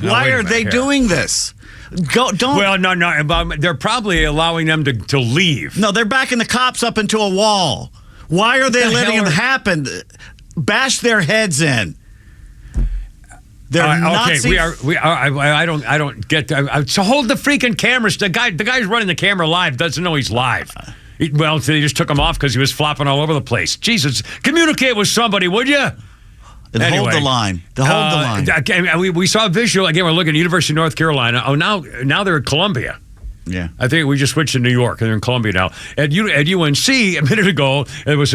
Why are they doing this? Don't. Well, no. They're probably allowing them to leave. No, they're backing the cops up into a wall. Why are they letting them happen? Bash their heads in. They're okay. I don't get. So hold the freaking cameras. The guy's running the camera live doesn't know he's live. Well, they just took him off because he was flopping all over the place. Jesus, communicate with somebody, would you? And hold the line. Hold the line. We saw a visual. Again, we're looking at University of North Carolina. Oh, now they're at Columbia. Yeah. I think we just switched to New York, and they're in Columbia now. At UNC, a minute ago, it was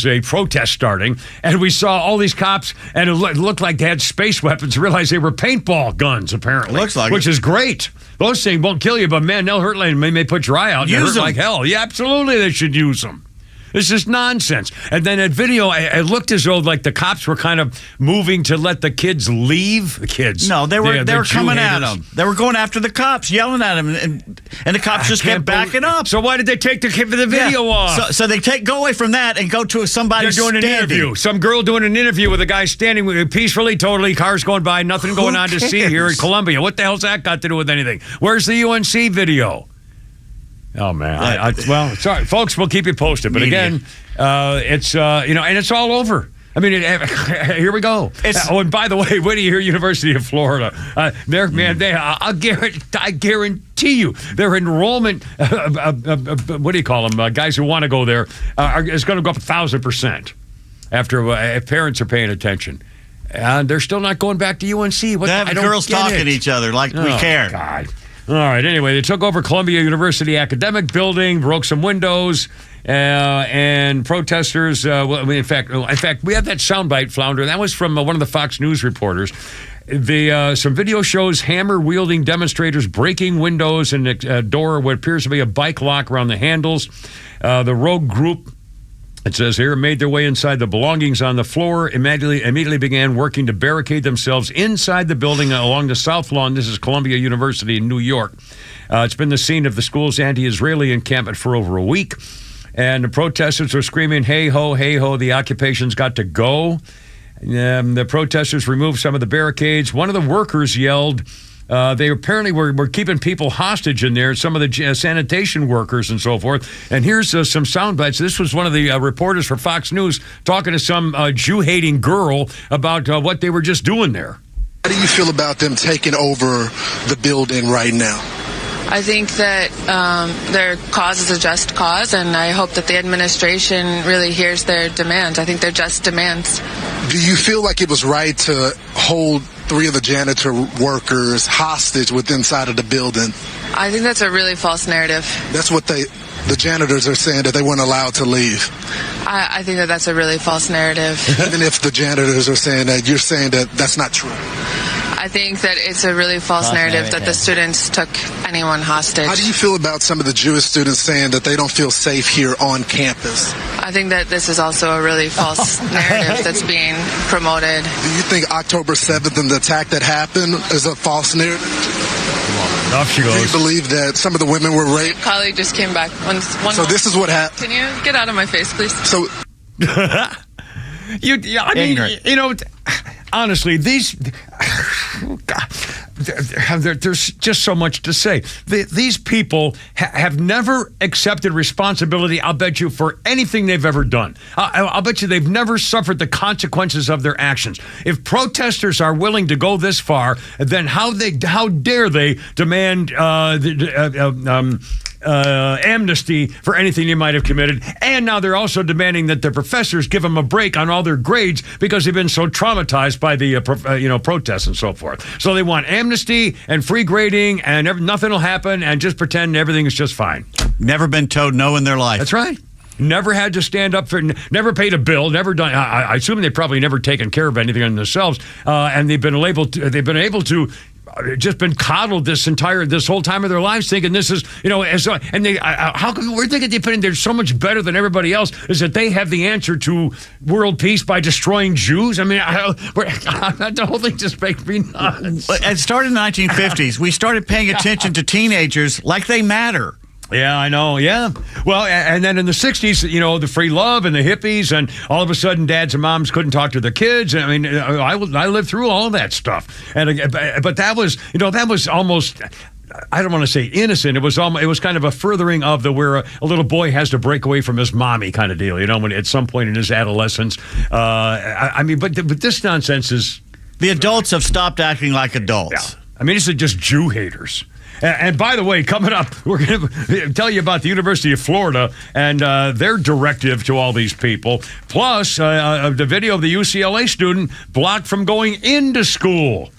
a protest starting, and we saw all these cops, and it looked like they had space weapons. Realized they were paintball guns, apparently. Looks like which is great. Those things won't kill you, but man, they'll hurt. May put your eye out. Use them like hell. Yeah, absolutely, they should use them. This is nonsense. And then that video, it looked as though like the cops were kind of moving to let the kids leave. The kids. No, they were coming at them. They were going after the cops, yelling at them, and the cops just kept backing up. So why did they take the video off? So they go away from that and go to somebody doing standing. An interview. Some girl doing an interview with a guy standing peacefully, totally, cars going by, nothing going on to see here in Columbia. What the hell's that got to do with anything? Where's the UNC video? Oh, man. Well, sorry, folks, we'll keep you posted. But again, it's, and it's all over. I mean, here we go. And by the way, when you hear University of Florida, I guarantee you, their enrollment, what do you call them, guys who want to go there, is going to go up 1,000% after if parents are paying attention. And they're still not going back to UNC. They have girls talking to each other like we care. God. All right, anyway, they took over Columbia University academic building, broke some windows, and protesters, in fact, we have that soundbite, Flounder. That was from one of the Fox News reporters. Some video shows hammer-wielding demonstrators breaking windows and a door, what appears to be a bike lock around the handles. The rogue group, it says here, made their way inside the belongings on the floor, immediately began working to barricade themselves inside the building along the South Lawn. This is Columbia University in New York. It's been the scene of the school's anti-Israeli encampment for over a week. And the protesters were screaming, hey ho, the occupation's got to go. The protesters removed some of the barricades. One of the workers yelled, they apparently were keeping people hostage in there, some of the sanitation workers and so forth. And here's some sound bites. This was one of the reporters for Fox News talking to some Jew-hating girl about what they were just doing there. How do you feel about them taking over the building right now? I think that their cause is a just cause, and I hope that the administration really hears their demands. I think they're just demands. Do you feel like it was right to hold 3 of the janitor workers hostage inside of the building? I think that's a really false narrative. That's what the janitors are saying, that they weren't allowed to leave. I think that that's a really false narrative. Even if the janitors are saying that, you're saying that that's not true. I think that it's a really false narrative that the students took anyone hostage. How do you feel about some of the Jewish students saying that they don't feel safe here on campus? I think that this is also a really false narrative that's being promoted. Do you think October 7th and the attack that happened is a false narrative? Off she goes. Do you believe that some of the women were raped? Colleague just came back. So this is what happened. Can you get out of my face, please? So, honestly, there's just so much to say. These people have never accepted responsibility, I'll bet you, for anything they've ever done. I'll bet you they've never suffered the consequences of their actions. If protesters are willing to go this far, then how dare they demand amnesty for anything they might have committed? And now they're also demanding that their professors give them a break on all their grades because they've been so traumatized by the protests and so forth. So they want amnesty and free grading, and nothing will happen, and just pretend everything is just fine. Never been told no in their life. That's right. Never had to stand up for, never paid a bill, never done. I assume they probably never taken care of anything on themselves, and they've been able to. Just been coddled this whole time of their lives, thinking this is, and they, how come we're thinking they're so much better than everybody else? Is that they have the answer to world peace by destroying Jews? I mean, the whole thing just makes me nuts. It started in the 1950s. We started paying attention to teenagers like they matter. Yeah, I know. Yeah. Well, and then in the 60s, you know, the free love and the hippies, and all of a sudden dads and moms couldn't talk to their kids. I mean, I lived through all of that stuff. But that was, you know, that was almost, I don't want to say innocent. It was kind of a furthering of where a little boy has to break away from his mommy kind of deal, you know, when at some point in his adolescence. I mean, but this nonsense is... The adults have stopped acting like adults. Yeah. I mean, this is just Jew haters. And by the way, coming up, we're going to tell you about the University of Florida and their directive to all these people. Plus, the video of the UCLA student blocked from going into school.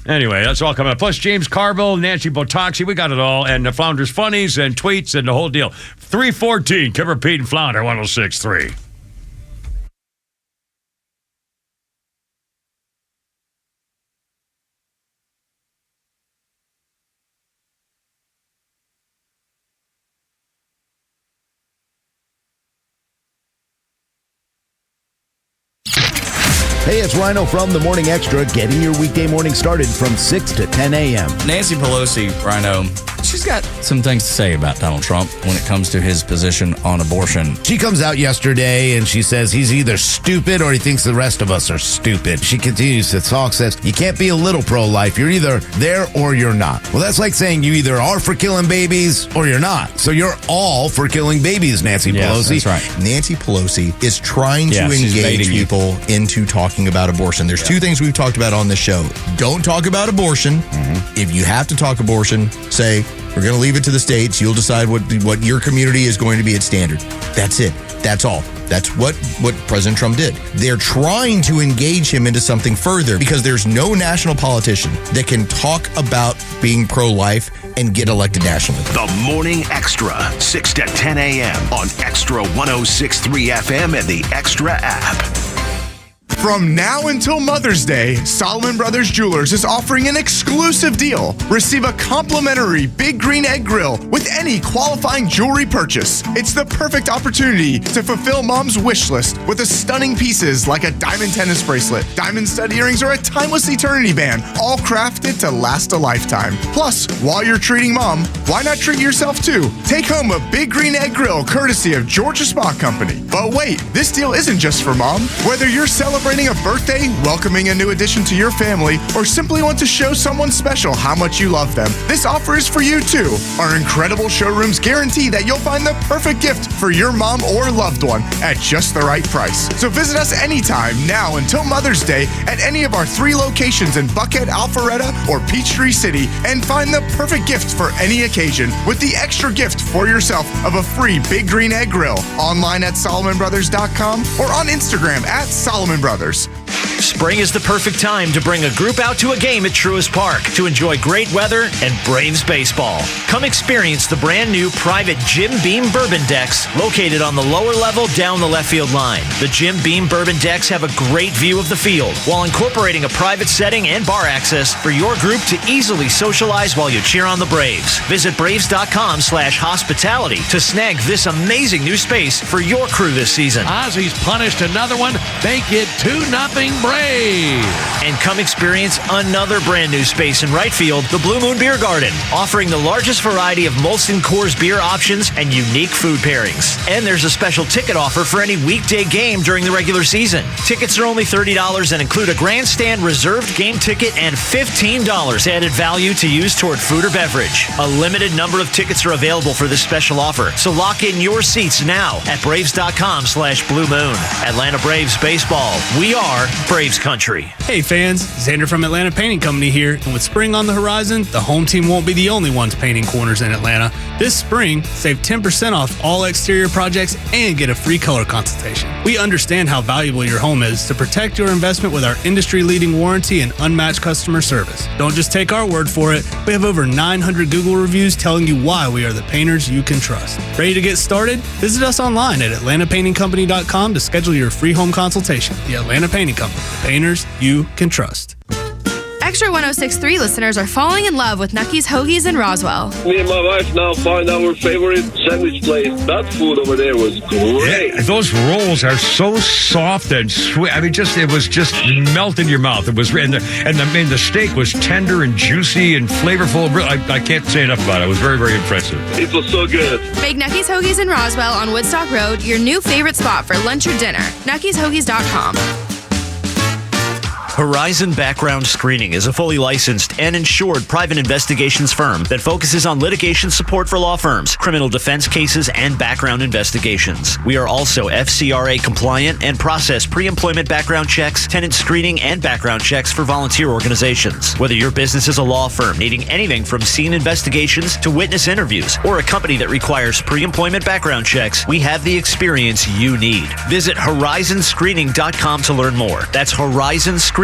Anyway, that's all coming up. Plus, James Carville, Nancy Botoxi, we got it all. And the Flounder's funnies and tweets and the whole deal. 314, Kipper, Pete, and Flounder, 106.3. Hey, it's Rhino from the Morning Extra, getting your weekday morning started from 6 to 10 a.m. Nancy Pelosi, Rhino, she's got some things to say about Donald Trump when it comes to his position on abortion. She comes out yesterday and she says he's either stupid or he thinks the rest of us are stupid. She continues to talk, says you can't be a little pro-life. You're either there or you're not. Well, that's like saying you either are for killing babies or you're not. So you're all for killing babies, Nancy Pelosi. That's right. Nancy Pelosi is trying to engage people into talking about abortion. There's two things we've talked about on this show. Don't talk about abortion. If you have to talk abortion, say, we're going to leave it to the states. You'll decide what your community is going to be its standard. That's it. That's all. That's what President Trump did. They're trying to engage him into something further because there's no national politician that can talk about being pro-life and get elected nationally. The Morning Extra, 6 to 10 a.m. on XTRA 106.3 FM and the XTRA app. From now until Mother's Day, Solomon Brothers Jewelers is offering an exclusive deal. Receive a complimentary Big Green Egg Grill with any qualifying jewelry purchase. It's the perfect opportunity to fulfill Mom's wish list with the stunning pieces like a diamond tennis bracelet, diamond stud earrings, or a timeless eternity band, all crafted to last a lifetime. Plus, while you're treating Mom, why not treat yourself too? Take home a Big Green Egg Grill courtesy of Georgia Spa Company. But wait, this deal isn't just for Mom. Whether you're celebrating a birthday, welcoming a new addition to your family, or simply want to show someone special how much you love them, this offer is for you too. Our incredible showrooms guarantee that you'll find the perfect gift for your mom or loved one at just the right price. So visit us anytime now until Mother's Day at any of our 3 locations in Buckhead, Alpharetta, or Peachtree City and find the perfect gift for any occasion with the extra gift for yourself of a free Big Green Egg Grill online at SolomonBrothers.com or on Instagram at Solomon Brothers. Spring is the perfect time to bring a group out to a game at Truist Park to enjoy great weather and Braves baseball. Come experience the brand new private Jim Beam Bourbon decks located on the lower level down the left field line. The Jim Beam Bourbon decks have a great view of the field while incorporating a private setting and bar access for your group to easily socialize while you cheer on the Braves. Visit Braves.com/hospitality to snag this amazing new space for your crew this season. Ozzy's punished another one. Make it 2-0 Braves. And come experience another brand new space in right field, the Blue Moon Beer Garden, offering the largest variety of Molson Coors beer options and unique food pairings. And there's a special ticket offer for any weekday game during the regular season. Tickets are only $30 and include a grandstand reserved game ticket and $15 added value to use toward food or beverage. A limited number of tickets are available for this special offer, so lock in your seats now at Braves.com/Blue Moon. Atlanta Braves baseball. We are Braves country. Hey fans, Xander from Atlanta Painting Company here, and with spring on the horizon, the home team won't be the only ones painting corners in Atlanta. This spring, save 10% off all exterior projects and get a free color consultation. We understand how valuable your home is to protect your investment with our industry-leading warranty and unmatched customer service. Don't just take our word for it. We have over 900 Google reviews telling you why we are the painters you can trust. Ready to get started? Visit us online at atlantapaintingcompany.com to schedule your free home consultation. The Atlanta Painting Company, the painters you can trust. XTRA 106.3 listeners are falling in love with Nucky's Hoagies in Roswell. Me and my wife now find our favorite sandwich place. That food over there was great. Yeah, those rolls are so soft and sweet. I mean, it was just melt in your mouth. It was, and the steak was tender and juicy and flavorful. I can't say enough about it. It was very, very impressive. It was so good. Make Nucky's Hoagies in Roswell on Woodstock Road your new favorite spot for lunch or dinner. Nucky'sHoagies.com. Horizon Background Screening is a fully licensed and insured private investigations firm that focuses on litigation support for law firms, criminal defense cases, and background investigations. We are also FCRA compliant and process pre-employment background checks, tenant screening, and background checks for volunteer organizations. Whether your business is a law firm needing anything from scene investigations to witness interviews, or a company that requires pre-employment background checks, we have the experience you need. Visit horizonscreening.com to learn more. That's horizonscreening.com.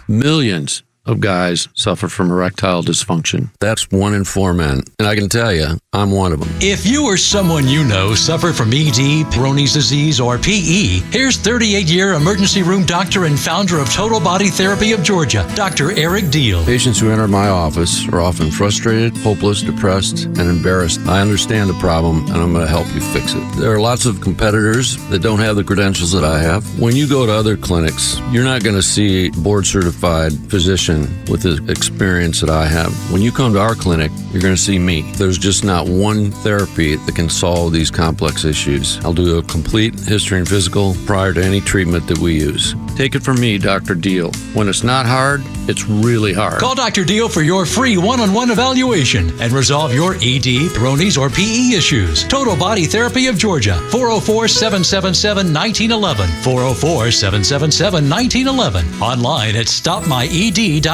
Millions of guys suffer from erectile dysfunction. That's 1 in 4 men. And I can tell you, I'm one of them. If you or someone you know suffer from ED, Peyronie's disease, or PE, here's 38-year emergency room doctor and founder of Total Body Therapy of Georgia, Dr. Eric Deal. Patients who enter my office are often frustrated, hopeless, depressed, and embarrassed. I understand the problem, and I'm going to help you fix it. There are lots of competitors that don't have the credentials that I have. When you go to other clinics, you're not going to see a board-certified physician with the experience that I have. When you come to our clinic, you're going to see me. There's just not one therapy that can solve these complex issues. I'll do a complete history and physical prior to any treatment that we use. Take it from me, Dr. Deal. When it's not hard, it's really hard. Call Dr. Deal for your free one-on-one evaluation and resolve your ED, Peyronie's, or PE issues. Total Body Therapy of Georgia, 404-777-1911, 404-777-1911, online at stopmyed.com.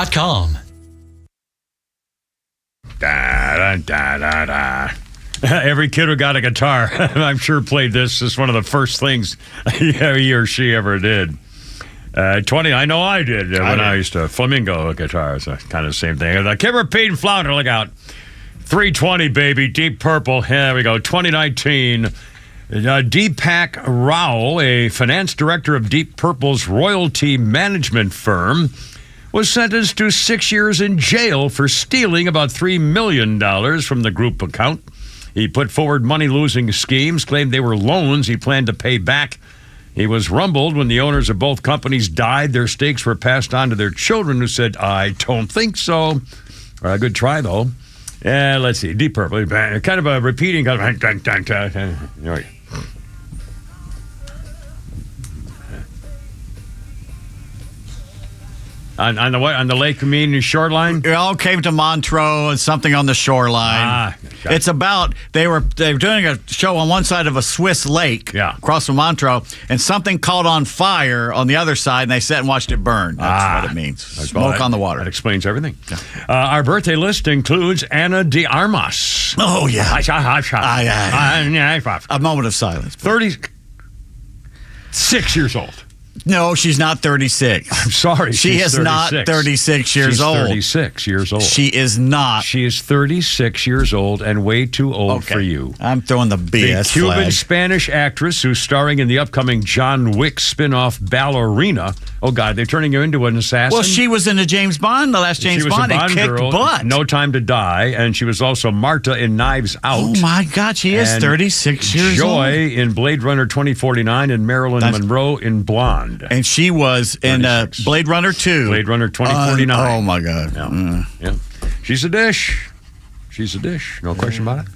Every kid who got a guitar, I'm sure, played this. It's one of the first things he or she ever did. 20, I know I did when I used to flamingo guitar. It's kind of the same thing. The Kimmer, Pete, and Flounder, look out. 320, baby, Deep Purple. Here we go, 2019. Deepak Rao, a finance director of Deep Purple's royalty management firm, was sentenced to 6 years in jail for stealing about $3 million from the group account. He put forward money-losing schemes, claimed they were loans he planned to pay back. He was rumbled when the owners of both companies died. Their stakes were passed on to their children, who said, I don't think so. Good try, though. Let's see. Deep Purple. Kind of a repeating. On the Lake Community shoreline? It all came to Montreux and something on the shoreline. It's about they were doing a show on one side of a Swiss lake across from Montreux, and something caught on fire on the other side, and they sat and watched it burn. That's what it means. Smoke on the water. That explains everything. Our birthday list includes Ana de Armas. Oh, yeah. A moment of silence. 36 years old. No, she's not 36. I'm sorry. She is 36. Not 36 years old. She's 36 years old. She is not. She is 36 years old and way too old for you. I'm throwing the BS The Cuban-Spanish actress who's starring in the upcoming John Wick spin-off Ballerina. Oh, God, they're turning her into an assassin? Well, she was in the James Bond, the last James Bond. She was a Bond girl, butt. No Time to Die, and she was also Marta in Knives Out. Oh, my God, she is 36 years old. Joy in Blade Runner 2049 and Marilyn Monroe in Blonde. And she was in Blade Runner 2. Blade Runner 2049. Oh, my God. Yeah. She's a dish. She's a dish. No question about it.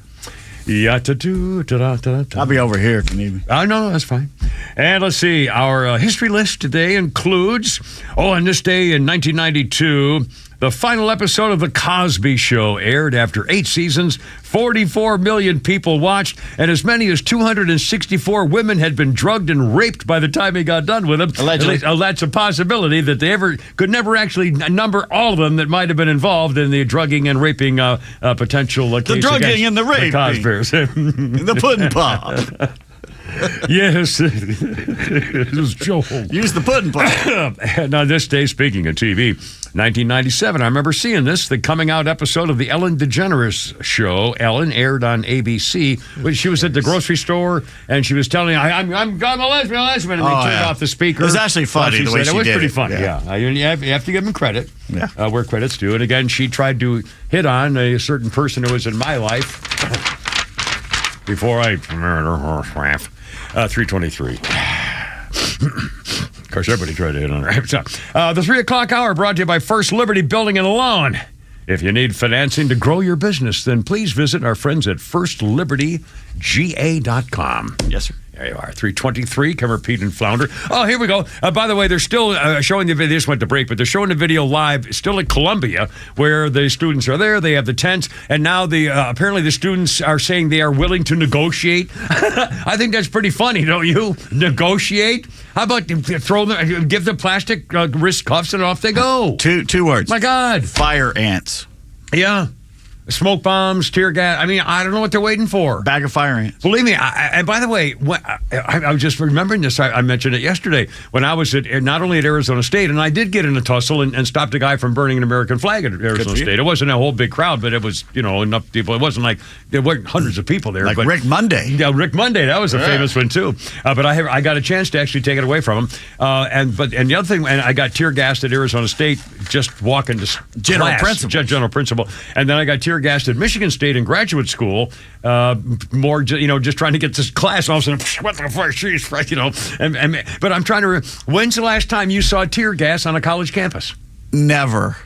I'll be over here if you need me. No, that's fine. And let's see. Our history list today includes, on this day in 1992, the final episode of The Cosby Show aired after 8 seasons. 44 million people watched, and as many as 264 women had been drugged and raped by the time he got done with them. Allegedly. That's a possibility that they could never actually number all of them that might have been involved in the drugging and raping potential case. The drugging and the raping. The Cosby's. The pudding pop. Yes, it was Joel. Use the pudding plate. Now, this day, speaking of TV, 1997, I remember seeing this, the coming out episode of the Ellen DeGeneres show. Ellen aired on ABC. When she was at the grocery store, and she was telling, I'm a lesbian, and they turned off the speaker. It was actually funny the way she did it. It was pretty funny, yeah. You have to give them credit where credit's due. And again, she tried to hit on a certain person who was in my life before I murder her. 323. Of course, everybody tried to hit on her. The 3 o'clock hour brought to you by First Liberty Building and Lawn. If you need financing to grow your business, then please visit our friends at FirstLibertyGA.com. Yes, sir. There you are, 323, Kimmer, Pete, and Flounder. Oh, here we go. By the way, they're still showing the video. They just went to break, but they're showing the video live still at Columbia, where the students are there. They have the tents, and now apparently the students are saying they are willing to negotiate. I think that's pretty funny, don't you? Negotiate? How about give them plastic wrist cuffs and off they go? Two words. My God. Fire ants. Yeah. Smoke bombs, tear gas. I mean, I don't know what they're waiting for. Bag of fire ants. Believe me. And by the way, I was just remembering this. I mentioned it yesterday when I was not only at Arizona State, and I did get in a tussle and stopped a guy from burning an American flag at Arizona State. It wasn't a whole big crowd, but it was, enough people. It wasn't like there weren't hundreds of people there. Like but, Rick Monday. Yeah, Rick Monday. That was a famous one, too. But I got a chance to actually take it away from him. And the other thing, and I got tear gassed at Arizona State just walking to General Principal. And then I got tear gassed at Michigan State in graduate school, just trying to get to class. All of a sudden, what the fuck, she's right, but I'm trying to. When's the last time you saw tear gas on a college campus? Never.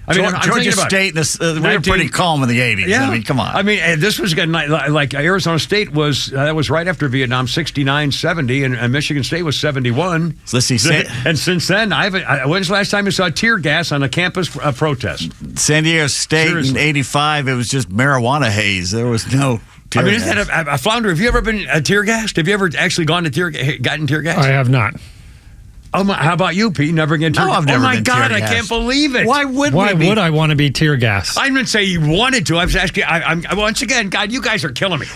I mean, Georgia State, we were pretty calm in the 80s. Yeah. I mean, come on. I mean, this was getting like Arizona State was, that was right after Vietnam, 69, 70, and Michigan State was 71. Let's see. And since then, when's the last time you saw tear gas on a campus protest? San Diego State in 85, it was just marijuana haze. There was no tear gas. Isn't that a Flounder? Have you ever been tear gassed? Have you ever actually gotten tear gas? I have not. Oh my, how about you, Pete? Never get tear gassed? No, I've never been tear God, gassed. I can't believe it. Why would I want to be tear gassed? I didn't say you wanted to. I was asking. I'm once again, God, you guys are killing me.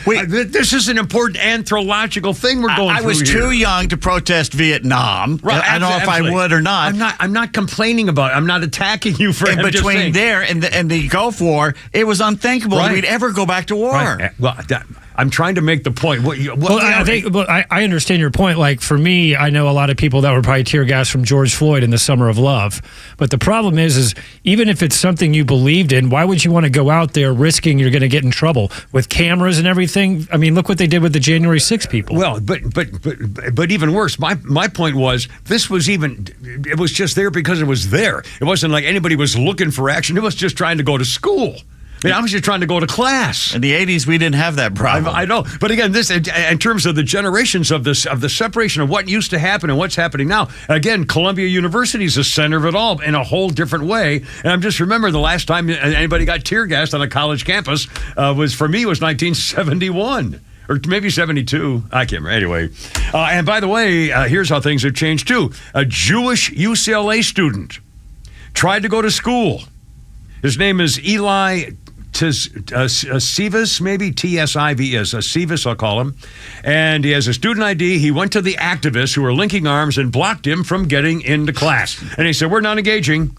This is an important anthropological thing we're going through. I was too young to protest Vietnam. Right, I don't know if I would or not. I'm not complaining about it. I'm not attacking you for it. In between there and the Gulf War, it was unthinkable that we'd ever go back to war. Right. Well, I'm trying to make the point. I understand your point. Like, for me, I know a lot of people that were probably tear gassed from George Floyd in the Summer of Love. But the problem is even if it's something you believed in, why would you want to go out there risking you're going to get in trouble with cameras and everything? I mean, look what they did with the January 6th people. Well, but even worse, my point was it was just there because it was there. It wasn't like anybody was looking for action. It was just trying to go to school. I was just trying to go to class. In the 80s, we didn't have that problem. I know. But again, this in terms of the generations of the separation of what used to happen and what's happening now, again, Columbia University is the center of it all in a whole different way. And I'm just remembering the last time anybody got tear gassed on a college campus was 1971. Or maybe 72. I can't remember. Anyway. And by the way, here's how things have changed, too. A Jewish UCLA student tried to go to school. His name is Eli Sivas, maybe T-S-I-V-S, Sivas, I'll call him. And he has a student ID. He went to the activists who were linking arms and blocked him from getting into class. And he said, we're not engaging.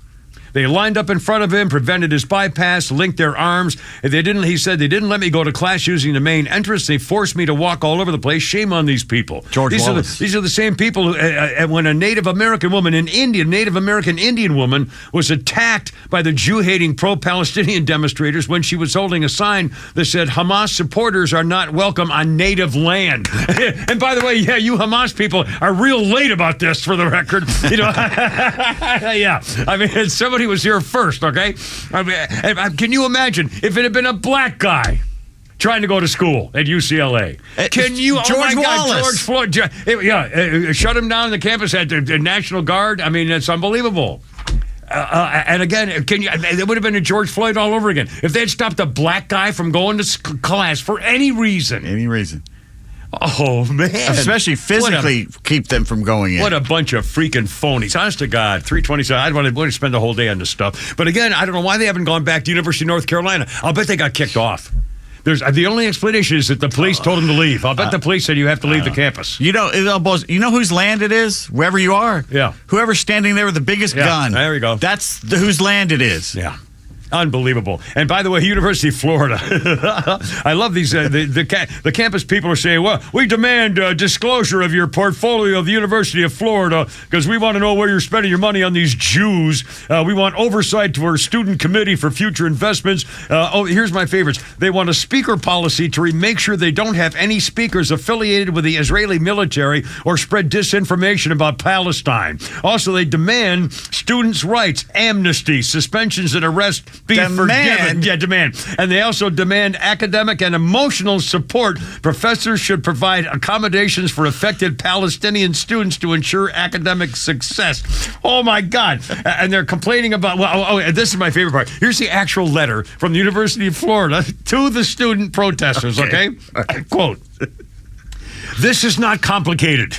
They lined up in front of him, prevented his bypass, linked their arms. He said, they didn't let me go to class using the main entrance. They forced me to walk all over the place. Shame on these people. These are the same people when a Native American woman, Native American Indian woman, was attacked by the Jew-hating pro-Palestinian demonstrators when she was holding a sign that said, Hamas supporters are not welcome on native land. And by the way, you Hamas people are real late about this, for the record. Yeah. I mean, somebody was here first, okay? I mean, can you imagine if it had been a black guy trying to go to school at UCLA? Can you? George Wallace. George Floyd. Shut him down on the campus at the National Guard. I mean, it's unbelievable. And again, it would have been a George Floyd all over again if they had stopped a black guy from going to class for any reason. Any reason. Oh, man. Especially physically keep them from going in. What a bunch of freaking phonies. Honest to God, 327. I don't want to spend the whole day on this stuff. But again, I don't know why they haven't gone back to University of North Carolina. I'll bet they got kicked off. The only explanation is that the police told him to leave. I'll bet the police said you have to leave the campus. You know whose land it is? Wherever you are? Yeah. Whoever's standing there with the biggest gun. There we go. That's whose land it is. Yeah. Unbelievable. And by the way, University of Florida. I love these. The campus people are saying, well, we demand disclosure of your portfolio of the University of Florida because we want to know where you're spending your money on these Jews. We want oversight to our student committee for future investments. Here's my favorites. They want a speaker policy to make sure they don't have any speakers affiliated with the Israeli military or spread disinformation about Palestine. Also, they demand students' rights, amnesty, suspensions and arrests be forgiven. Yeah, demand. And they also demand academic and emotional support. Professors should provide accommodations for affected Palestinian students to ensure academic success. Oh, my God. And they're complaining about, this is my favorite part. Here's the actual letter from the University of Florida to the student protesters, okay? Quote, "This is not complicated.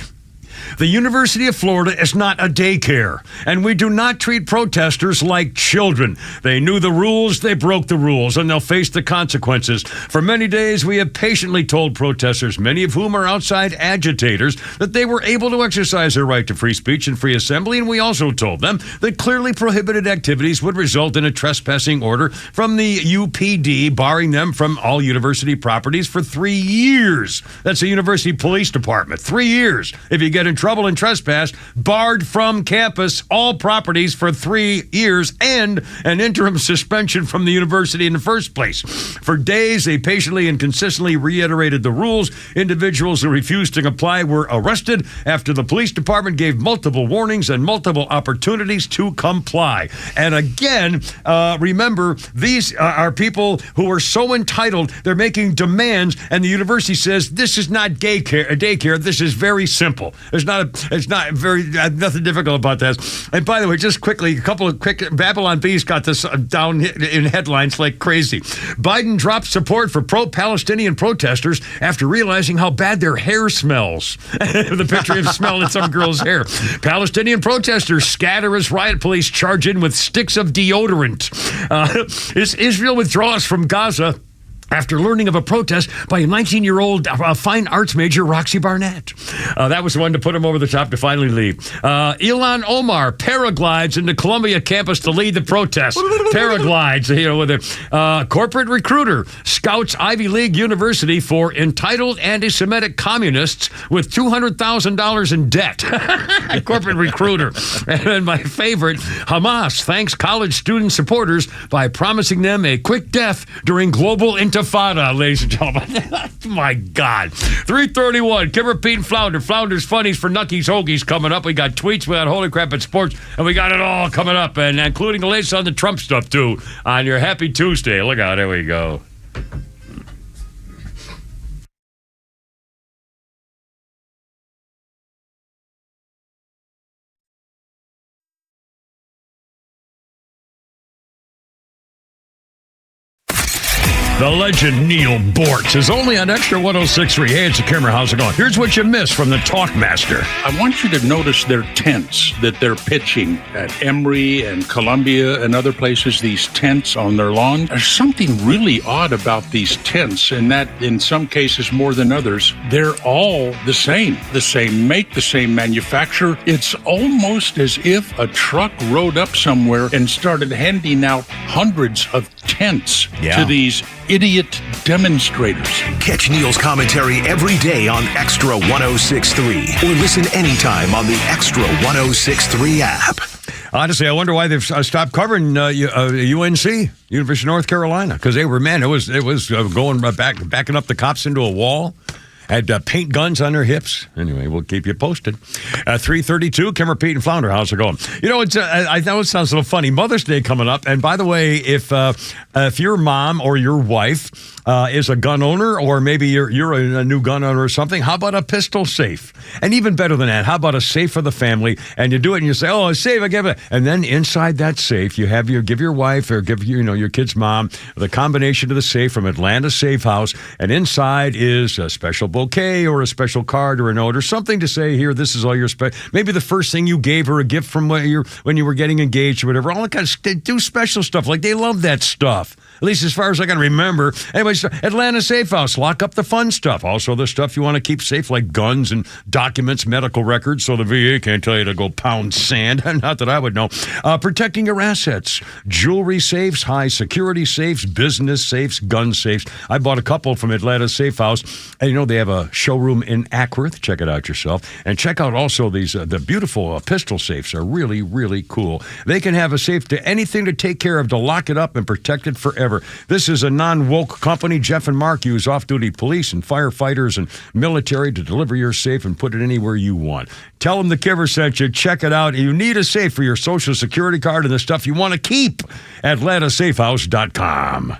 The University of Florida is not a daycare, and we do not treat protesters like children. They knew the rules, they broke the rules, and they'll face the consequences. For many days, we have patiently told protesters, many of whom are outside agitators, that they were able to exercise their right to free speech and free assembly, and we also told them that clearly prohibited activities would result in a trespassing order from the UPD, barring them from all university properties for 3 years. That's the University Police Department. 3 years. If you get in trouble and trespass, barred from campus, all properties for 3 years, and an interim suspension from the university in the first place. For days, they patiently and consistently reiterated the rules. Individuals who refused to comply were arrested after the police department gave multiple warnings and multiple opportunities to comply." And again, remember, these are people who are so entitled, they're making demands, and the university says, this is not daycare, this is very simple. It's not very nothing difficult about this. And by the way, just quickly, a couple of quick Babylon Bees got this down in headlines like crazy. Biden dropped support for pro-Palestinian protesters after realizing how bad their hair smells. The picture of smelling some girl's hair. Palestinian protesters scatter as riot police charge in with sticks of deodorant. Israel withdraws from Gaza after learning of a protest by a 19-year-old fine arts major, Roxy Barnett. That was the one to put him over the top to finally leave. Ilhan Omar paraglides into Columbia campus to lead the protest. Paraglides, with a corporate recruiter scouts Ivy League University for entitled anti-Semitic communists with $200,000 in debt. Corporate recruiter. And my favorite, Hamas thanks college student supporters by promising them a quick death during global intifada, ladies and gentlemen. My God. 3:31. Kimmer, Pete, and Flounder. Flounder's Funnies for Nucky's Hoagies coming up. We got tweets, we got Holy Crap at Sports, and we got it all coming up, and including the latest on the Trump stuff, too, on your Happy Tuesday. Look out. There we go. The legend Neil Bortz is only on Extra 106.3. Hey, it's a Kimmer. How's it going? Here's what you missed from the Talkmaster. I want you to notice their tents that they're pitching at Emory and Columbia and other places, these tents on their lawn. There's something really odd about these tents, and that in some cases more than others, they're all the same make, the same manufacturer. It's almost as if a truck rode up somewhere and started handing out hundreds of tents to these idiot demonstrators. Catch Neil's commentary every day on Extra 106.3 or listen anytime on the Extra 106.3 app. Honestly, I wonder why they've stopped covering UNC, University of North Carolina, because it was going backing up the cops into a wall. Had paint guns on their hips. Anyway, we'll keep you posted. 3:32, Kimmer, Pete, and Flounder. How's it going? I know it sounds a little funny. Mother's Day coming up. And by the way, if your mom or your wife is a gun owner, or maybe you're a new gun owner or something, how about a pistol safe? And even better than that, how about a safe for the family? And you do it and you say, oh, a safe, I give it. And then inside that safe, you have give your wife or give your kid's mom the combination of the safe from Atlanta Safe House. And inside is a special bouquet or a special card or a note or something to say, here, this is all your maybe the first thing you gave her a gift from when you were getting engaged or whatever. All that kind of they do special stuff. Like, they love that stuff. At least as far as I can remember. Anyway, Atlanta Safe House, lock up the fun stuff. Also the stuff you want to keep safe, like guns and documents, medical records, so the VA can't tell you to go pound sand. Not that I would know. Protecting your assets. Jewelry safes, high security safes, business safes, gun safes. I bought a couple from Atlanta Safe House. And they have a showroom in Ackworth. Check it out yourself. And check out also these, the beautiful pistol safes are really, really cool. They can have a safe to anything to take care of, to lock it up and protect it forever. This is a non-woke company. Jeff and Mark use off-duty police and firefighters and military to deliver your safe and put it anywhere you want. Tell them the Kiver sent you. Check it out. You need a safe for your Social Security card and the stuff you want to keep. AtlantaSafeHouse.com.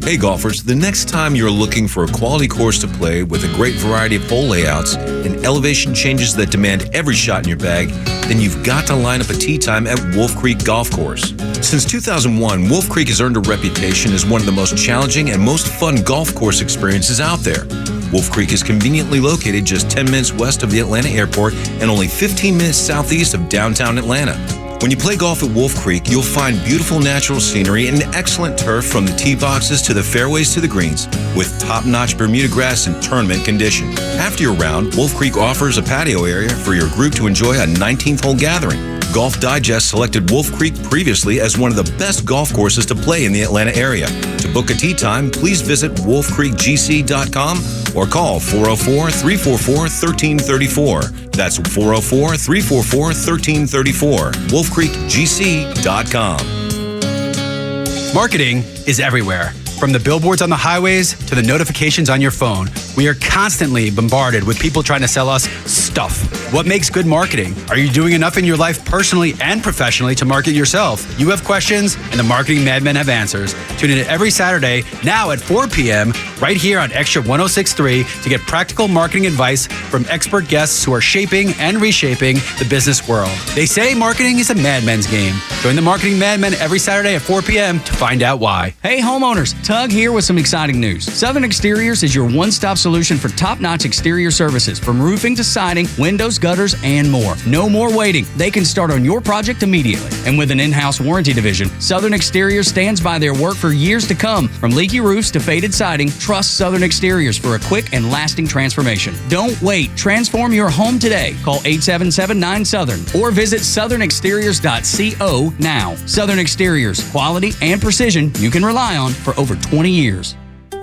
Hey golfers, the next time you're looking for a quality course to play with a great variety of hole layouts and elevation changes that demand every shot in your bag, then you've got to line up a tee time at Wolf Creek Golf Course. Since 2001, Wolf Creek has earned a reputation as one of the most challenging and most fun golf course experiences out there. Wolf Creek is conveniently located just 10 minutes west of the Atlanta airport and only 15 minutes southeast of downtown Atlanta. When you play golf at Wolf Creek, you'll find beautiful natural scenery and excellent turf from the tee boxes to the fairways to the greens, with top-notch Bermuda grass in tournament condition. After your round, Wolf Creek offers a patio area for your group to enjoy a 19th-hole gathering. Golf Digest selected Wolf Creek previously as one of the best golf courses to play in the Atlanta area. To book a tee time, please visit wolfcreekgc.com or call 404-344-1334. That's 404-344-1334. wolfcreekgc.com. Marketing is everywhere. From the billboards on the highways to the notifications on your phone, we are constantly bombarded with people trying to sell us stuff. What makes good marketing? Are you doing enough in your life personally and professionally to market yourself? You have questions, and the Marketing Madmen have answers. Tune in every Saturday, now at 4 p.m., right here on XTRA 106.3 to get practical marketing advice from expert guests who are shaping and reshaping the business world. They say marketing is a madman's game. Join the Marketing Madmen every Saturday at 4 p.m. to find out why. Hey, homeowners. Tug here with some exciting news. Southern Exteriors is your one-stop solution for top-notch exterior services, from roofing to siding, windows, gutters, and more. No more waiting. They can start on your project immediately. And with an in-house warranty division, Southern Exteriors stands by their work for years to come. From leaky roofs to faded siding, trust Southern Exteriors for a quick and lasting transformation. Don't wait. Transform your home today. Call 877-9-SOUTHERN or visit southernexteriors.co now. Southern Exteriors, quality and precision you can rely on for over 20 years.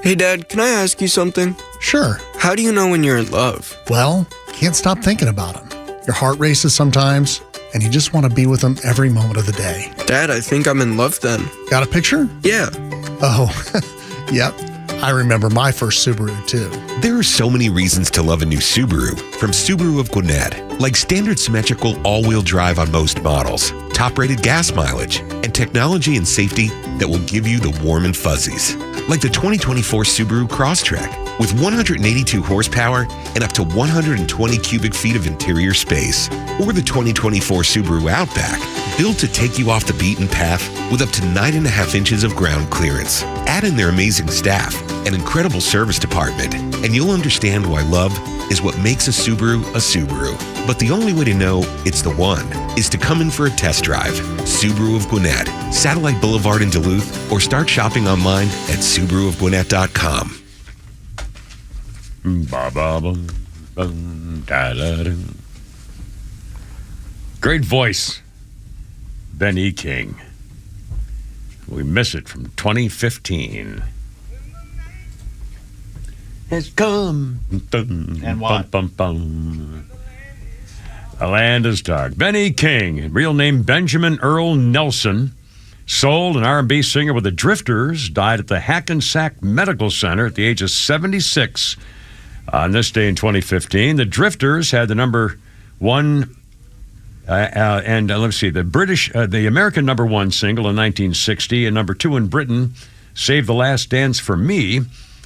Hey, Dad, can I ask you something? Sure. How do you know when you're in love? Well, can't stop thinking about him. Your heart races sometimes, and you just want to be with him every moment of the day. Dad, I think I'm in love then. Got a picture? Yeah. Oh, yep. I remember my first Subaru, too. There are so many reasons to love a new Subaru from Subaru of Gwinnett, like standard symmetrical all-wheel drive on most models, top-rated gas mileage, and technology and safety that will give you the warm and fuzzies. Like the 2024 Subaru Crosstrek, with 182 horsepower and up to 120 cubic feet of interior space. Or the 2024 Subaru Outback, built to take you off the beaten path with up to 9.5 inches of ground clearance. Add in their amazing staff and incredible service department, and you'll understand why love is what makes a Subaru a Subaru. But the only way to know it's the one is to come in for a test drive. Subaru of Gwinnett, Satellite Boulevard in Duluth, or start shopping online at SubaruofGwinnett.com. Great voice, Ben E. King. We miss it from 2015. It's come. And what? The land is dark. Ben E. King, real name Benjamin Earl Nelson, soul and R&B singer with the Drifters, died at the Hackensack Medical Center at the age of 76 on this day in 2015. The Drifters had the number one, let's see, the American number one single in 1960, and number two in Britain, Save the Last Dance for Me,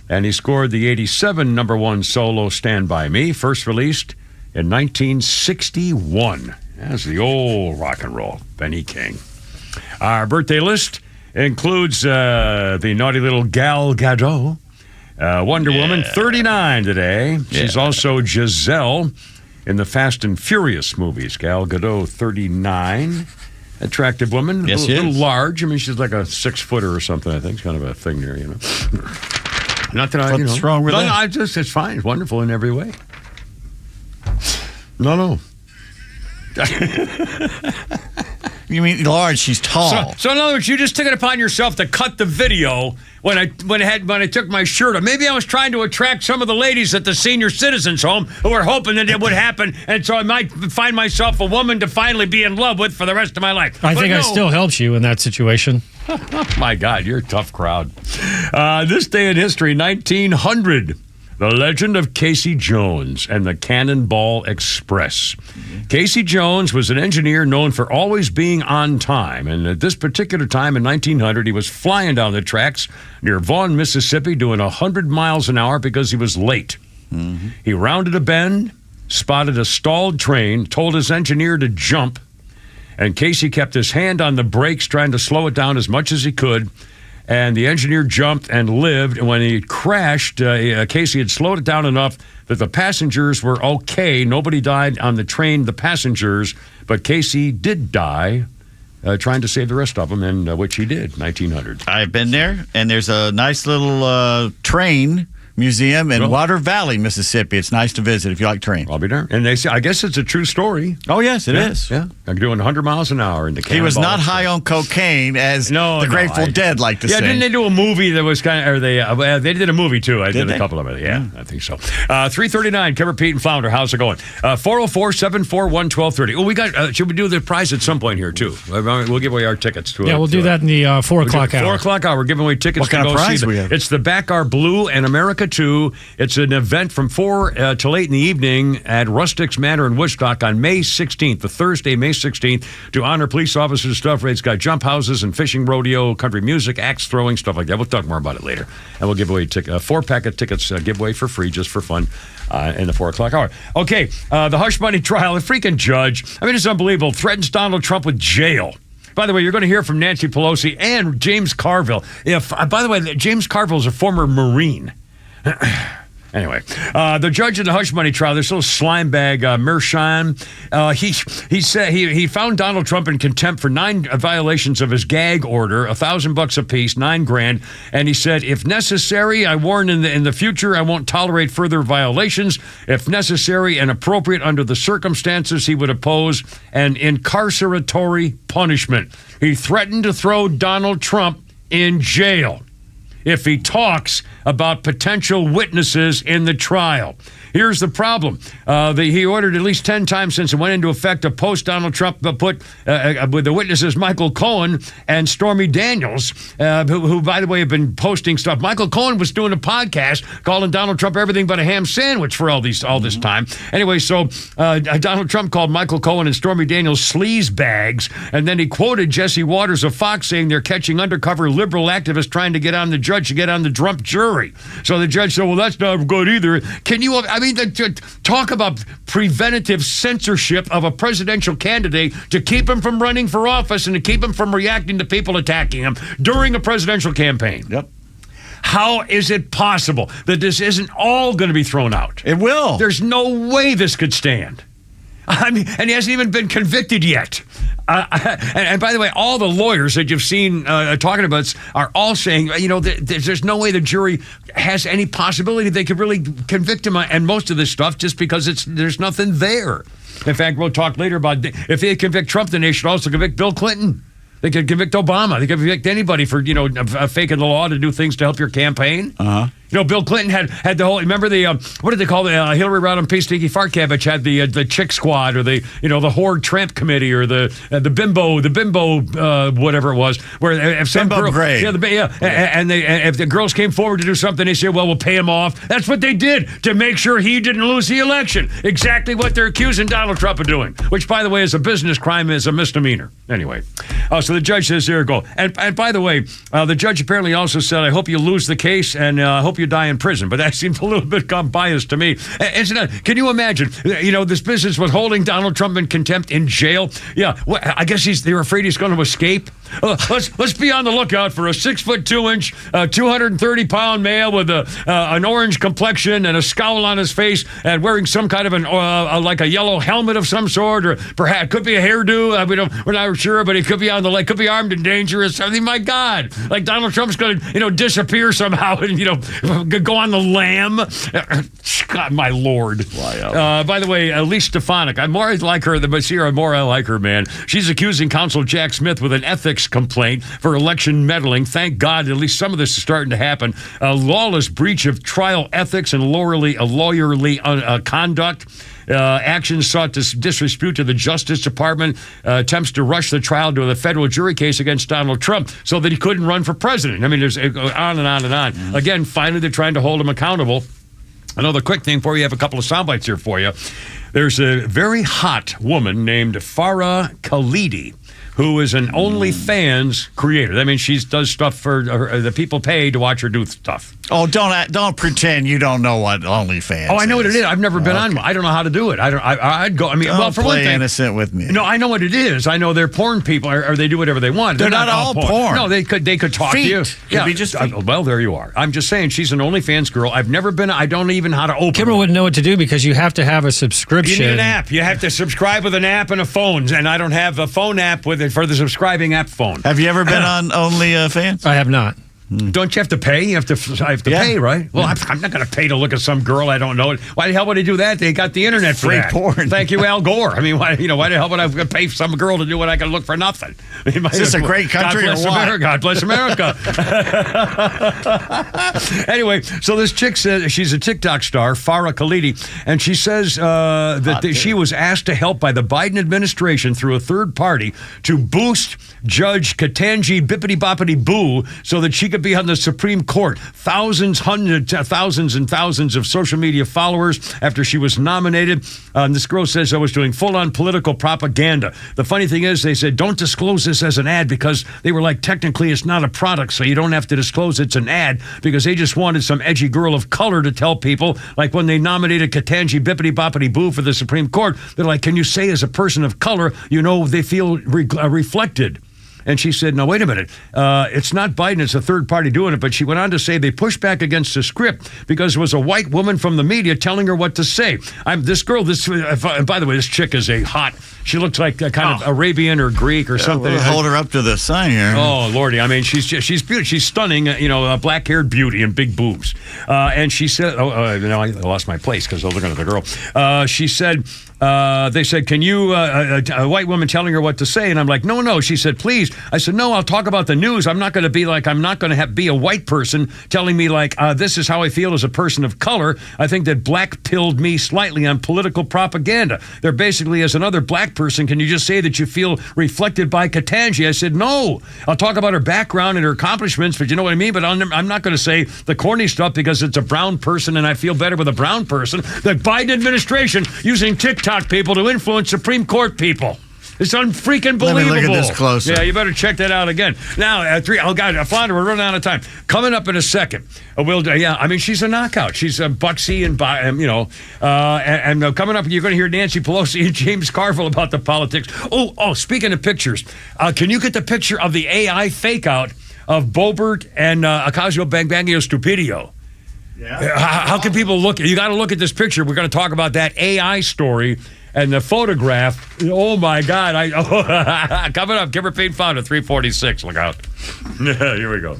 and he scored the 87 number one solo Stand By Me, first released in 1961. That's the old rock and roll, Benny King. Our birthday list includes the naughty little Gal Gadot, Wonder Woman, 39 today. She's also Giselle in the Fast and Furious movies. Gal Gadot, 39. Attractive woman. Yes, a little large. I mean, she's like a 6-footer or something, I think. It's kind of a thing there, Not that What's wrong with that? It's fine. It's wonderful in every way. No. You mean large? She's tall. So in other words, you just took it upon yourself to cut the video when I took my shirt off. Maybe I was trying to attract some of the ladies at the senior citizens home who were hoping that it would happen, and so I might find myself a woman to finally be in love with for the rest of my life. I think I still helped you in that situation. My God, you're a tough crowd. This day in history, 1900. The legend of Casey Jones and the Cannonball Express. Casey Jones was an engineer known for always being on time. And at this particular time in 1900, he was flying down the tracks near Vaughan, Mississippi, doing 100 miles an hour because he was late. He rounded a bend, spotted a stalled train, told his engineer to jump, and Casey kept his hand on the brakes trying to slow it down as much as he could. And the engineer jumped and lived. And when he crashed, Casey had slowed it down enough that the passengers were okay. Nobody died on the train, the passengers. But Casey did die trying to save the rest of them, and which he did, 1900. I've been there, and there's a nice little train museum in Water Valley, Mississippi. It's nice to visit if you like trains. I'll be there. And they say, I guess it's a true story. Oh, yes, it is. Yeah. I'm doing 100 miles an hour in the He was not high on cocaine as the Grateful Dead like to say. Yeah, didn't they do a movie that was kind of, or they did a movie too. I did a couple of it. Yeah, I think so. 339, Kevin, Pete, and Flounder. How's it going? 404-741-1230. Oh, we got, should we do the prize at some point here too? We'll give away our tickets to it. Yeah, we'll do that in the 4 o'clock hour. 4 o'clock hour. We're giving away tickets to go see we have? It's the Backar Blue and America 2. It's an event from 4 till 8 in the evening at Rustics Manor in Woodstock on May 16th, the Thursday, May 16th, to honor police officers and stuff. It's got jump houses and fishing rodeo, country music, axe throwing, stuff like that. We'll talk more about it later. And we'll give away 4-pack of tickets, giveaway for free, just for fun, in the 4 o'clock hour. Okay, the hush money trial, the freaking judge, I mean, it's unbelievable, threatens Donald Trump with jail. By the way, you're going to hear from Nancy Pelosi and James Carville. By the way, James Carville is a former Marine. Anyway, the judge in the hush money trial, this little slime bag, Mershan, he said he found Donald Trump in contempt for 9 violations of his gag order, $1,000 apiece, $9,000, and he said, if necessary, I warn in the future, I won't tolerate further violations. If necessary and appropriate under the circumstances, he would oppose an incarceratory punishment. He threatened to throw Donald Trump in jail if he talks about potential witnesses in the trial. Here's the problem. He ordered at least 10 times since it went into effect to post Donald Trump, put with the witnesses Michael Cohen and Stormy Daniels, who, by the way, have been posting stuff. Michael Cohen was doing a podcast calling Donald Trump everything but a ham sandwich for all this time. Anyway, so Donald Trump called Michael Cohen and Stormy Daniels sleaze bags, and then he quoted Jesse Waters of Fox saying they're catching undercover liberal activists trying to get on the judge to get on the Trump jury. So the judge said, well, that's not good either. Can you... I mean, talk about preventative censorship of a presidential candidate to keep him from running for office and to keep him from reacting to people attacking him during a presidential campaign. Yep. How is it possible that this isn't all going to be thrown out? It will. There's no way this could stand. I mean, and he hasn't even been convicted yet. And by the way, all the lawyers that you've seen talking about this are all saying, there's no way the jury has any possibility they could really convict him and most of this stuff just because there's nothing there. In fact, we'll talk later about if they convict Trump, then they should also convict Bill Clinton. They could convict Obama. They could convict anybody for, faking the law to do things to help your campaign. Uh-huh. Bill Clinton had the whole, remember the, what did they call the Hillary Rodham P. Stinky Fartcabbage had the chick squad or the Horde Tramp Committee or the bimbo, whatever it was, where if some bimbo girl, grade. and if the girls came forward to do something, they said, well, we'll pay him off. That's what they did to make sure he didn't lose the election. Exactly what they're accusing Donald Trump of doing, which, by the way, is a business crime, is a misdemeanor. Anyway, so the judge says, there you go. And by the way, the judge apparently also said, I hope you lose the case and I hope you die in prison. But that seems a little bit biased to me. Can you imagine, this business with holding Donald Trump in contempt in jail? Yeah, I guess they're afraid he's going to escape. Let's be on the lookout for a 6'2", 230-pound male with an orange complexion and a scowl on his face and wearing some kind of like a yellow helmet of some sort, or perhaps could be a hairdo. We're not sure, but he could be on the lake, could be armed and dangerous. I mean, my God, like Donald Trump's going to disappear somehow and go on the lam. God, my Lord. By the way, Elise Stefanik, I more like her than Basira. More I like her, man. She's accusing Counsel Jack Smith with an ethics complaint for election meddling. Thank God, at least some of this is starting to happen. A lawless breach of trial ethics and lawyerly conduct. Actions sought to disrespute to the Justice Department, attempts to rush the trial to a federal jury case against Donald Trump so that he couldn't run for president. I mean, there's on and on and on. Mm-hmm. Again, finally, they're trying to hold him accountable. Another quick thing for you. I have a couple of sound bites here for you. There's a very hot woman named Farah Khalidi, who is an OnlyFans creator. I mean, she does stuff for the people pay to watch her do stuff. Oh, don't pretend you don't know what OnlyFans is. Oh, I know what it is. I've never been on one. I don't know how to do it. I'd go. I mean, don't for one thing, innocent with me. No, I know what it is. I know they're porn people, or they do whatever they want. They're not all porn. No, they could talk feet. to you. Could be just feet. Well, there you are. I'm just saying, she's an OnlyFans girl. I've never been. I don't even know how to open. Kimber wouldn't know what to do because you have to have a subscription. You need an app. You have to subscribe with an app and a phone, and I don't have a phone app with it for the subscribing app phone. Have you ever been on OnlyFans? I have not. Don't you have to pay? I have to pay, right? Well, I'm not going to pay to look at some girl I don't know. Why the hell would I do that? They got the internet for free that. Porn. Thank you, Al Gore. I mean, why the hell would I pay some girl to do what I can look for nothing? I mean, is this a great country God bless or what? America. God bless America. Anyway, so this chick says she's a TikTok star, Farah Khalidi, and she says that she was asked to help by the Biden administration through a third party to boost Judge Ketanji Bippity Boppity Boo so that she could be on the Supreme Court. Thousands and thousands of social media followers after she was nominated. This girl says I was doing full-on political propaganda. The funny thing is, they said, don't disclose this as an ad, because they were like, technically it's not a product, so you don't have to disclose it's an ad, because they just wanted some edgy girl of color to tell people, like when they nominated Ketanji Bippity Boppity Boo for the Supreme Court, they're like, can you say as a person of color, they feel reflected? And she said, no, wait a minute. It's not Biden. It's a third party doing it. But she went on to say they pushed back against the script because there was a white woman from the media telling her what to say. By the way, this chick is she looks like a kind of Arabian or Greek or something. We'll hold her up to the sign here. Oh, Lordy. I mean, she's beautiful. She's stunning, a black-haired beauty and big boobs. And she said, I lost my place because I was looking at the girl. She said, they said, can you, a white woman telling her what to say? And I'm like, no. She said, please. I said, no, I'll talk about the news. I'm not going to be be a white person telling me this is how I feel as a person of color. I think that black-pilled me slightly on political propaganda. They're basically, as another black person, can you just say that you feel reflected by Ketanji? I said, no. I'll talk about her background and her accomplishments, but you know what I mean? But I'm not going to say the corny stuff because it's a brown person and I feel better with a brown person. The Biden administration using TikTok people to influence Supreme Court people. It's unfreaking believable. Let me look at this closer. Yeah, you better check that out again. Now, at 3, Flounder, we're running out of time. Coming up in a second, she's a knockout. She's bucksy and coming up, you're going to hear Nancy Pelosi and James Carville about the politics. Oh, speaking of pictures, can you get the picture of the AI fake out of Boebert and Ocasio-Bangbangio Stupidio? Yeah. How can people look? You got to look at this picture. We're going to talk about that AI story. And the photograph, oh my God. Coming up, Kimber Payne found at 346. Look out. Here we go.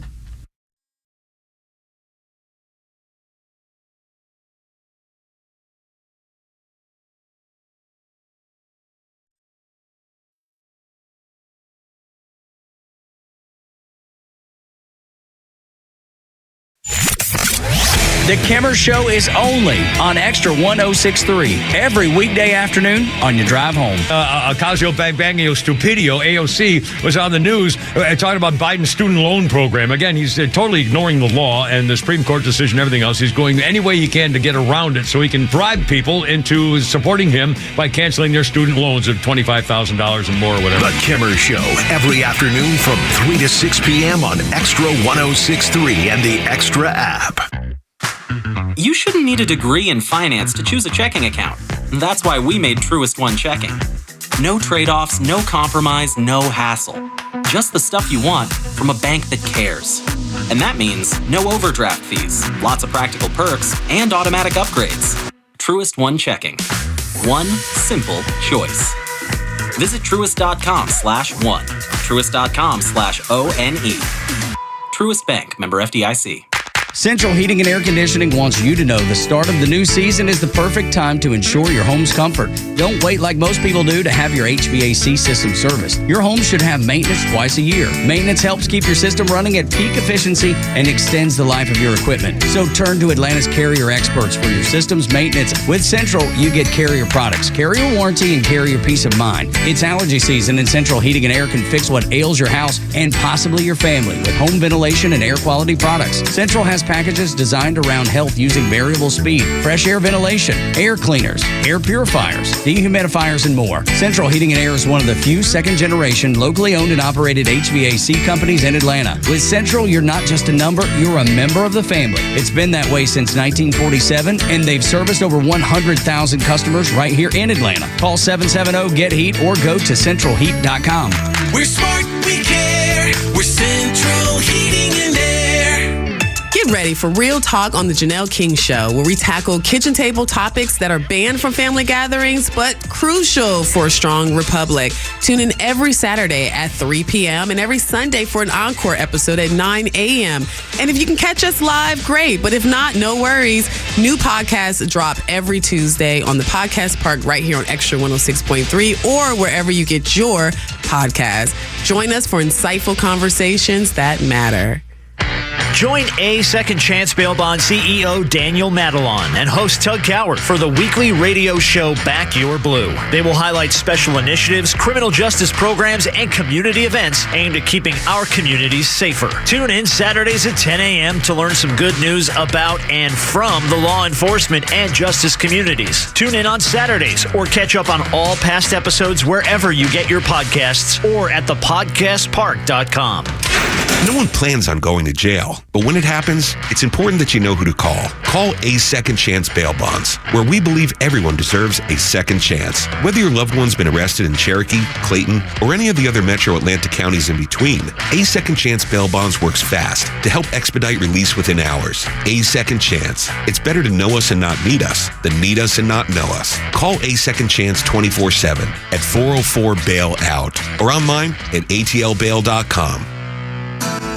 The Kimmer Show is only on Extra 106.3 every weekday afternoon on your drive home. Ocasio-Bangbangio Stupidio, AOC, was on the news talking about Biden's student loan program. Again, he's totally ignoring the law and the Supreme Court decision and everything else. He's going any way he can to get around it so he can bribe people into supporting him by canceling their student loans of $25,000 and more or whatever. The Kimmer Show, every afternoon from 3 to 6 p.m. on Extra 106.3 and the Extra app. You shouldn't need a degree in finance to choose a checking account. That's why we made Truist One Checking. No trade-offs, no compromise, no hassle. just the stuff you want from a bank that cares. And that means no overdraft fees, lots of practical perks, and automatic upgrades. Truist One Checking. One simple choice. Visit truist.com/one. Truist.com/ONE. Truist Bank, member FDIC. Central Heating and Air Conditioning wants you to know the start of the new season is the perfect time to ensure your home's comfort. Don't wait like most people do to have your HVAC system serviced. Your home should have maintenance twice a year. Maintenance helps keep your system running at peak efficiency and extends the life of your equipment. So turn to Atlanta's Carrier experts for your system's maintenance. With Central, you get Carrier products, Carrier warranty, and Carrier peace of mind. It's allergy season, and Central Heating and Air can fix what ails your house and possibly your family with home ventilation and air quality products. Central has packages designed around health using variable speed, fresh air ventilation, air cleaners, air purifiers, dehumidifiers, and more. Central Heating and Air is one of the few second-generation, locally owned and operated HVAC companies in Atlanta. With Central, you're not just a number, you're a member of the family. It's been that way since 1947, and they've serviced over 100,000 customers right here in Atlanta. Call 770-GET-HEAT or go to centralheat.com. We're smart, we care. We're Central Heating and Air. Get ready for Real Talk on the Janelle King Show, where we tackle kitchen table topics that are banned from family gatherings, but crucial for a strong republic. Tune in every Saturday at 3 p.m. and every Sunday for an encore episode at 9 a.m. And if you can catch us live, great. But if not, no worries. New podcasts drop every Tuesday on the Podcast Park right here on XTRA 106.3 or wherever you get your podcast. Join us for insightful conversations that matter. Join A Second Chance Bail Bond CEO Daniel Madelon and host Tug Coward for the weekly radio show Back Your Blue. They will highlight special initiatives, criminal justice programs, and community events aimed at keeping our communities safer. Tune in Saturdays at 10 a.m. to learn some good news about and from the law enforcement and justice communities. Tune in on Saturdays or catch up on all past episodes wherever you get your podcasts or at thepodcastpark.com. No one plans on going to jail, but when it happens, it's important that you know who to call. Call A Second Chance Bail Bonds, where we believe everyone deserves a second chance. Whether your loved one's been arrested in Cherokee, Clayton, or any of the other metro Atlanta counties in between, A Second Chance Bail Bonds works fast to help expedite release within hours. A Second Chance. It's better to know us and not need us than need us and not know us. Call A Second Chance 24/7 at 404-BAIL-OUT or online at atlbail.com.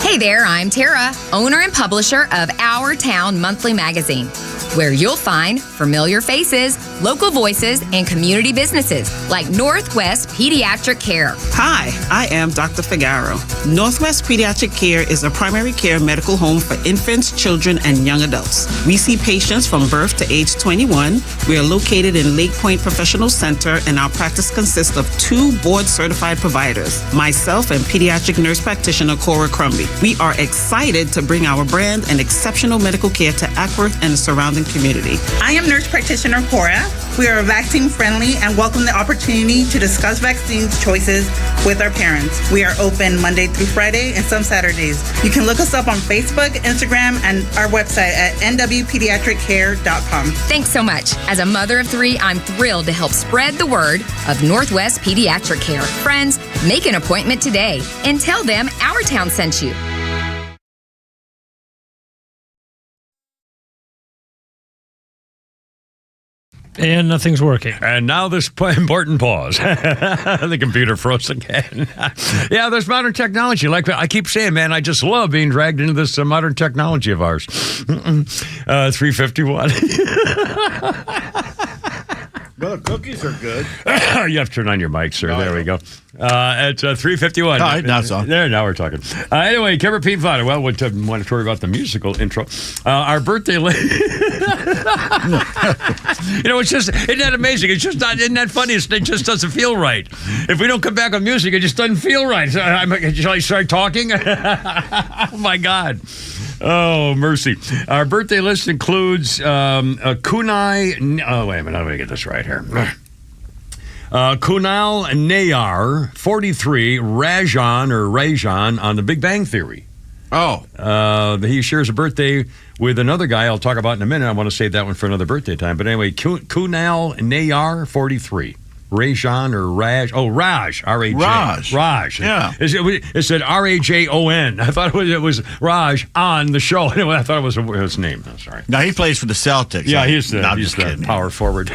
Hey there, I'm Tara, owner and publisher of Our Town Monthly Magazine, where you'll find familiar faces, local voices, and community businesses like Northwest Pediatric Care. Hi, I am Dr. Figaro. Northwest Pediatric Care is a primary care medical home for infants, children, and young adults. We see patients from birth to age 21. We are located in Lake Point Professional Center, and our practice consists of 2 board-certified providers, myself and pediatric nurse practitioner Cora Crumby. We are excited to bring our brand and exceptional medical care to Ackworth and the surrounding community. I am nurse practitioner Cora. We are vaccine friendly and welcome the opportunity to discuss vaccine choices with our parents. We are open Monday through Friday and some Saturdays. You can look us up on Facebook, Instagram, and our website at nwpediatriccare.com. Thanks so much. As a mother of 3, I'm thrilled to help spread the word of Northwest Pediatric Care. Friends, make an appointment today and tell them Our Town sent you. And nothing's working. And now this important pause. The computer froze again. Yeah, there's modern technology. Like I keep saying, man, I just love being dragged into this modern technology of ours. 351. Well, the cookies are good. You have to turn on your mic, sir. There we go. It's 3:51. All right, now it's on. There, now we're talking. Anyway, Kevin Pete Flatter. Well, want to worry about the musical intro. Our birthday. It's just, isn't that amazing? It's just not, isn't that funny? It just doesn't feel right. If we don't come back with music, it just doesn't feel right. Shall I start talking? Oh, my God. Oh, mercy. Our birthday list includes Kunai. Oh, wait a minute. I'm going to get this right here. Kunal Nayar, 43, Rajan on The Big Bang Theory. Oh. He shares a birthday with another guy I'll talk about in a minute. I want to save that one for another birthday time. But anyway, Kunal Nayar, 43. Rajan or Raj. Oh, Raj. R-A-J. Raj. Yeah. It said R-A-J-O-N. I thought it was Raj on the show. Anyway, I thought it was his name. I'm sorry. Now, he plays for the Celtics. Yeah, he's the kidding. power forward.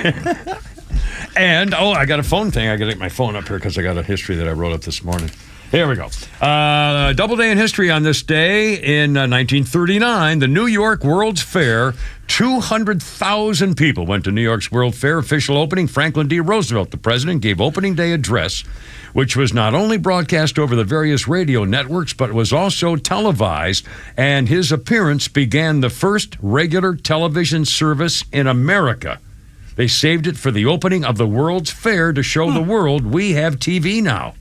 And, I got a phone thing. I got to get my phone up here because I got a history that I wrote up this morning. Here we go. Double day in history on this day. In 1939, the New York World's Fair, 200,000 people went to New York's World Fair official opening. Franklin D. Roosevelt, the president, gave opening day address, which was not only broadcast over the various radio networks, but was also televised, and his appearance began the first regular television service in America. They saved it for the opening of the World's Fair to show the world we have TV now.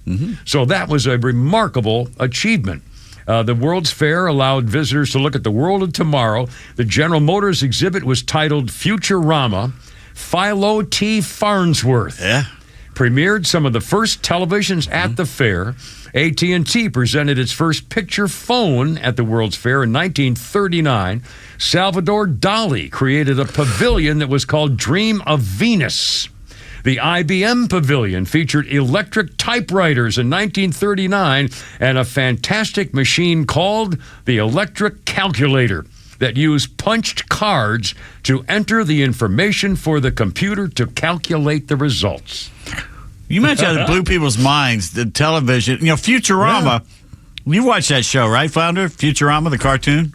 So that was a remarkable achievement. The World's Fair allowed visitors to look at the world of tomorrow. The General Motors exhibit was titled Futurama. Philo T. Farnsworth premiered some of the first televisions at the fair. AT&T presented its first picture phone at the World's Fair in 1939. Salvador Dali created a pavilion that was called Dream of Venus. The IBM Pavilion featured electric typewriters in 1939 and a fantastic machine called the Electric Calculator that used punched cards to enter the information for the computer to calculate the results. You mentioned how it blew people's minds, the television. You know, Futurama. Yeah. You watched that show, right, Founder? Futurama, the cartoon?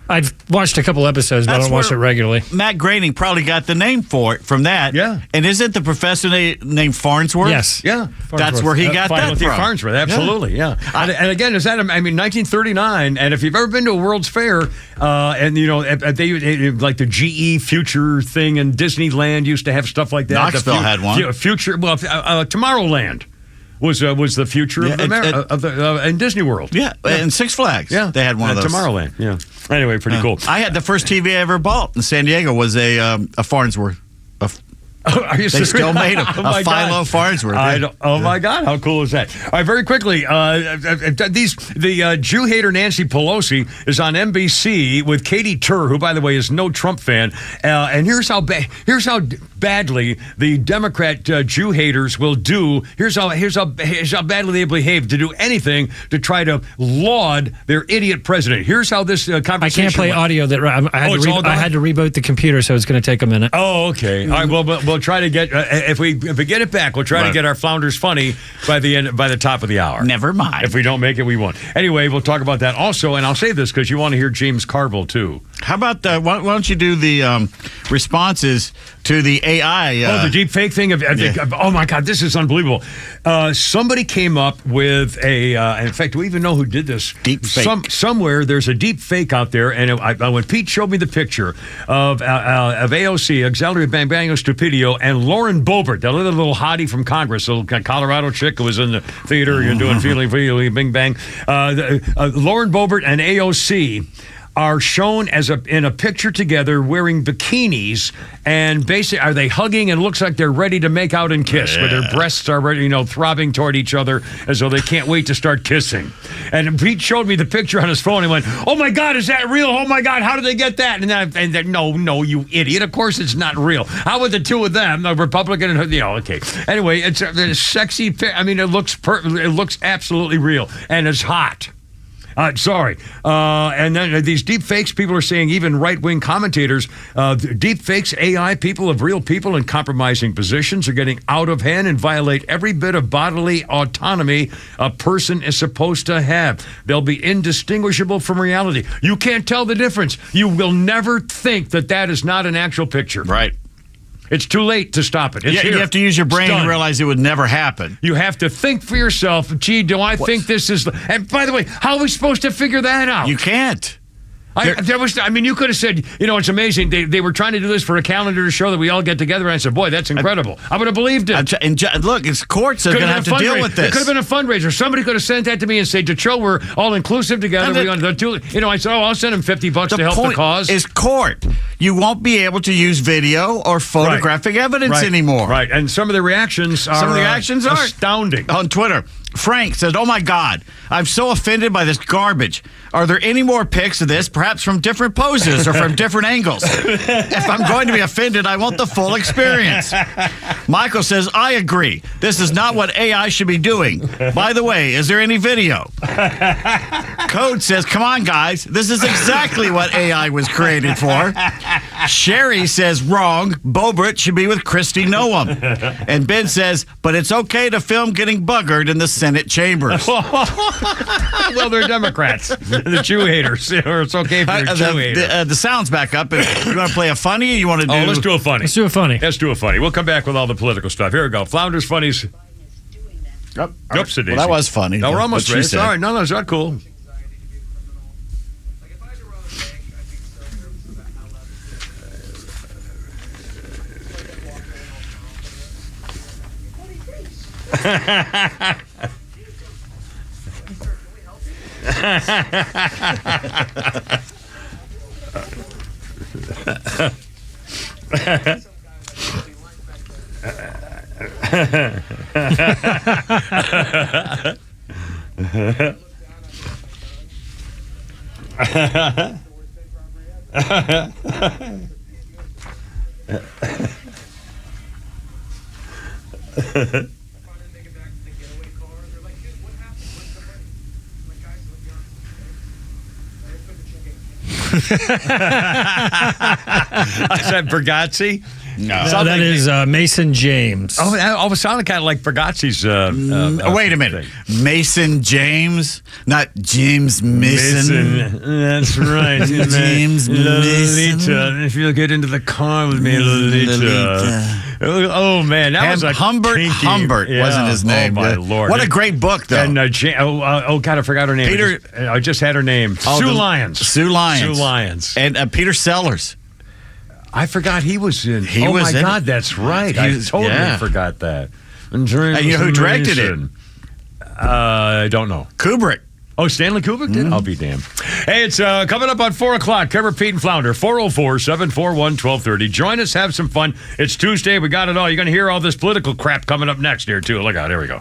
I've watched a couple episodes, but I don't watch it regularly. Matt Groening probably got the name for it from that. Yeah. And isn't the professor named Farnsworth? Yes. Yeah. That's where he got that from. Farnsworth, absolutely, yeah. And again, is that, 1939, and if you've ever been to a World's Fair, and, they like the GE Future thing, and Disneyland used to have stuff like that. Knoxville had one. Tomorrowland was the future in Disney World. Yeah, and Six Flags. Yeah, they had one of those. Tomorrowland. Yeah. Anyway, pretty cool. I had the first TV I ever bought in San Diego was a Farnsworth. They still made them. A Philo Farnsworth. Oh, my God. How cool is that? All right, very quickly. The Jew hater Nancy Pelosi is on NBC with Katie Tur, who, by the way, is no Trump fan. And here's how badly the Democrat Jew haters will do. Here's how badly they behave to do anything to try to laud their idiot president. Here's how this conversation I can't play went. audio. I had to reboot the computer, so it's going to take a minute. Oh, okay. All right, well, we'll try to get if we get it back, we'll try to get our Flounders funny by the top of the hour. Never mind. If we don't make it, we won't. Anyway, we'll talk about that also, and I'll say this because you want to hear James Carville too. How about why don't you do the responses to the AI? The deep fake thing. Oh my God, this is unbelievable. Somebody came up with in fact, do we even know who did this? Deep fake. Somewhere there's a deep fake out there, and when Pete showed me the picture of AOC, Auxiliary Bambino Stupidio, and Lauren Boebert, that little hottie from Congress, the little Colorado chick who was in the theater, you're doing feeling, bing bang. Lauren Boebert and AOC are shown in a picture together wearing bikinis, and basically are they hugging and looks like they're ready to make out and kiss, but their breasts are ready, throbbing toward each other as though they can't wait to start kissing. And Pete showed me the picture on his phone and went, "Oh my God, is that real? Oh my God, how did they get that?" And no, you idiot! Of course it's not real. How would the two of them, a Republican and okay. Anyway, it's a sexy. It looks absolutely real, and it's hot. And then these deep fakes, people are saying, even right-wing commentators, deep fakes, AI people of real people in compromising positions are getting out of hand and violate every bit of bodily autonomy a person is supposed to have. They'll be indistinguishable from reality. You can't tell the difference. You will never think that is not an actual picture. Right. It's too late to stop it. You have to use your brain and realize it would never happen. You have to think for yourself, gee, do I think this is... And by the way, how are we supposed to figure that out? You can't. You could have said, it's amazing. They were trying to do this for a calendar to show that we all get together. And I said, boy, that's incredible. I would have believed it. Look, it's courts that are going to have to deal with this. It could have been a fundraiser. Somebody could have sent that to me and said, to show we're all inclusive together. I said, I'll send him $50 to help the cause. Is court. You won't be able to use video or photographic evidence anymore. Right. And some of the reactions are astounding. On Twitter. Frank says, oh my God, I'm so offended by this garbage. Are there any more pics of this, perhaps from different poses or from different angles? If I'm going to be offended, I want the full experience. Michael says, I agree. This is not what AI should be doing. By the way, is there any video? Code says, come on, guys. This is exactly what AI was created for. Sherry says, wrong. Bobrit should be with Kristi Noem. And Ben says, but it's okay to film getting buggered in the Senate chambers. Well, they're Democrats. The Jew haters. Or it's okay for the Jew haters. The sound's back up. You want to play a funny or you want to do... Oh, let's do a funny. Let's do a funny. Let's do a funny. We'll come back with all the political stuff. Here we go. Flounders, funnies. Well, that was funny. No, we're almost ready. It's said. all right. No, it's not cool. Is that Bergazzi? No, that is Mason James. Oh, it sounded kind of like Bergazzi's. Wait a minute. Mason James? Not James Mason. That's right. James Lolita. If you'll get into the car with me, Lolita. Oh, man. That was a Humbert kinky, Humbert wasn't his name. Oh, my Lord. What a great book, though. And, God, I forgot her name. I just had her name. Sue Lyons. Sue Lyons. Sue Lyons. And Peter Sellers. I forgot he was in. He was my in God, that's right. I totally forgot that. And you know who directed it? I don't know. Kubrick. Oh, Stanley Kubrick did? I'll be damned. Hey, it's coming up on 4 o'clock. Trevor, Pete, and Flounder, 404-741-1230. Join us, have some fun. It's Tuesday. We got it all. You're going to hear all this political crap coming up next here, too. Look out. Here we go.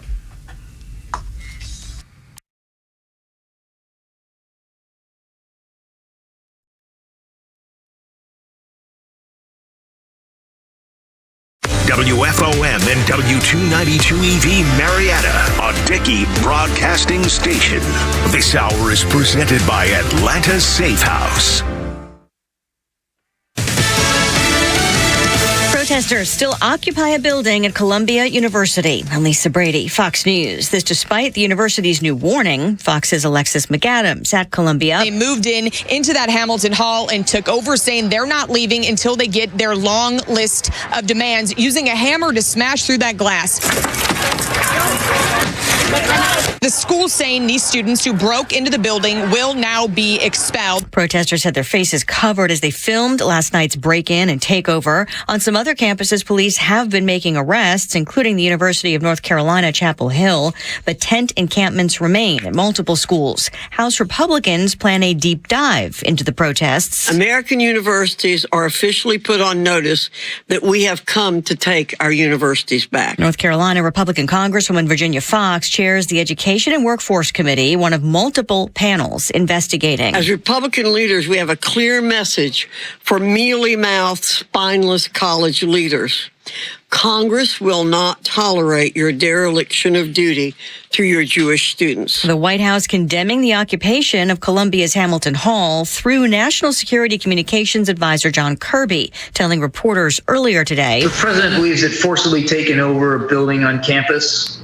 WFOM and W292EV Marietta, a Dickey Broadcasting Station. This hour is presented by Atlanta Safe House. Protesters still occupy a building at Columbia University. I'm Lisa Brady, Fox News. This despite the university's new warning. Fox's Alexis McAdams at Columbia. They moved into that Hamilton Hall and took over, saying they're not leaving until they get their long list of demands, using a hammer to smash through that glass. The school saying these students who broke into the building will now be expelled. Protesters had their faces covered as they filmed last night's break-in and takeover. On some other campuses, police have been making arrests, including the University of North Carolina, Chapel Hill. But tent encampments remain at multiple schools. House Republicans plan a deep dive into the protests. American universities are officially put on notice that we have come to take our universities back. North Carolina Republican Congresswoman Virginia Fox chairs the Education and Workforce Committee, one of multiple panels investigating. As Republican leaders, we have a clear message for mealy-mouthed, spineless college leaders. Congress will not tolerate your dereliction of duty to your Jewish students. The White House condemning the occupation of Columbia's Hamilton Hall through National Security Communications Advisor John Kirby, telling reporters earlier today. The president believes that forcibly taking over a building on campus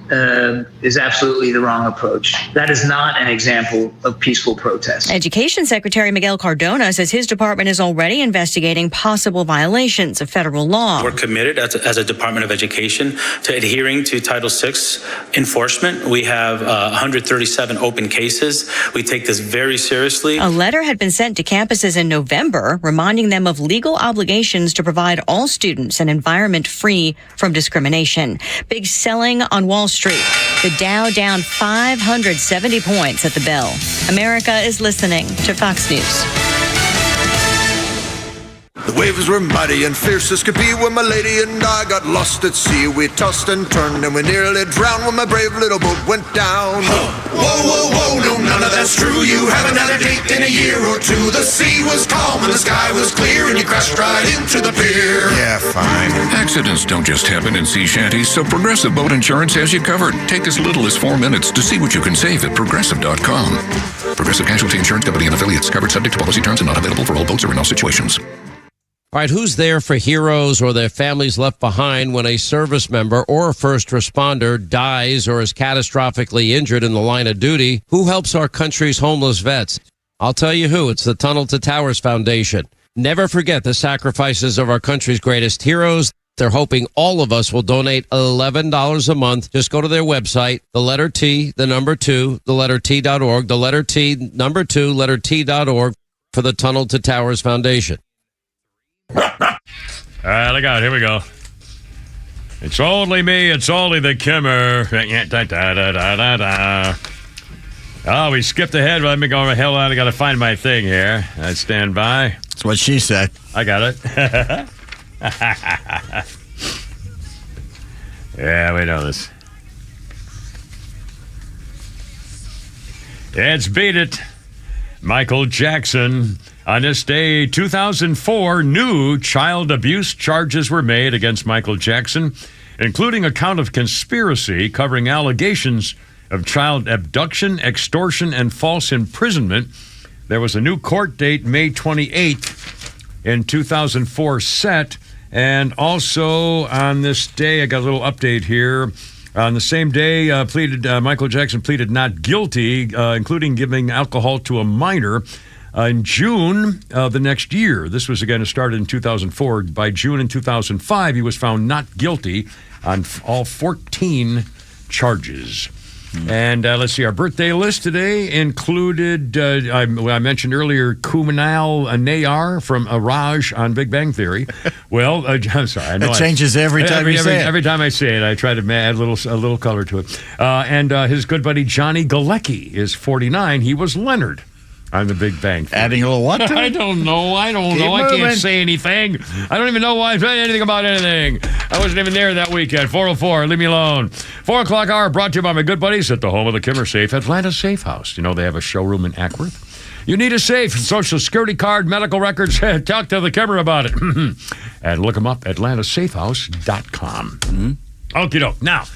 is absolutely the wrong approach. That is not an example of peaceful protest. Education Secretary Miguel Cardona says his department is already investigating possible violations of federal law. We're committed as a Department of Education to adhering to Title VI enforcement. We have 137 open cases. We take this very seriously. A letter had been sent to campuses in November, reminding them of legal obligations to provide all students an environment free from discrimination. Big selling on Wall Street. The Dow down 570 points at the bell. America is listening to Fox News. The waves were mighty and fierce as could be when my lady and I got lost at sea. We tossed and turned and we nearly drowned when my brave little boat went down. Whoa, whoa, whoa, no, none of that's true. You haven't had a date in a year or two. The sea was calm and the sky was clear, and you crashed right into the pier. Yeah, fine. Accidents don't just happen in sea shanties, so Progressive Boat Insurance has you covered. Take as little as 4 minutes to see what you can save at Progressive.com. Progressive Casualty Insurance Company and affiliates. Covered subject to policy terms and not available for all boats or in all situations. All right, who's there for heroes or their families left behind when a service member or a first responder dies or is catastrophically injured in the line of duty? Who helps our country's homeless vets? I'll tell you who. It's the Tunnel to Towers Foundation. Never forget the sacrifices of our country's greatest heroes. They're hoping all of us will donate $11 a month. Just go to their website, the letter T, the number 2, the letter T.org, the letter T, number 2, letter T.org for the Tunnel to Towers Foundation. All right, look out. Here we go. It's only me. It's only the Kimmer. Oh, we skipped ahead. Let me go over. Hell on. I got to find my thing here. I stand by. That's what she said. I got it. Yeah, we know this. It's Beat It. Michael Jackson. On this day, 2004, new child abuse charges were made against Michael Jackson, including a count of conspiracy covering allegations of child abduction, extortion, and false imprisonment. There was a new court date, May 28th in 2004 set. And also on this day, I got a little update here. On the same day, Michael Jackson pleaded not guilty, including giving alcohol to a minor. In June of the next year, this was again started in 2004. By June in 2005, he was found not guilty on all 14 charges. And let's see, our birthday list today included, I mentioned earlier, Kumail Nayar from Raj on Big Bang Theory. Well, I'm sorry. I know it changes every time you say it. Every time I say it, I try to add a little color to it. And his good buddy Johnny Galecki is 49. He was Leonard on the Big Bang Theory. Adding a little what to it? I don't know. I can't say anything. I don't even know why I'm saying anything about anything. I wasn't even there that weekend. 404, leave me alone. 4 o'clock hour brought to you by my good buddies at the home of the Kimmer Safe, Atlanta Safe House. You know, they have a showroom in Ackworth. You need a safe, Social Security card, medical records. Talk to the Kimmer about it. And look them up, atlantasafehouse.com. Okie doke. Now,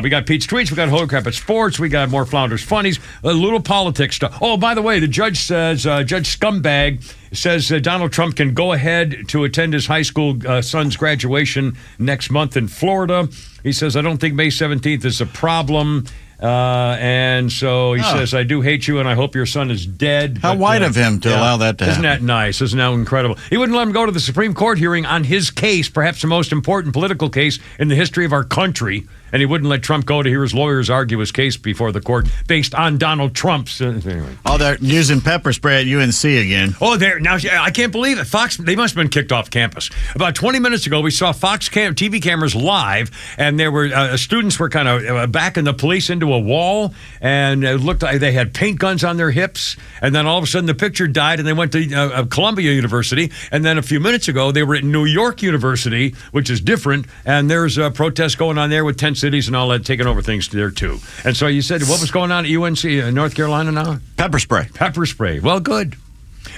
we got Pete's Tweets, we got Holy Crap at Sports, we got more Flounders Funnies, a little politics stuff. Oh, by the way, the judge says, Judge Scumbag says Donald Trump can go ahead to attend his high school son's graduation next month in Florida. He says, I don't think May 17th is a problem. And so he says, I do hate you and I hope your son is dead. How white of him to allow that to happen. Isn't that nice? Isn't that incredible? He wouldn't let him go to the Supreme Court hearing on his case, perhaps the most important political case in the history of our country. And he wouldn't let Trump go to hear his lawyers argue his case before the court based on Donald Trump's. Anyway. Oh, they're using pepper spray at UNC again. Oh, now I can't believe it. Fox, they must have been kicked off campus. About 20 minutes ago, we saw Fox TV cameras live, and there were students were kind of backing the police into a wall, and it looked like they had paint guns on their hips. And then all of a sudden, the picture died, and they went to Columbia University. And then a few minutes ago, they were at New York University, which is different, and there's a protest going on there with 10 cities and all that taking over things there too. And so you said, what was going on at UNC, North Carolina now? Pepper spray. Pepper spray. Well, good.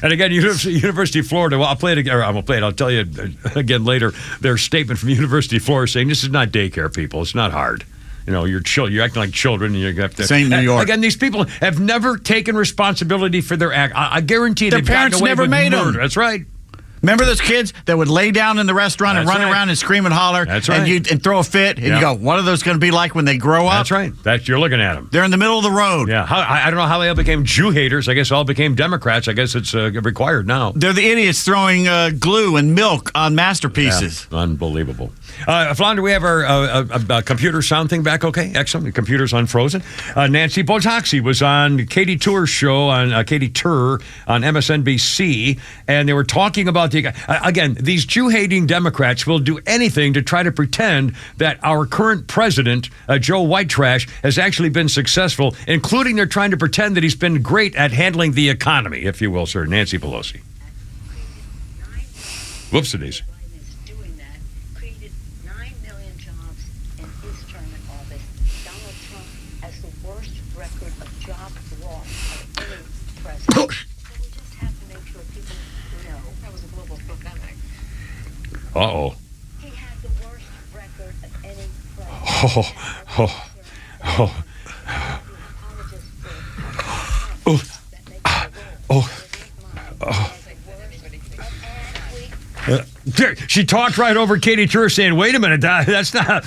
And again, University of Florida, well, I'll play it again. I'll tell you again later, their statement from University of Florida saying this is not daycare, people. It's not hard. You know, you're acting like children. And you have to. Same New York. Again, these people have never taken responsibility for their act. I guarantee their parents never made murder. them. That's right. Remember those kids that would lay down in the restaurant and run around and scream and holler? That's right. And throw a fit? And you go, what are those going to be like when they grow up? That's right. You're looking at them. They're in the middle of the road. Yeah. I don't know how they all became Jew haters. I guess all became Democrats. I guess it's required now. They're the idiots throwing glue and milk on masterpieces. Yeah, unbelievable. Flounder, we have our computer sound thing back okay? Excellent. The computer's unfrozen. Nancy Botoxi was on Katie Tur's show, on Katie Tur on MSNBC, and they were talking about again, these Jew-hating Democrats will do anything to try to pretend that our current president, Joe White Trash, has actually been successful, including they're trying to pretend that he's been great at handling the economy, if you will, sir. Nancy Pelosi. Whoopsie-daisy. Doing that created 9 million jobs in his term in office. Donald Trump has the worst record of job loss of any president. So we just have to make sure people know that was a global pandemic. Uh-oh. He had the worst record of any president. She talked right over Katie Tur saying, wait a minute, that's not,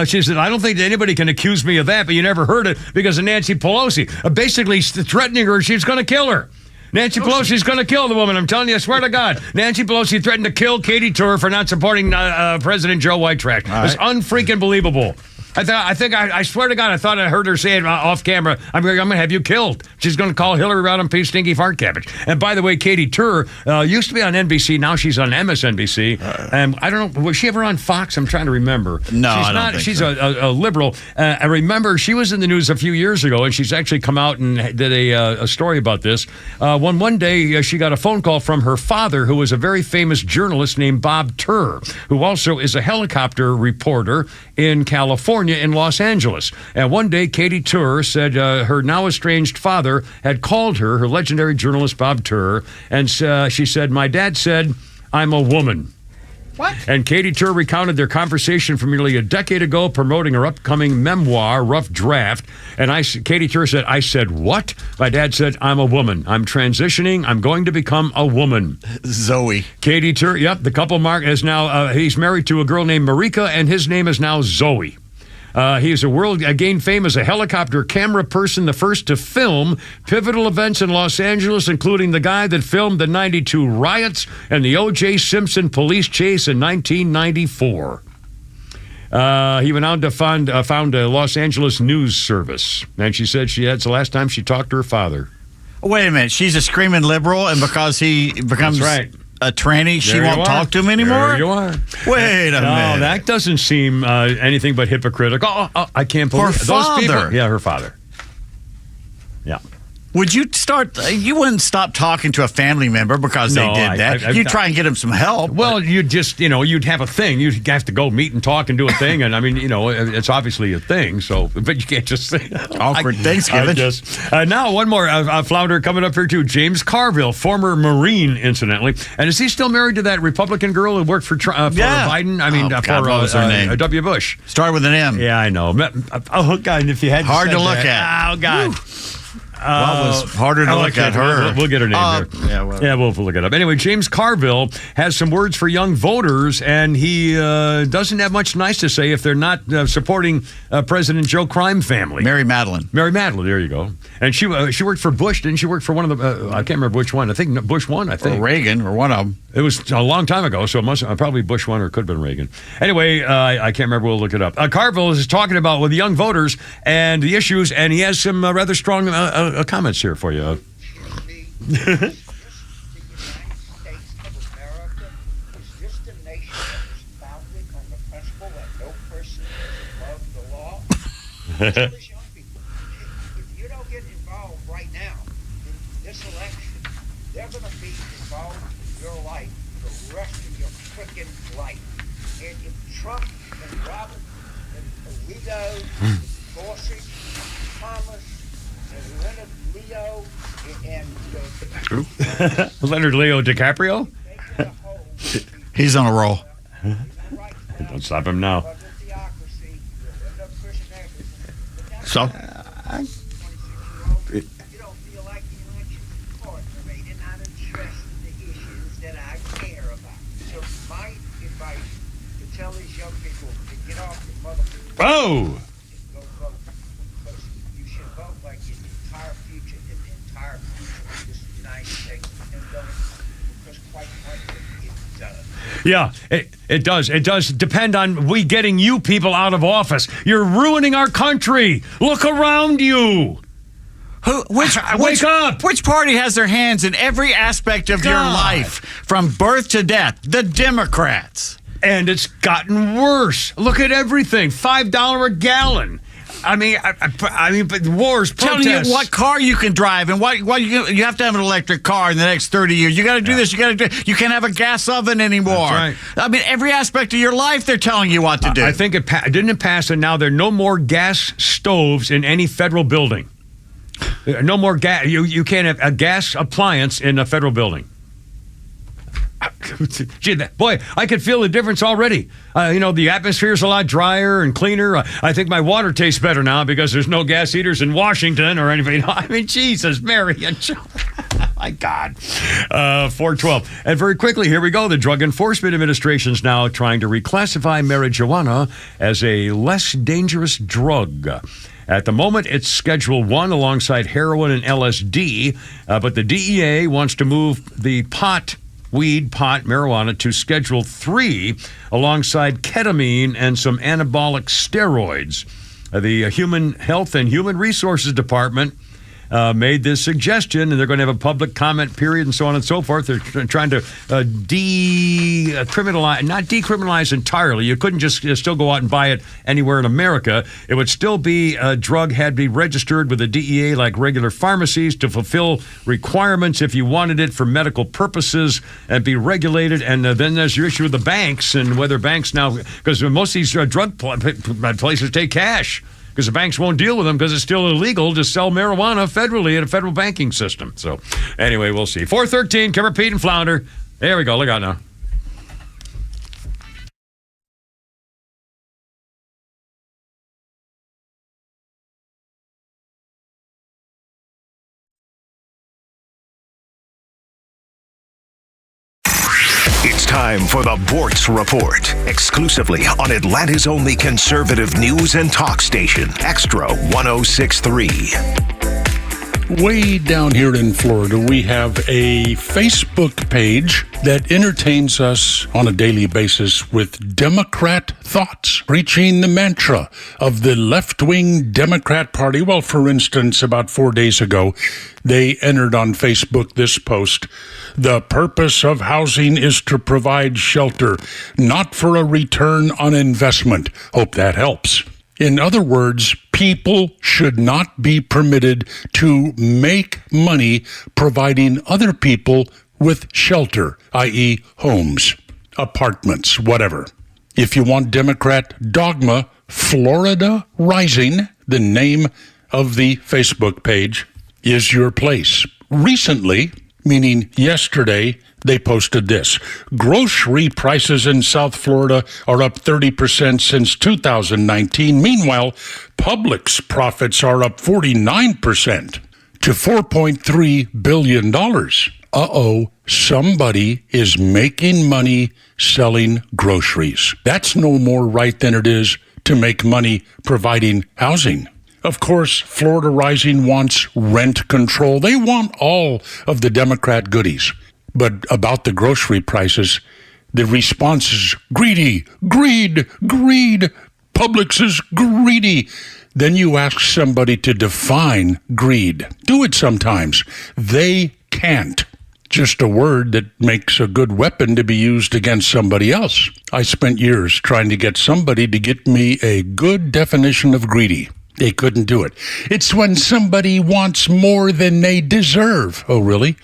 she said, I don't think anybody can accuse me of that, but you never heard it because of Nancy Pelosi. Basically threatening her she's going to kill her. Nancy Pelosi's going to kill the woman. I'm telling you, I swear to God. Nancy Pelosi threatened to kill Katie Tur for not supporting President Joe White Trash. It's unfreaking believable. I swear to God, I thought I heard her say it off camera. I'm going to have you killed. She's going to call Hillary Rodham P. Stinky Fart Cabbage. And by the way, Katie Tur used to be on NBC. Now she's on MSNBC. And I don't know, was she ever on Fox? I'm trying to remember. No, I don't think so. A liberal. I remember she was in the news a few years ago, and she's actually come out and did a story about this. One day, she got a phone call from her father, who was a very famous journalist named Bob Tur, who also is a helicopter reporter in California, in Los Angeles. And one day, Katie Tur said her now estranged father had called her legendary journalist Bob Tur, and she said, my dad said, I'm a woman. What? And Katie Tur recounted their conversation from nearly a decade ago, promoting her upcoming memoir, Rough Draft. And Katie Tur said, I said, what? My dad said, I'm a woman. I'm transitioning. I'm going to become a woman. Zoe. Katie Tur, yep, the couple Mark is now, he's married to a girl named Marika, and his name is now Zoe. He is gained fame as a helicopter camera person, the first to film pivotal events in Los Angeles, including the guy that filmed the 92 riots and the O.J. Simpson police chase in 1994. He went on to found a Los Angeles news service, and she said that's the last time she talked to her father. Wait a minute. She's a screaming liberal, and because he becomes a tranny, she won't talk to him anymore? There you are. Wait a minute. No, that doesn't seem anything but hypocritical. I can't believe her those father. people. Yeah, her father. Yeah. Would you you wouldn't stop talking to a family member because they did that. You'd try and get them some help. Well, you'd just, you'd have a thing. You'd have to go meet and talk and do a thing. And I mean, it's obviously a thing. So, but you can't just say awkward Thanksgiving. Now, one more flounder coming up here too. James Carville, former Marine, incidentally. And is he still married to that Republican girl who worked for Biden? I mean, what was her name? W. Bush. Started with an M. Yeah, I know. Oh, God, if you had hard to look at. Oh, God. What was harder to look at her? We'll get her name here. We'll look it up. Anyway, James Carville has some words for young voters, and he doesn't have much nice to say if they're not supporting President Joe Crime family. Mary Madeline, there you go. And she worked for Bush, didn't she? Work for one of the, I can't remember which one. I think Bush one, I think. Or Reagan, or one of them. It was a long time ago, so it must probably Bush one or could have been Reagan. Anyway, I can't remember. We'll look it up. Carville is talking about with young voters and the issues, and he has some rather strong comments here for you. If you don't get involved right now in this election, they're going to be involved in your life the rest of your freaking life. And if Trump and Robert and Alito, Gorsuch, Thomas, and Leonard Leo, and Leonard Leo DiCaprio? He's on a roll. Don't stop him now. So? Oh! You should vote like your entire future and the entire future of this United States and vote because quite frankly it does. Yeah, it does. It does depend on we getting you people out of office. You're ruining our country. Look around you. Wake up! Which party has their hands in every aspect of your life, from birth to death? The Democrats. And it's gotten worse. Look at everything. $5 a gallon. I mean, but wars, protests. Telling you what car you can drive and what you have to have an electric car in the next 30 years. You got to do this. You got to do. You can't have a gas oven anymore. That's right. I mean, every aspect of your life, they're telling you what to do. I think didn't pass, and now there are no more gas stoves in any federal building. No more gas. You can't have a gas appliance in a federal building. Gee, boy, I could feel the difference already. The atmosphere is a lot drier and cleaner. I think my water tastes better now because there's no gas heaters in Washington or anything. I mean, Jesus, Mary and Joe. My God. 412. And very quickly, here we go. The Drug Enforcement Administration is now trying to reclassify marijuana as a less dangerous drug. At the moment, it's Schedule 1 alongside heroin and LSD, but the DEA wants to move the marijuana to Schedule 3 alongside ketamine and some anabolic steroids. The Human Health and Human Resources Department made this suggestion, and they're going to have a public comment period and so on and so forth. They're trying to decriminalize, not decriminalize entirely. You couldn't just still go out and buy it anywhere in America. It would still be a drug, had to be registered with the DEA like regular pharmacies to fulfill requirements if you wanted it for medical purposes and be regulated. And then there's your issue with the banks and whether banks now, because most of these drug places take cash. Because the banks won't deal with them because it's still illegal to sell marijuana federally in a federal banking system. So, anyway, we'll see. 413, Kimmer, Pete, and Flounder. There we go. Look out now. It's time for the Bortz Report, exclusively on Atlanta's only conservative news and talk station, XTRA 106.3. Way down here in Florida, we have a Facebook page that entertains us on a daily basis with Democrat thoughts, preaching the mantra of the left-wing Democrat Party. Well, for instance, about 4 days ago, they entered on Facebook this post: "The purpose of housing is to provide shelter, not for a return on investment." Hope that helps. In other words, people should not be permitted to make money providing other people with shelter, i.e. homes, apartments, whatever. If you want Democrat dogma, Florida Rising, the name of the Facebook page, is your place. Recently, meaning yesterday, they posted this: grocery prices in South Florida are up 30% since 2019. Meanwhile, Publix profits are up 49% to $4.3 billion. Somebody is making money selling groceries. That's no more right than it is to make money providing housing. Of course, Florida Rising wants rent control. They want all of the Democrat goodies. But about the grocery prices, the response is greedy, greed, greed. Publix is greedy. Then you ask somebody to define greed. Do it sometimes. They can't. Just a word that makes a good weapon to be used against somebody else. I spent years trying to get somebody to get me a good definition of greedy. They couldn't do it. It's when somebody wants more than they deserve. Oh, really?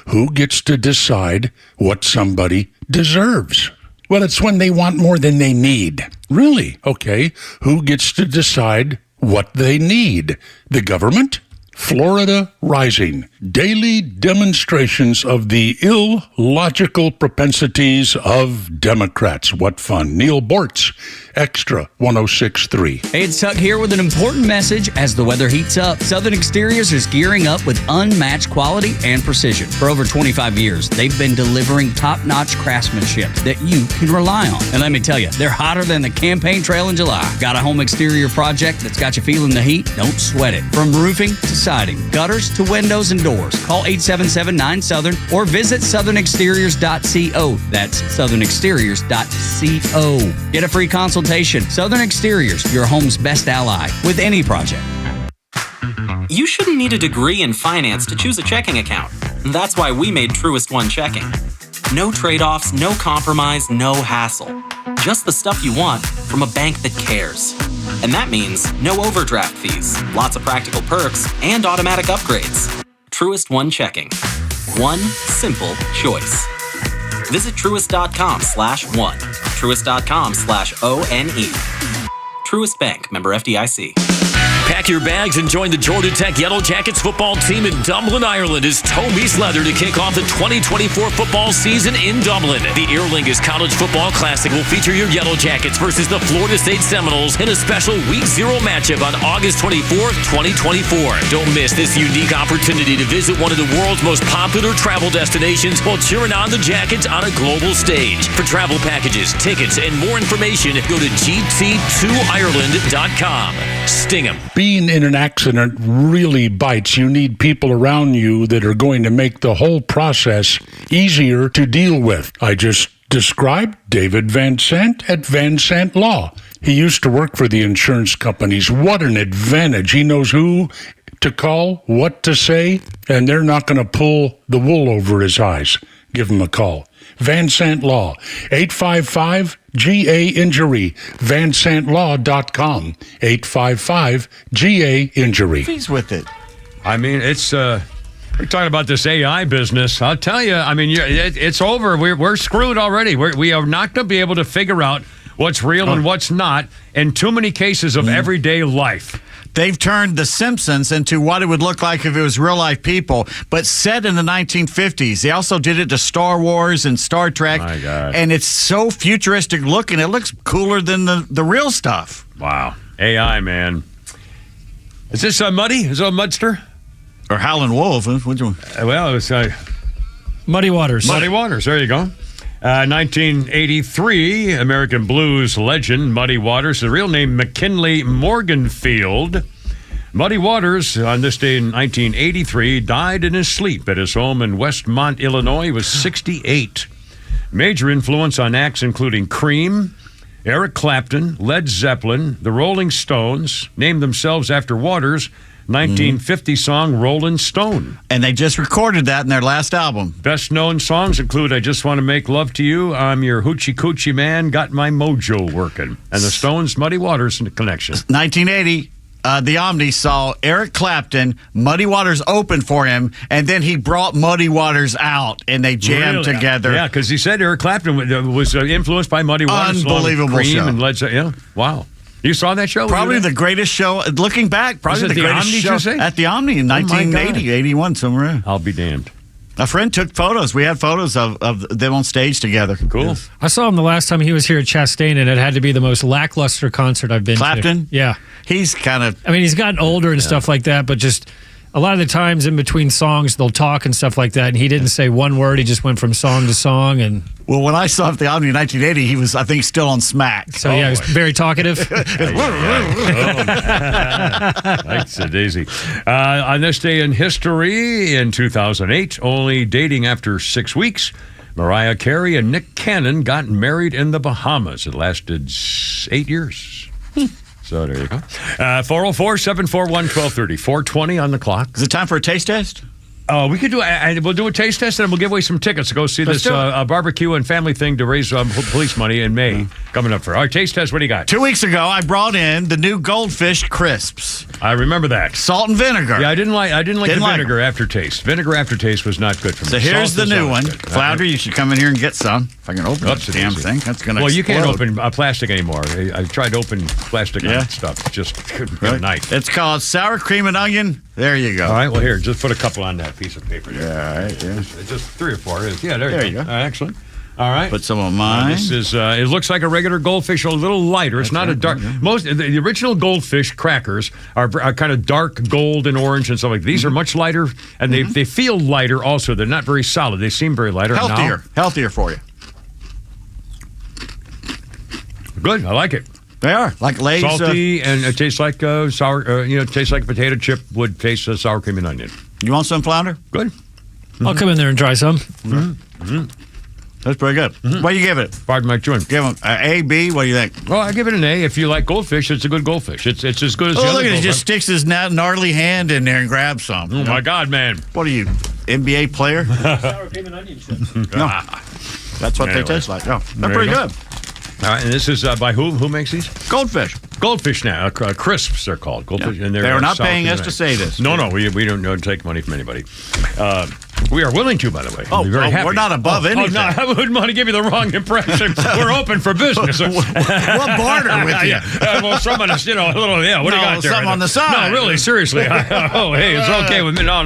Who gets to decide what somebody deserves? Well, it's when they want more than they need. Really? Okay. Who gets to decide what they need? The government? Florida Rising. Daily demonstrations of the illogical propensities of Democrats. What fun. Neil Bortz, XTRA 106.3. Hey, it's Tuck here with an important message. As the weather heats up, Southern Exteriors is gearing up with unmatched quality and precision. For over 25 years, they've been delivering top-notch craftsmanship that you can rely on. And let me tell you, they're hotter than the campaign trail in July. Got a home exterior project that's got you feeling the heat? Don't sweat it. From roofing to siding, gutters to windows and doors. Call 877-9-SOUTHERN or visit southernexteriors.co. That's southernexteriors.co. Get a free consultation. Southern Exteriors, your home's best ally with any project. You shouldn't need a degree in finance to choose a checking account. That's why we made Truist One Checking. No trade-offs, no compromise, no hassle. Just the stuff you want from a bank that cares. And that means no overdraft fees, lots of practical perks, and automatic upgrades. Truist One Checking. One simple choice. Visit truist.com/one. Truist.com/ONE. Truist Bank, member FDIC. Pack your bags and join the Georgia Tech Yellow Jackets football team in Dublin, Ireland as toe meets leather to kick off the 2024 football season in Dublin. The Aer Lingus College Football Classic will feature your Yellow Jackets versus the Florida State Seminoles in a special Week 0 matchup on August 24th, 2024. Don't miss this unique opportunity to visit one of the world's most popular travel destinations while cheering on the Jackets on a global stage. For travel packages, tickets, and more information, go to gt2ireland.com. Sting 'em. Being in an accident really bites. You need people around you that are going to make the whole process easier to deal with. I just described David Van Sant at Van Sant Law. He used to work for the insurance companies. What an advantage. He knows who to call, what to say, and they're not going to pull the wool over his eyes. Give him a call. Van Sant Law, 855-GA-INJURY, vansantlaw.com, 855-GA-INJURY. He's with it. I mean, it's we're talking about this AI business. I'll tell you, I mean, it's over. We're screwed already. We are not going to be able to figure out what's real and what's not in too many cases of everyday life. They've turned The Simpsons into what it would look like if it was real-life people, but set in the 1950s. They also did it to Star Wars and Star Trek. My God. And it's so futuristic looking. It looks cooler than the real stuff. Wow. AI, man. Is this Muddy? Is it a Mudster? Or Howlin' Wolf? Which one? Well, it was Muddy Waters. Muddy Waters. There you go. 1983, American blues legend Muddy Waters, the real name McKinley Morganfield. Muddy Waters, on this day in 1983, died in his sleep at his home in Westmont, Illinois. He was 68. Major influence on acts including Cream, Eric Clapton, Led Zeppelin, the Rolling Stones, named themselves after Waters' 1950 song Rollin' Stone. And they just recorded that in their last album. Best known songs include I Just Want to Make Love to You, I'm Your Hoochie Coochie Man, Got My Mojo Working, and the Stones' Muddy Waters connection. 1980, the Omni saw Eric Clapton, Muddy Waters open for him, and then he brought Muddy Waters out, and they jammed together. Yeah, because he said Eric Clapton was influenced by Muddy Waters. Unbelievable Cream show. And Led Zeppelin. Yeah, wow. You saw that show? Probably the greatest show, looking back, probably the greatest Omni, show at the Omni in 1980, 81, somewhere. I'll be damned. A friend took photos. We had photos of them on stage together. Cool. Yes. I saw him the last time he was here at Chastain, and it had to be the most lackluster concert I've been Clapton? to. Yeah. He's kind of... I mean, he's gotten older and stuff like that, but just a lot of the times in between songs, they'll talk and stuff like that, and he didn't say one word. He just went from song to song. And Well, when I saw him at the Omni in 1980, he was, I think, still on Smack. So, yeah, he was very talkative. Thanks, Daisy. On this day in history, in 2008, only dating after 6 weeks, Mariah Carey and Nick Cannon got married in the Bahamas. It lasted 8 years. So there you go. 404-741-1230. 420 on the clock. Is it time for a taste test? We could do we'll do a taste test, and we'll give away some tickets to go see this barbecue and family thing to raise police money in May coming up for our taste test. What do you got? 2 weeks ago, I brought in the new Goldfish crisps. I remember that. Salt and vinegar. Yeah, I didn't like the vinegar aftertaste. Vinegar aftertaste was not good for me. So here's the new one. Flounder, you should come in here and get some. If I can open this damn thing, that's going to Well, you can't open plastic anymore. I tried to open plastic stuff. Just couldn't get a knife. It's called sour cream and onion. There you go. All right, well, here, just put a couple on that piece of paper. There. Yeah, all right, yeah. Just 3 or 4. Yeah, there you go. Excellent. All right. Put some on mine. This is, it looks like a regular goldfish, a little lighter. It's not a dark. The original goldfish crackers are kind of dark gold and orange and stuff like that. These are much lighter, and they feel lighter also. They're not very solid. They seem very lighter. Healthier for you. Good. I like it. They are like Lay's. Salty, and it tastes like sour. Tastes like a potato chip would taste sour cream and onion. You want some flounder? Good. I'll come in there and try some. That's pretty good. What do you give it? Pardon my chewing. Give them A, B. What do you think? Well, I give it an A. If you like goldfish, it's a good goldfish. It's as good as the other look at it. He goldfish. just sticks his gnarly hand in there and grabs some. Oh, my God, man. What are you, NBA player? Sour cream and onion chips. No. That's what they taste like. Oh, they're pretty good. All right, and this is by who? Who makes these? Goldfish. Goldfish now, crisps they're called. Goldfish, and They're not paying us to say this. No, we don't take money from anybody. We are willing to, by the way. Oh, We're very happy. we're not above anything. No, I wouldn't want to give you the wrong impression. We're open for business. We'll barter with you. Well, someone is, a little, what do you got there? Something on the side. No, really, seriously. Hey, it's okay with me. No.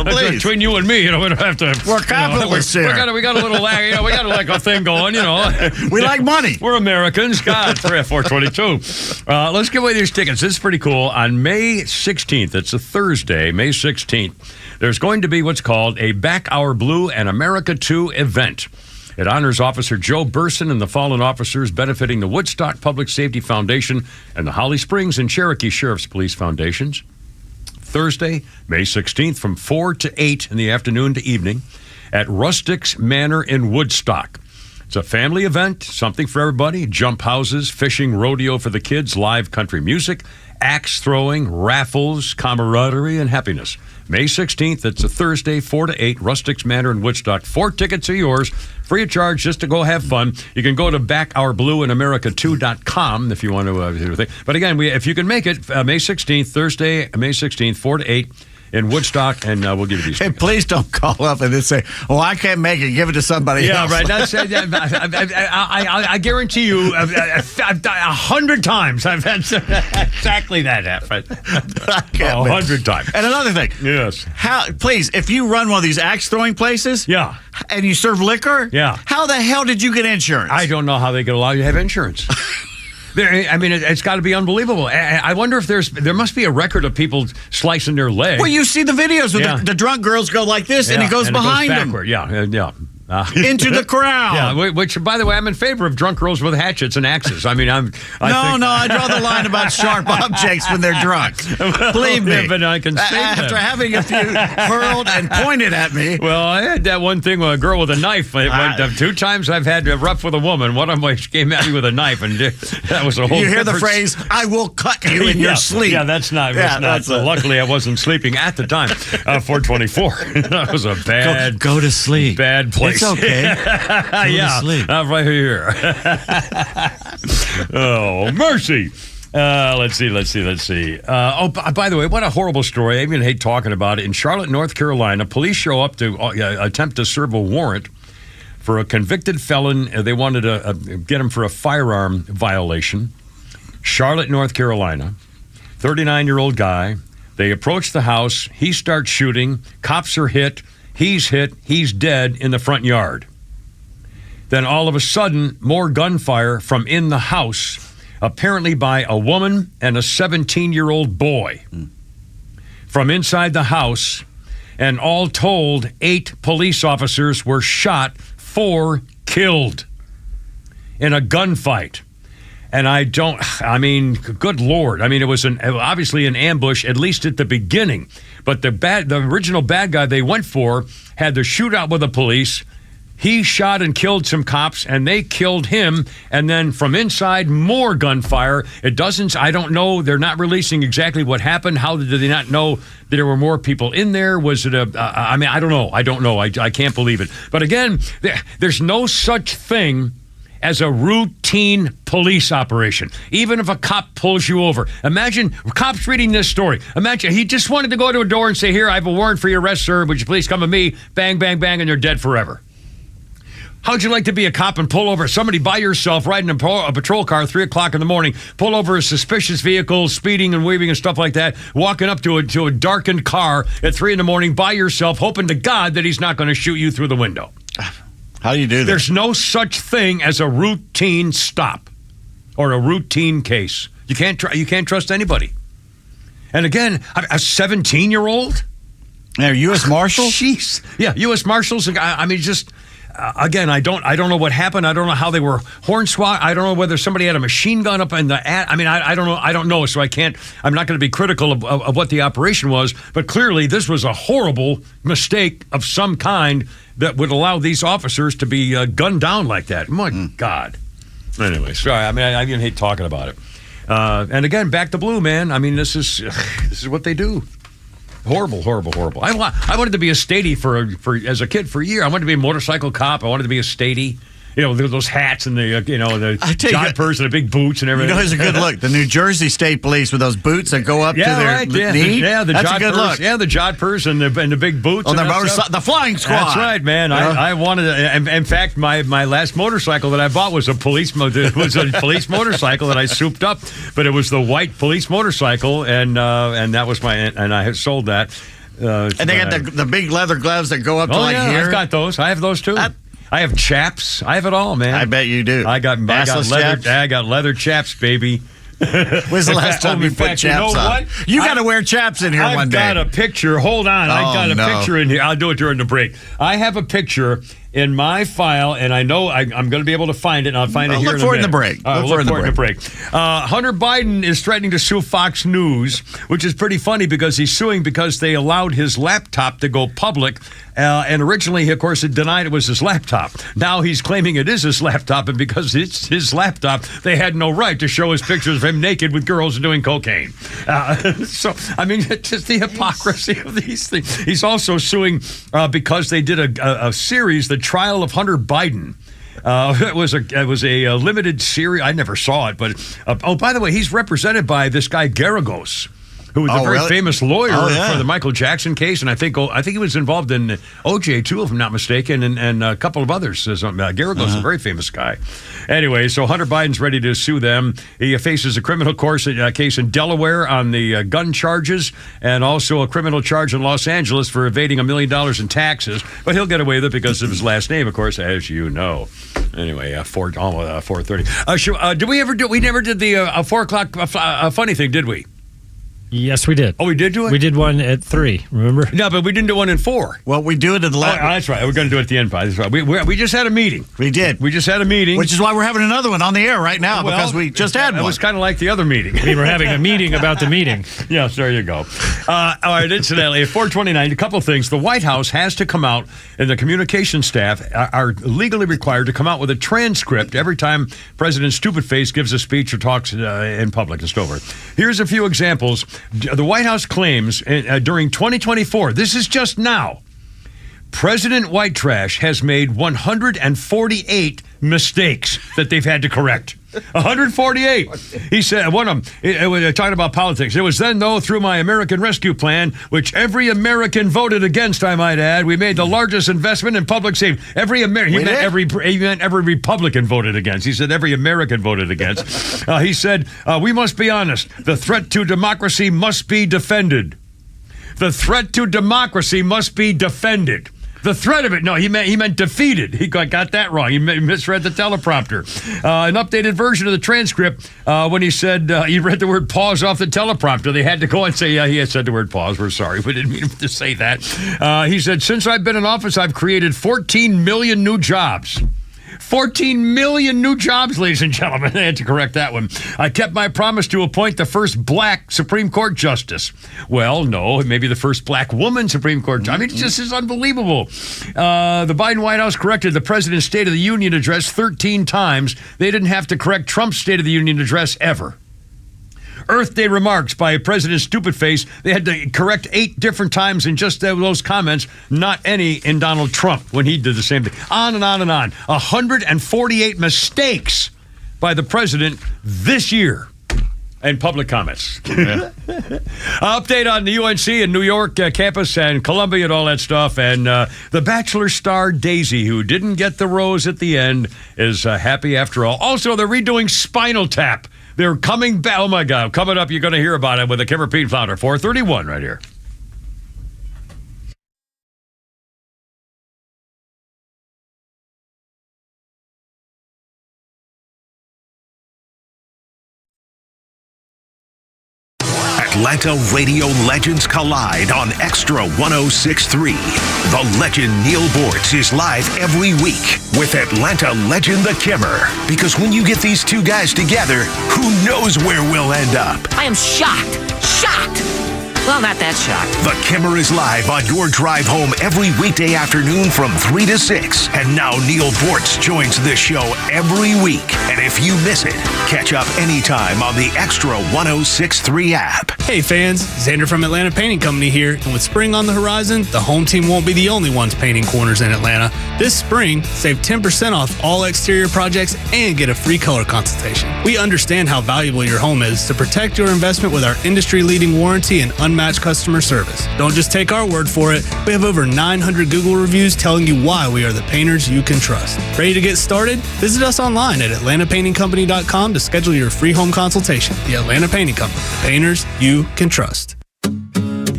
Please. Between you and me, we don't have to. We're capitalists here. We got a little lag. We got like a thing going, We like money. We're Americans. God, 422. Let's give away these tickets. This is pretty cool. On May 16th, it's a Thursday, May 16th, there's going to be what's called a Back Our Blue and America 2 event. It honors Officer Joe Burson and the fallen officers, benefiting the Woodstock Public Safety Foundation and the Holly Springs and Cherokee Sheriff's Police Foundations. Thursday, May 16th, from 4 to 8 in the afternoon to evening at Rustick's Manor in Woodstock. It's a family event, something for everybody. Jump houses, fishing, rodeo for the kids, live country music, axe throwing, raffles, camaraderie, and happiness. May 16th, it's a Thursday, 4 to 8, Rustick's Manor in Woodstock. 4 tickets are yours, free of charge, just to go have fun. You can go to backourblueandamerica2.com if you want to do a thing. But again, if you can make it, May 16th, Thursday, May 16th, 4 to 8, in Woodstock, and we'll give you these. Hey, please don't call up and then say, I can't make it. Give it to somebody else. Yeah, right. That's I guarantee you 100 times I've had exactly that happen. 100 times. And another thing. Yes. Please, if you run one of these axe throwing places, and you serve liquor, how the hell did you get insurance? I don't know how they could allow you to have insurance. It's got to be unbelievable. I wonder if there must be a record of people slicing their leg. Well, you see the videos where the drunk girls go like this, and it goes behind them. Yeah. Into the crowd. Yeah, which, by the way, I'm in favor of drunk girls with hatchets and axes. I draw the line about sharp objects when they're drunk. Believe me. But I can say after having a few hurled and pointed at me. Well, I had that one thing with a girl with a knife. 2 times I've had rough with a woman. One of them she came at me with a knife, and that was a whole. You hear the phrase, "I will cut you in your sleep." Yeah, that's not. Luckily, I wasn't sleeping at the time. 424. That was a bad. Go to sleep. Bad place. It's okay. I'm right here. Oh, mercy. Let's see. By the way, what a horrible story. I even hate talking about it. In Charlotte, North Carolina, police show up to attempt to serve a warrant for a convicted felon. They wanted to get him for a firearm violation. Charlotte, North Carolina, 39-year-old guy. They approach the house. He starts shooting. Cops are hit. He's hit. He's dead in the front yard. Then all of a sudden, more gunfire from in the house, apparently by a woman and a 17-year-old boy. From inside the house, and all told, 8 police officers were shot, 4 killed in a gunfight. And good Lord. It was obviously an ambush, at least at the beginning. But the original bad guy they went for had the shootout with the police. He shot and killed some cops, and they killed him. And then from inside, more gunfire. I don't know. They're not releasing exactly what happened. How did they not know that there were more people in there? Was it I don't know. I don't know. I can't believe it. But again, there's no such thing as a routine police operation, even if a cop pulls you over. Imagine cops reading this story. Imagine he just wanted to go to a door and say, "Here, I have a warrant for your arrest, sir. Would you please come with me?" Bang, bang, bang, and you're dead forever. How'd you like to be a cop and pull over somebody by yourself, riding a patrol car 3 o'clock in the morning, pull over a suspicious vehicle, speeding and weaving and stuff like that, walking up to a darkened car at 3 in the morning by yourself, hoping to God that he's not going to shoot you through the window? How do you do that? There's no such thing as a routine stop or a routine case. You can't trust anybody. And again, a 17-year-old? They're U.S. Marshals? Jeez. Yeah, U.S. Marshals. Again, I don't know what happened. I don't know how they were hornswoggled. I don't know whether somebody had a machine gun up in the I don't know. So I'm not going to be critical of what the operation was. But clearly, this was a horrible mistake of some kind that would allow these officers to be gunned down like that. My God. Anyway, sorry. I even hate talking about it. And again, back to blue, man. This is what they do. Horrible, horrible, horrible. I wanted to be a statey for as a kid for a year. I wanted to be a motorcycle cop. I wanted to be a statey. those hats and the jod purse and the big boots and everything. It's a good look. The New Jersey State Police with those boots that go up to their knee. Yeah, the That's jod a good purse. look. Yeah, the jod purse and the big boots. On their motorcycle, the flying squad. That's right, man. I wanted to, in fact, my last motorcycle that I bought was a police motorcycle that I souped up, but it was the white police motorcycle, and that was and I had sold that. And they had the big leather gloves that go up to here. I've got those. I have those too. I have chaps. I have it all, man. I bet you do. I got leather. Chaps? I got leather chaps, baby. When's the last time you put chaps on? You got to wear chaps in here one day. I've got a picture. Hold on. I've got a picture in here. I'll do it during the break. I have a picture in my file, and I know I'm going to be able to find it, and I'll find it here in a minute. Look for it in the break. Look for it in the break. Hunter Biden is threatening to sue Fox News, which is pretty funny because he's suing because they allowed his laptop to go public. And originally, he, of course, had denied it was his laptop. Now he's claiming it is his laptop, and because it's his laptop, they had no right to show his pictures of him naked with girls doing cocaine. So, I mean, just the hypocrisy of these things. He's also suing because they did a series, The Trial of Hunter Biden. It was a limited series. I never saw it, but by the way, he's represented by this guy Garagos, who was a very famous lawyer for the Michael Jackson case, and I think he was involved in OJ too, if I'm not mistaken, and a couple of others. Garagos is a very famous guy. Anyway, so Hunter Biden's ready to sue them. He faces a criminal case in Delaware on the gun charges, and also a criminal charge in Los Angeles for evading $1 million in taxes. But he'll get away with it because of his last name, of course, as you know. Anyway, 4:30. We never did the 4 o'clock funny thing, did we? Yes, we did. Oh, we did do it? We did one at 3, remember? No, but we didn't do one in 4. Well, we do it at the last. That's right. We're going to do it at the end. That's right. We just had a meeting. We did. We just had a meeting. Which is why we're having another one on the air right now, because we just had one. It was kind of like the other meeting. We were having a meeting about the meeting. Yes, there you go. All right, incidentally, at 4:29, a couple of things. The White House has to come out, and the communication staff are legally required to come out with a transcript every time President Stupidface gives a speech or talks in public and so forth. Here's a few examples. The White House claims during 2024, this is just now, President White Trash has made 148 mistakes that they've had to correct. 148. He said, one of them, talking about politics, it was then, though, through my American Rescue Plan, which every American voted against, I might add, we made the largest investment in public safety. He meant every Republican voted against. He said every American voted against. He said, we must be honest. The threat to democracy must be defended. The threat to democracy must be defended. The threat of it, no, he meant defeated. He got that wrong. He misread the teleprompter. An updated version of the transcript, when he said he read the word pause off the teleprompter, they had to go and say, yeah, he had said the word pause. We're sorry. We didn't mean to say that. He said, since I've been in office, I've created 14 million new jobs. 14 million new jobs, ladies and gentlemen. They had to correct that one. I kept my promise to appoint the first black Supreme Court justice. Well, no, maybe the first black woman Supreme Court justice. I mean, it just is unbelievable. The Biden White House corrected the president's State of the Union address 13 times. They didn't have to correct Trump's State of the Union address ever. Earth Day remarks by President Stupidface, they had to correct 8 different times in just those comments, not any in Donald Trump when he did the same thing. On and on and on. 148 mistakes by the president this year. And public comments. Update on the UNC and New York campus and Columbia and all that stuff. And the Bachelor star Daisy, who didn't get the rose at the end, is happy after all. Also, they're redoing Spinal Tap. They're coming back. Oh, my God. Coming up, you're going to hear about it with the Kimmer Pete Flounder. 4:31 right here. Atlanta radio legends collide on XTRA 106.3. The legend Neil Bortz is live every week with Atlanta legend The Kimmer. Because when you get these two guys together, who knows where we'll end up? I am shocked. Well, not that shocked. The Kimmer is live on your drive home every weekday afternoon from 3 to 6. And now Neil Bortz joins the show every week. And if you miss it, catch up anytime on the Extra 106.3 app. Hey fans, Xander from Atlanta Painting Company here. And with spring on the horizon, the home team won't be the only ones painting corners in Atlanta. This spring, save 10% off all exterior projects and get a free color consultation. We understand how valuable your home is to protect your investment with our industry-leading warranty and unmatched customer service. Don't just take our word for it. We have over 900 Google reviews telling you why we are the painters you can trust. Ready to get started? Visit us online at atlantapaintingcompany.com to schedule your free home consultation. The Atlanta Painting Company, the painters you can trust.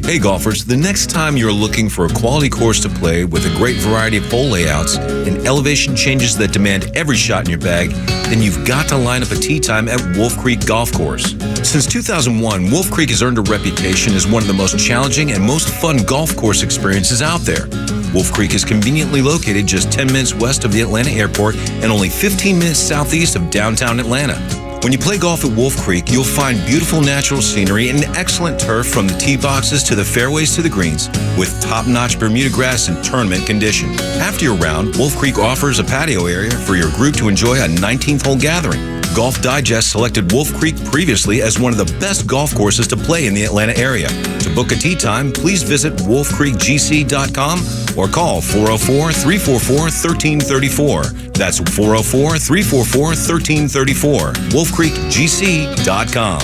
Hey golfers, the next time you're looking for a quality course to play with a great variety of hole layouts and elevation changes that demand every shot in your bag, then you've got to line up a tee time at Wolf Creek Golf Course. Since 2001, Wolf Creek has earned a reputation as one of the most challenging and most fun golf course experiences out there. Wolf Creek is conveniently located just 10 minutes west of the Atlanta airport and only 15 minutes southeast of downtown Atlanta. When you play golf at Wolf Creek, you'll find beautiful natural scenery and excellent turf from the tee boxes to the fairways to the greens, with top-notch Bermuda grass in tournament condition. After your round, Wolf Creek offers a patio area for your group to enjoy a 19th-hole gathering. Golf Digest selected Wolf Creek previously as one of the best golf courses to play in the Atlanta area. To book a tee time, please visit wolfcreekgc.com or call 404-344-1334. That's 404-344-1334. wolfcreekgc.com.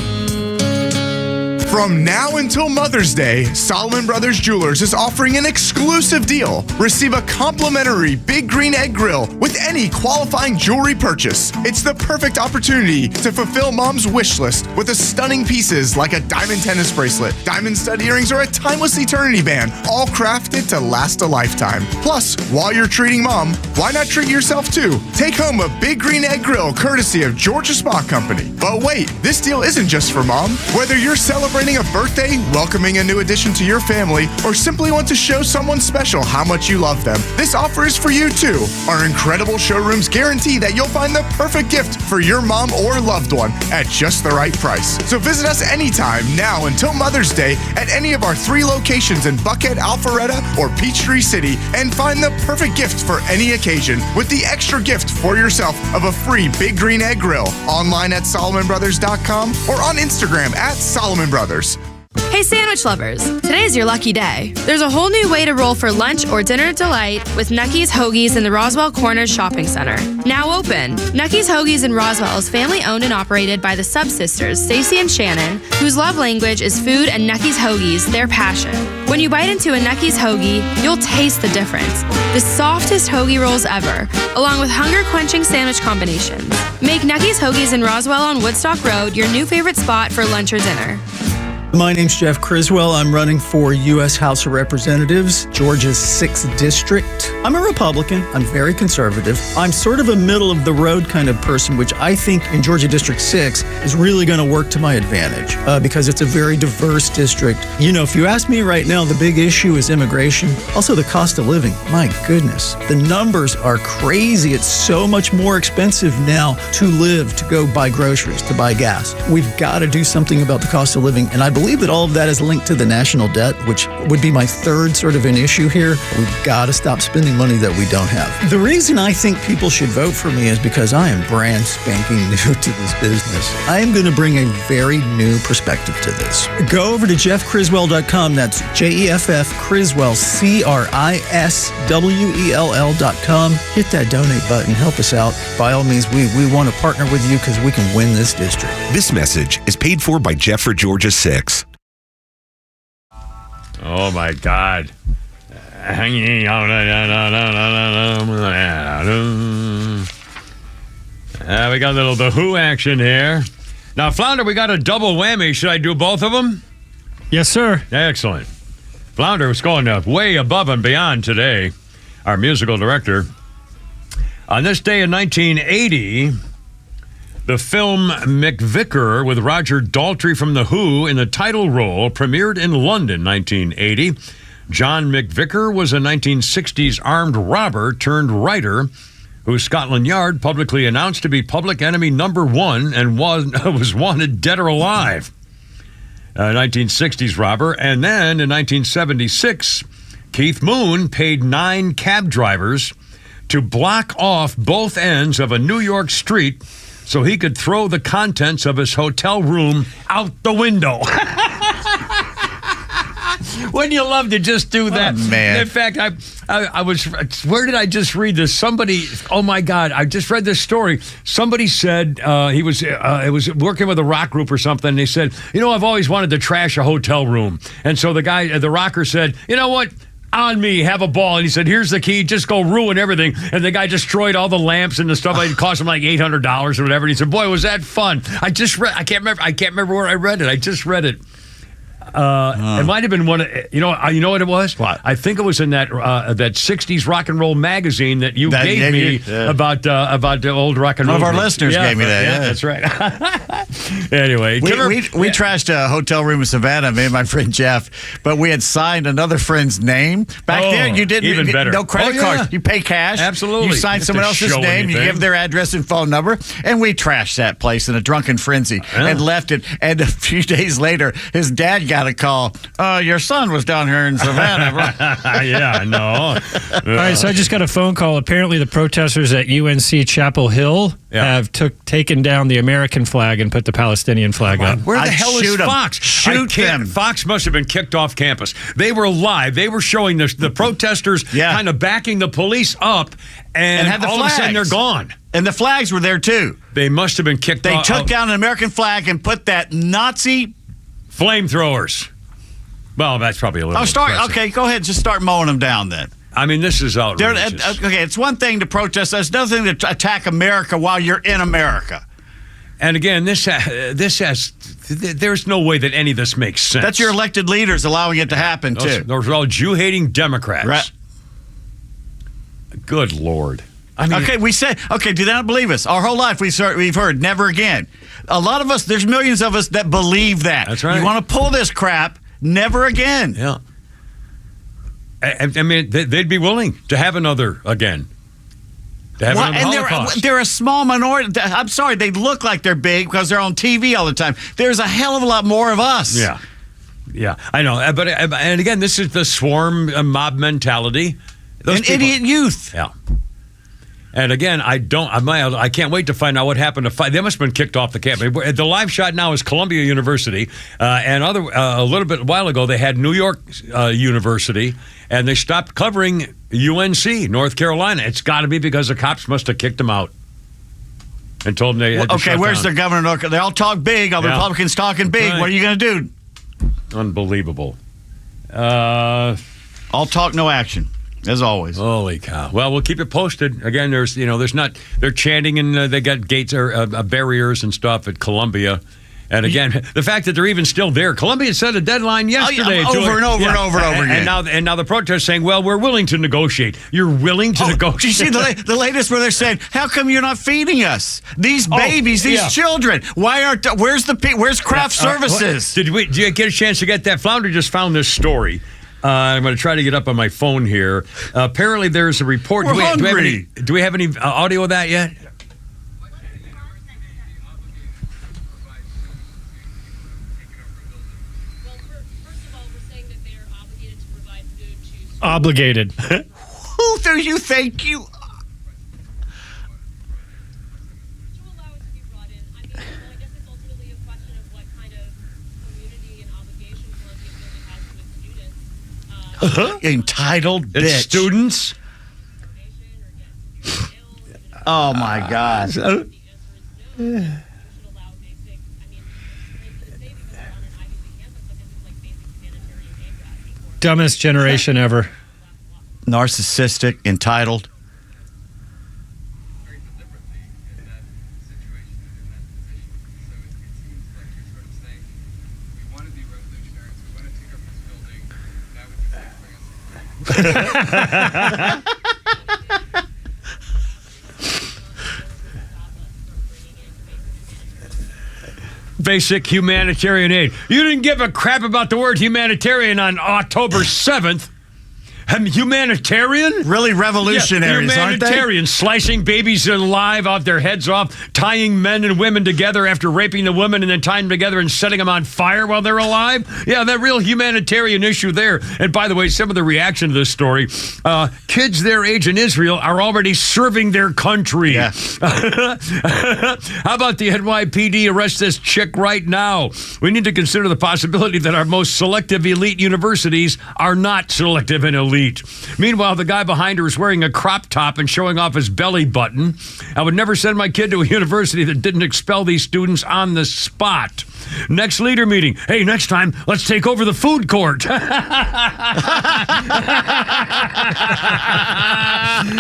From now until Mother's Day, Solomon Brothers Jewelers is offering an exclusive deal. Receive a complimentary Big Green Egg Grill with any qualifying jewelry purchase. It's the perfect opportunity to fulfill Mom's wish list with the stunning pieces like a diamond tennis bracelet, diamond stud earrings, or a timeless eternity band, all crafted to last a lifetime. Plus, while you're treating Mom, why not treat yourself too? Take home a Big Green Egg Grill courtesy of Georgia Spa Company. But wait, this deal isn't just for Mom. Whether you're celebrating a birthday, welcoming a new addition to your family, or simply want to show someone special how much you love them, this offer is for you too. Our incredible showrooms guarantee that you'll find the perfect gift for your mom or loved one at just the right price. So visit us anytime now until Mother's Day at any of our 3 locations in Buckhead, Alpharetta, or Peachtree City and find the perfect gift for any occasion with the extra gift for yourself of a free Big Green Egg Grill online at SolomonBrothers.com or on Instagram at Solomon Brothers. Hey sandwich lovers, today's your lucky day. There's a whole new way to roll for lunch or dinner delight with Nucky's Hoagies in the Roswell Corners Shopping Center. Now open. Nucky's Hoagies in Roswell is family owned and operated by the Sub-Sisters, Stacy and Shannon, whose love language is food and Nucky's Hoagies, their passion. When you bite into a Nucky's Hoagie, you'll taste the difference. The softest hoagie rolls ever, along with hunger-quenching sandwich combinations. Make Nucky's Hoagies in Roswell on Woodstock Road your new favorite spot for lunch or dinner. My name's Jeff Criswell. I'm running for U.S. House of Representatives, Georgia's 6th District. I'm a Republican. I'm very conservative. I'm sort of a middle-of-the-road kind of person, which I think in Georgia District 6 is really going to work to my advantage because it's a very diverse district. You know, if you ask me right now, the big issue is immigration. Also, the cost of living. My goodness. The numbers are crazy. It's so much more expensive now to live, to go buy groceries, to buy gas. We've got to do something about the cost of living, and I believe that all of that is linked to the national debt, which would be my third sort of an issue here. We've got to stop spending money that we don't have. The reason I think people should vote for me is because I am brand spanking new to this business. I am going to bring a very new perspective to this. Go over to jeffcriswell.com. That's Jeff Criswell, CRISWELL.com. Hit that donate button. Help us out. By all means, we want to partner with you because we can win this district. This message is paid for by Jeff for Georgia 6. Oh, my God. We got a little The Who action here. Now, Flounder, we got a double whammy. Should I do both of them? Yes, sir. Excellent. Flounder was going way above and beyond today, our musical director. On this day in 1980, the film McVicker with Roger Daltrey from The Who in the title role premiered in London, 1980. John McVicker was a 1960s armed robber turned writer who Scotland Yard publicly announced to be public enemy number 1 and was wanted dead or alive. 1960s robber. And then in 1976, Keith Moon paid 9 cab drivers to block off both ends of a New York street so he could throw the contents of his hotel room out the window. Wouldn't you love to just do that? Oh, man. In fact, I was, where did I just read this? Somebody, oh my God, I just read this story. Somebody said it was working with a rock group or something. And they said, I've always wanted to trash a hotel room. And so the rocker said, you know what? On me, have a ball. And he said, here's the key, just go ruin everything. And the guy destroyed all the lamps and the stuff. It cost him like $800 or whatever. And he said, boy, was that fun. I can't remember where I read it. I just read it. It might have been one of, you know what it was? What? I think it was in that 60s rock and roll magazine that you gave me about the old rock and roll. One of our listeners gave me that. Yeah, that's right. Anyway. We trashed a hotel room in Savannah, me and my friend Jeff, but we had signed another friend's name. Back then, you didn't. Even better. No credit cards. You pay cash. Absolutely. You signed someone else's name. You give their address and phone number. And we trashed that place in a drunken frenzy and left it. And a few days later, his dad got a call. Your son was down here in Savannah. Yeah, I know. All right, so I just got a phone call. Apparently, the protesters at UNC Chapel Hill have taken down the American flag and put the Palestinian flag up. Where the hell is Fox? Shoot them. Fox must have been kicked off campus. They were live. They were showing the protesters kind of backing the police up, and had the all flags. of a sudden they're gone. And the flags were there, too. They must have been kicked They off. took down an American flag and put that Nazi flamethrowers. Well, that's probably a little aggressive. Okay, go ahead. Just start mowing them down then. I mean, this is outrageous. Okay, it's one thing to protest. It's another thing to attack America while you're in America. And again, there's no way that any of this makes sense. That's your elected leaders allowing it to happen, too. Those are all Jew-hating Democrats. Right. Good Lord. I mean, do they not believe us? Our whole life we've heard never again. A lot of us, there's millions of us that believe that. That's right. You want to pull this crap, never again. Yeah. I mean, they'd be willing to have another again. To have another Holocaust. They're a small minority. I'm sorry, they look like they're big because they're on TV all the time. There's a hell of a lot more of us. Yeah. Yeah, I know. But and again, this is the swarm mob mentality. Idiot youth. Yeah. And again, I can't wait to find out what happened to they must have been kicked off the campus. The live shot now is Columbia University, and a little bit while ago they had New York University, and they stopped covering UNC, North Carolina. It's got to be because the cops must have kicked them out and told them they had to shut where's down. the governor? They all talk big. All the Republicans talking big. Right. What are you going to do? Unbelievable. All talk, no action. As always. Holy cow. Well, we'll keep it posted. Again, they're chanting and they got gates or barriers and stuff at Columbia. And again, the fact that they're even still there. Columbia set a deadline yesterday. Over and over again. And now the protesters saying, well, we're willing to negotiate. You're willing to negotiate. Did you see the latest where they're saying, how come you're not feeding us? These babies, these children. Where's craft services? Did you get a chance to get that? Flounder just found this story. I'm going to try to get up on my phone here. Apparently, there's a report. We're hungry. Do we have any audio of that yet? Obligated. Who do you think you entitled bitch. It's students? Oh, my God. Dumbest generation ever. Narcissistic, entitled. Basic humanitarian aid. You didn't give a crap about the word humanitarian on October 7th Humanitarian? Really revolutionaries, aren't they? Humanitarian, slicing babies alive off their heads off, tying men and women together after raping the women and then tying them together and setting them on fire while they're alive. Yeah, that real humanitarian issue there. And by the way, some of the reaction to this story, kids their age in Israel are already serving their country. Yeah. How about the NYPD arrest this chick right now? We need to consider the possibility that our most selective elite universities are not selective and elite. Meanwhile, the guy behind her is wearing a crop top and showing off his belly button. I would never send my kid to a university that didn't expel these students on the spot. Next leader meeting. Hey, next time, let's take over the food court.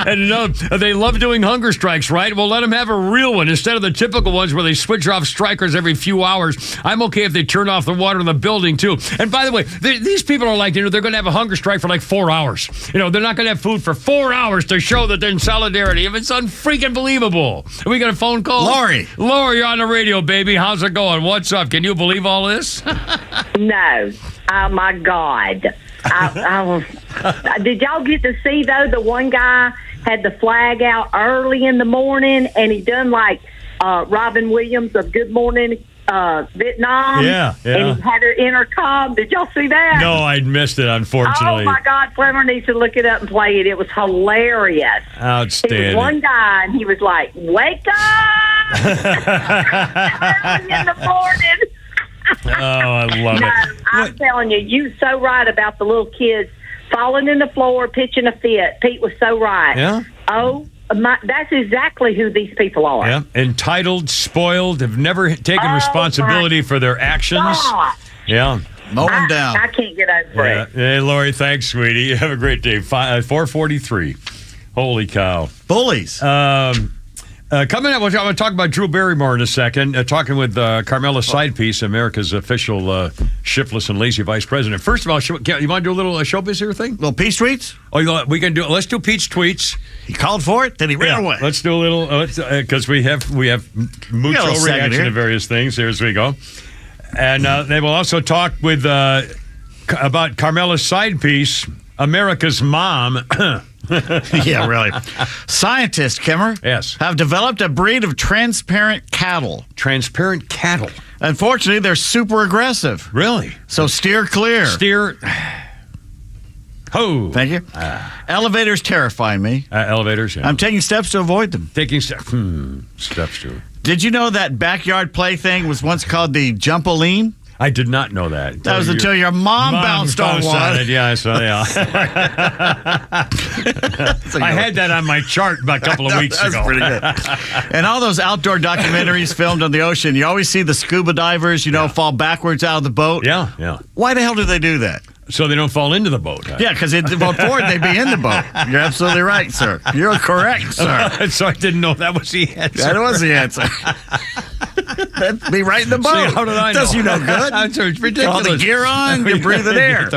And they love doing hunger strikes, right? Well, let them have a real one instead of the typical ones where they switch off strikers every few hours. I'm okay if they turn off the water in the building, too. And by the way, these people are like, they're going to have a hunger strike for like 4 hours. They're not going to have food for 4 hours to show that they're in solidarity. If it's unfreaking believable. Are we got a phone call? Lori, you're on the radio, baby. How's it going? What's up? Can you believe all this? No. Oh, my God. Did y'all get to see, though, the one guy had the flag out early in the morning, and he done like Robin Williams of Good Morning Vietnam. Yeah. And he had her intercom. Did y'all see that? No, I missed it, unfortunately. Oh, my God. Flemmer needs to look it up and play it. It was hilarious. Outstanding. It was one guy, and he was like, wake up! Early in the morning. Oh, I love it. I'm telling you, you're so right about the little kids falling in the floor, pitching a fit. Pete was so right. Yeah. Oh, that's exactly who these people are. Yeah. Entitled, spoiled, have never taken responsibility for their actions. God. Yeah. Mowing down. I can't get over it. Hey, Lori, thanks, sweetie. Have a great day. 4:43. Holy cow. Bullies. Coming up, I'm going to talk about Drew Barrymore in a second. Talking with Carmela Sidepiece, America's official shiftless and lazy vice president. First of all, you want to do a little showbiz here thing? Little Peach tweets? Oh, we can do. Let's do Peach tweets. He called for it, then he ran away. Let's do a little because we have mutual reaction to various things. Here as we go, and they will also talk with about Carmela's Sidepiece, America's mom. Yeah, really. Scientists, Kimmer, have developed a breed of transparent cattle. Transparent cattle? Unfortunately, they're super aggressive. Really? So steer clear. Steer. Oh. Thank you. Elevators terrify me. Elevators, yeah. I'm taking steps to avoid them. Taking steps. Steps to. Did you know that backyard play thing was once called the jumpoline? I did not know that. That was until your mom bounced on one. Yeah, I saw. Yeah. I had that on my chart about a couple of weeks ago. That's pretty good. And all those outdoor documentaries filmed on the ocean, you always see the scuba divers, fall backwards out of the boat. Yeah. Why the hell do they do that? So they don't fall into the boat. Yeah, because if they fall forward, they'd be in the boat. You're absolutely right, sir. You're correct, sir. So I didn't know that was the answer. That was the answer. That'd be right in the boat. See, how did I know? Does you no good. It's ridiculous. All the gear on, you're breathing air.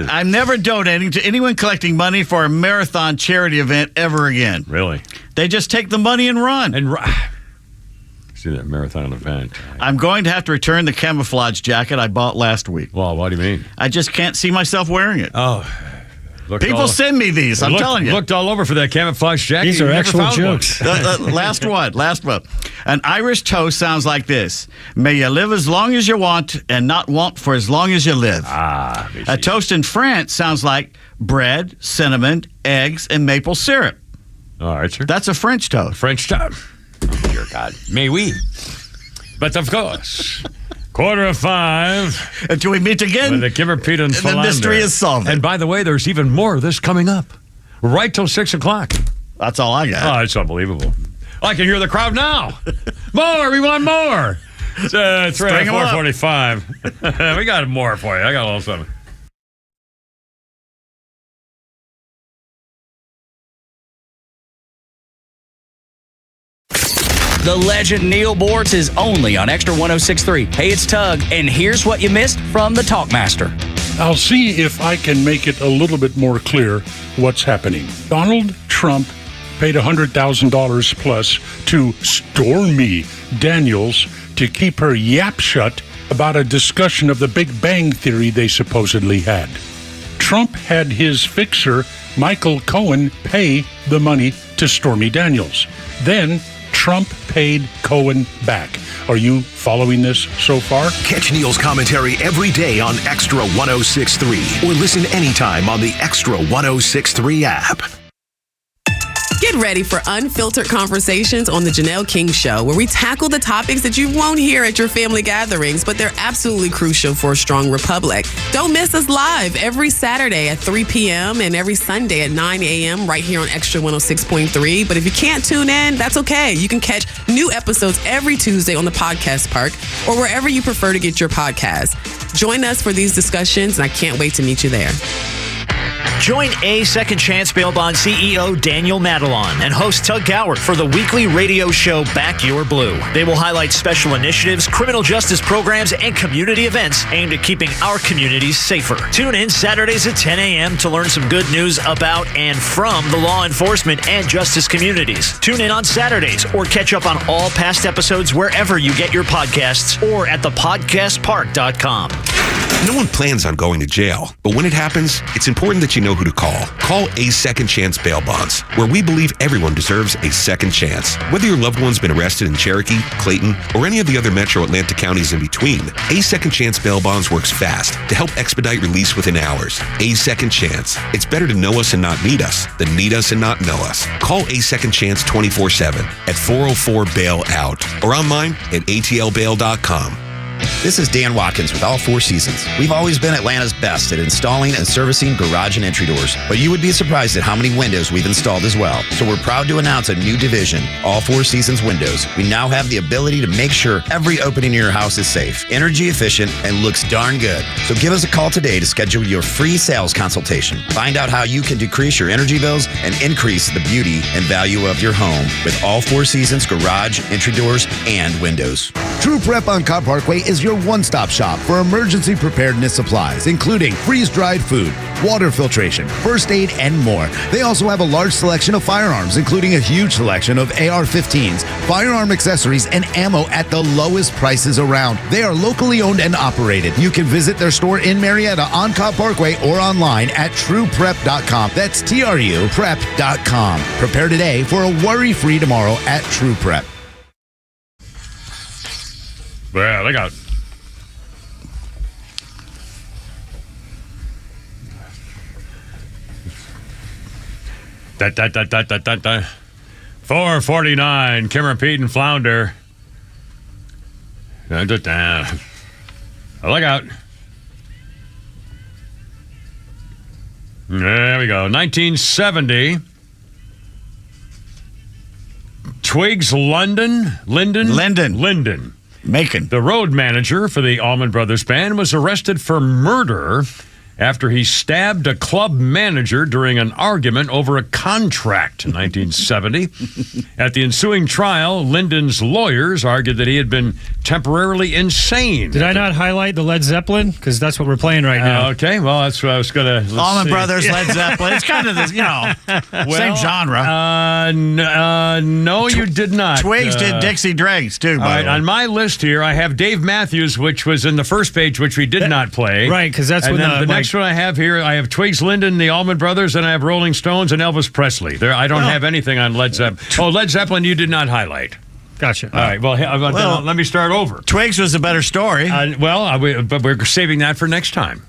I'm never donating to anyone collecting money for a marathon charity event ever again. Really? They just take the money and run. See that marathon event. I'm going to have to return the camouflage jacket I bought last week. Well, what do you mean? I just can't see myself wearing it. Oh. People send me these. I'm telling you. Looked all over for that camouflage jacket. These are actual jokes. Last one. An Irish toast sounds like this. May you live as long as you want and not want for as long as you live. A toast in France sounds like bread, cinnamon, eggs, and maple syrup. All right, sir. That's a French toast. French toast. Oh, dear God. May we? But of course, 4:45. Until we meet again. With the Kimmer, Pete, and the mystery is solved. And by the way, there's even more of this coming up. Right till 6 o'clock. That's all I got. Oh, it's unbelievable. I can hear the crowd now. More. We want more. It's 4:45. We got more for you. I got a little something. The legend Neil Bortz is only on Extra 106.3. Hey, it's Tug, and here's what you missed from the Talkmaster. I'll see if I can make it a little bit more clear what's happening. Donald Trump paid $100,000 plus to Stormy Daniels to keep her yap shut about a discussion of the Big Bang Theory they supposedly had. Trump had his fixer, Michael Cohen, pay the money to Stormy Daniels. Then Trump paid Cohen back. Are you following this so far? Catch Neil's commentary every day on Extra 106.3 or listen anytime on the Extra 106.3 app. Get ready for unfiltered conversations on The Janelle King Show, where we tackle the topics that you won't hear at your family gatherings, but they're absolutely crucial for a strong republic. Don't miss us live every Saturday at 3 p.m. and every Sunday at 9 a.m. right here on Extra 106.3. But if you can't tune in, that's okay. You can catch new episodes every Tuesday on the Podcast Park or wherever you prefer to get your podcasts. Join us for these discussions, and I can't wait to meet you there. Join A Second Chance Bail Bond CEO Daniel Madelon and host Tug Gower for the weekly radio show Back Your Blue. They will highlight special initiatives, criminal justice programs, and community events aimed at keeping our communities safer. Tune in Saturdays at 10 a.m. to learn some good news about and from the law enforcement and justice communities. Tune in on Saturdays or catch up on all past episodes wherever you get your podcasts or at thepodcastpark.com. No one plans on going to jail, but when it happens, it's important that you know who to call. Call A Second Chance Bail Bonds, where we believe everyone deserves a second chance. Whether your loved one's been arrested in Cherokee, Clayton, or any of the other metro Atlanta counties in between, A Second Chance Bail Bonds works fast to help expedite release within hours. A Second Chance. It's better to know us and not need us than need us and not know us. Call A Second Chance 24/7 at 404-BAIL-OUT or online at atlbail.com. This is Dan Watkins with All Four Seasons. We've always been Atlanta's best at installing and servicing garage and entry doors, but you would be surprised at how many windows we've installed as well. So we're proud to announce a new division, All Four Seasons Windows. We now have the ability to make sure every opening in your house is safe, energy efficient, and looks darn good. So give us a call today to schedule your free sales consultation. Find out how you can decrease your energy bills and increase the beauty and value of your home with All Four Seasons garage, entry doors, and windows. True Prep on Cobb Parkway is your one-stop shop for emergency preparedness supplies, including freeze-dried food, water filtration, first aid, and more. They also have a large selection of firearms, including a huge selection of AR-15s, firearm accessories, and ammo at the lowest prices around. They are locally owned and operated. You can visit their store in Marietta on Cobb Parkway or online at trueprep.com. That's TRU prep.com. Prepare today for a worry-free tomorrow at True Prep. Well, look out. Da, 449, Kimmer, Pete, and Flounder. Look out. There we go. 1970. Twigs Linden. Macon. The road manager for the Allman Brothers Band was arrested for murder after he stabbed a club manager during an argument over a contract in 1970. At the ensuing trial, Linden's lawyers argued that he had been temporarily insane. Did I not highlight the Led Zeppelin? Because that's what we're playing right now. Okay, well, that's what I was going to... Allman Brothers, Led Zeppelin. It's kind of this, same genre. No, you did not. Twigs did Dixie Dregs, too, by the way. On my list here, I have Dave Matthews, which was in the first page, which we did not play. Right, because that's and when the next one I have here, I have Twigs Linden, the Allman Brothers, and I have Rolling Stones and Elvis Presley. I don't have anything on Led Zeppelin. Oh, Led Zeppelin you did not highlight. Gotcha. All right, well, then let me start over. Twigs was a better story. But we're saving that for next time.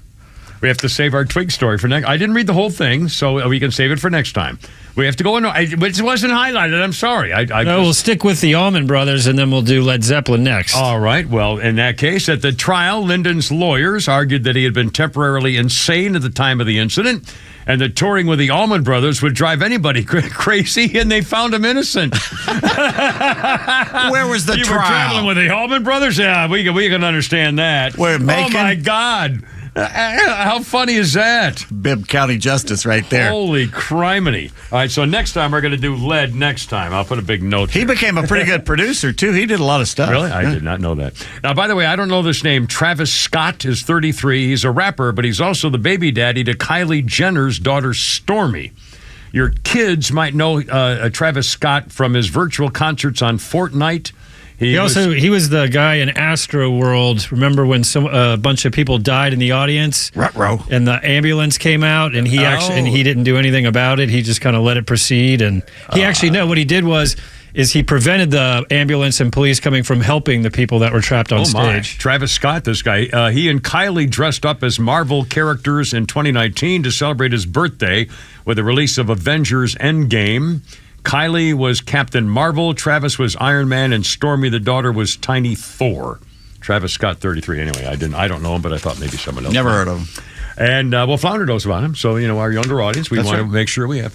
We have to save our Twig story for next. I didn't read the whole thing, so we can save it for next time. We have to go in. It wasn't highlighted. I'm sorry. We'll stick with the Allman Brothers, and then we'll do Led Zeppelin next. All right. Well, in that case, at the trial, Linden's lawyers argued that he had been temporarily insane at the time of the incident, and that touring with the Allman Brothers would drive anybody crazy, and they found him innocent. Where was the you trial? You were traveling with the Allman Brothers? Yeah, we can understand that. Where, Macon? Oh, my God. How funny is that? Bibb County Justice right there. Holy criminy. All right, so next time we're going to do Lead next time. I'll put a big note He became a pretty good producer, too. He did a lot of stuff. Really? I did not know that. Now, by the way, I don't know this name. Travis Scott is 33. He's a rapper, but he's also the baby daddy to Kylie Jenner's daughter, Stormy. Your kids might know Travis Scott from his virtual concerts on Fortnite. He was the guy in Astro World. Remember when a bunch of people died in the audience? Ruh-roh. And the ambulance came out, and he didn't do anything about it. He just kind of let it proceed. And he what he did is he prevented the ambulance and police coming from helping the people that were trapped on stage. Travis Scott, this guy, he and Kylie dressed up as Marvel characters in 2019 to celebrate his birthday with the release of Avengers Endgame. Kylie was Captain Marvel, Travis was Iron Man, and Stormy the daughter was Tiny Thor. Travis Scott, 33. Anyway, I don't know him, but I thought maybe someone else. Never heard of him. And, Flounder knows about him. So, our younger audience, we want to make sure we have,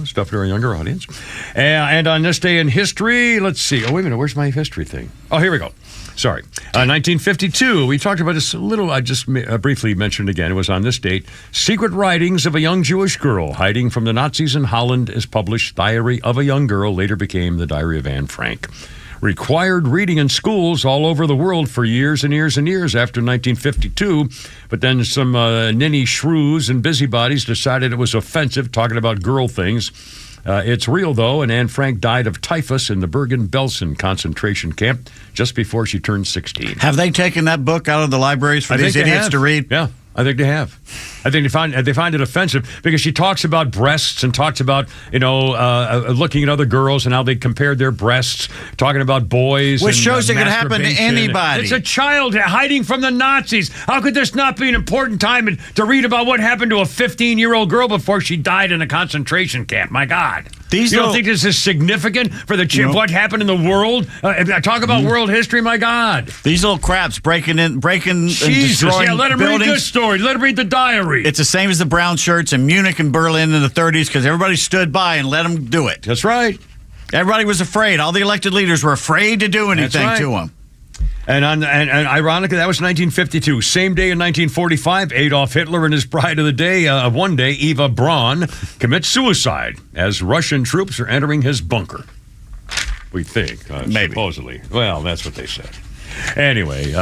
stuff for our younger audience. And on this day in history, let's see. Oh, wait a minute. Where's my history thing? Oh, here we go. Sorry. 1952. We talked about this a little. I just briefly mentioned again. It was on this date. Secret Writings of a Young Jewish Girl Hiding from the Nazis in Holland is published. Diary of a Young Girl later became the Diary of Anne Frank. Required reading in schools all over the world for years and years and years after 1952. But then some ninny shrews and busybodies decided it was offensive talking about girl things. It's real, though, and Anne Frank died of typhus in the Bergen-Belsen concentration camp just before she turned 16. Have they taken that book out of the libraries for these idiots to read? Yeah, I think they have. I think they find it offensive because she talks about breasts and talks about, looking at other girls and how they compared their breasts, talking about boys. Which shows it could happen to anybody. It's a child hiding from the Nazis. How could this not be an important time to read about what happened to a 15-year-old girl before she died in a concentration camp? My God. You don't think this is significant for what happened in the world? Talk about world history, my God. These little craps breaking and Jesus, destroying let him buildings. read this story. Let him read the diary. It's the same as the brown shirts in Munich and Berlin in the 30s because everybody stood by and let them do it. That's right. Everybody was afraid. All the elected leaders were afraid to do anything to them. And ironically, that was 1952. Same day in 1945, Adolf Hitler and his bride of the day, one day, Eva Braun, commits suicide as Russian troops are entering his bunker. We think, maybe. Supposedly. Well, that's what they said. Anyway,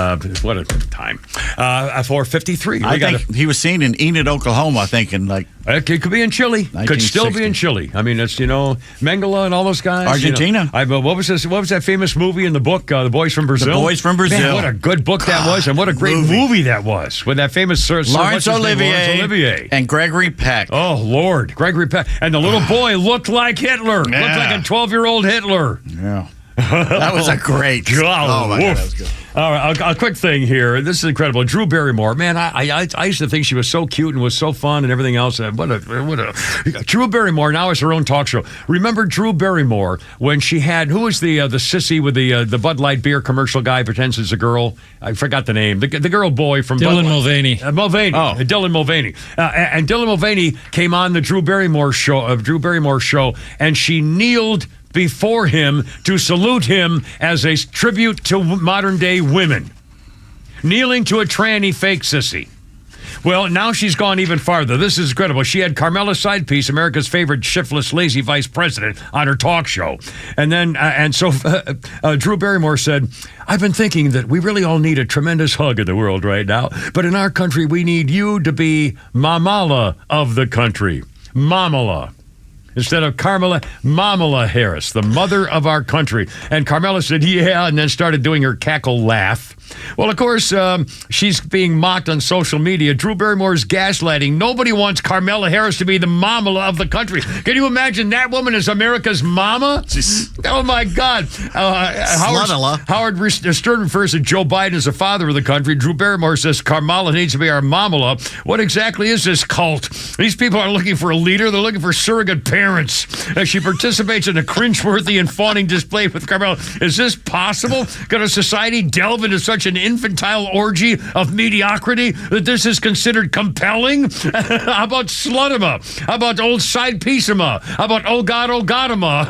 what a time. 4:53. I think he was seen in Enid, Oklahoma, thinking it could be in Chile. Could still be in Chile. I mean, it's, Mengele and all those guys. Argentina. What was that famous movie in the book, The Boys from Brazil? The Boys from Brazil. Man, what a good book that was, and what a great movie that was. With that famous Laurence Olivier and Gregory Peck. Oh, Lord. Gregory Peck. And the little boy looked like Hitler. Yeah. Looked like a 12-year-old Hitler. Yeah. That was a great. Oh, my God, that was good. All right, a quick thing here. This is incredible. Drew Barrymore, man, I used to think she was so cute and was so fun and everything else. Drew Barrymore now has her own talk show. Remember Drew Barrymore when she had, who was the sissy with the Bud Light beer commercial guy pretends it's a girl? I forgot the name. The girl boy from Dylan Mulvaney. Mulvaney. Oh, Dylan Mulvaney. And Dylan Mulvaney came on the Drew Barrymore show, and she kneeled before him to salute him as a tribute to modern-day women. Kneeling to a tranny fake sissy. Well, now she's gone even farther. This is incredible. She had Carmela Sidepiece, America's favorite shiftless, lazy vice president, on her talk show. And then, Drew Barrymore said, I've been thinking that we really all need a tremendous hug in the world right now. But in our country, we need you to be Mamala of the country. Mamala. Instead of Kamala Harris, the mother of our country. And Carmela said, yeah, and then started doing her cackle laugh. Well, of course, she's being mocked on social media. Drew Barrymore's gaslighting. Nobody wants Carmela Harris to be the mama of the country. Can you imagine that woman as America's mama? Oh, my God. Howard Stern refers to Joe Biden as the father of the country. Drew Barrymore says Carmela needs to be our mama. What exactly is this cult? These people aren't looking for a leader. They're looking for surrogate parents. As she participates in a cringeworthy and fawning display with Carmela. Is this possible? Could a society delve into such an infantile orgy of mediocrity that this is considered compelling? How about Sluttima? How about old side piece'ema? How about oh God'ema?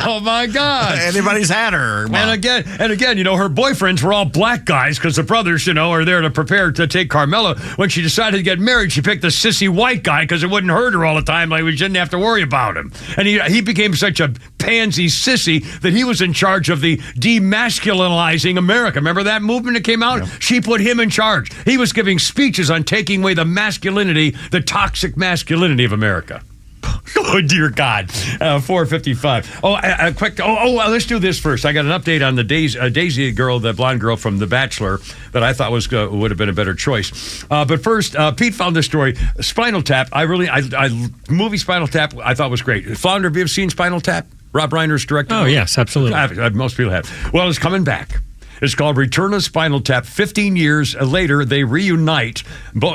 Oh my God! Anybody's had her. And again, her boyfriends were all black guys because the brothers, are there to prepare to take Carmela. When she decided to get married, she picked the sissy white guy because it wouldn't hurt her all the time. Like we didn't have to worry about him. And he became such a pansy sissy that he was in charge of the demasculinizing America. Remember that movement that came out? Yeah. She put him in charge. He was giving speeches on taking away the toxic masculinity of America. Oh, dear God. 4:55. Quick. Let's do this first. I got an update on the Daisy girl, the blonde girl from The Bachelor, that I thought would have been a better choice. But first, Pete found this story. Spinal Tap. Movie Spinal Tap I thought was great. Flounder, have you ever seen Spinal Tap? Rob Reiner's directed. Oh, yes, absolutely. Most people have. Well, it's coming back. It's called Return of Spinal Tap. 15 years later, they reunite.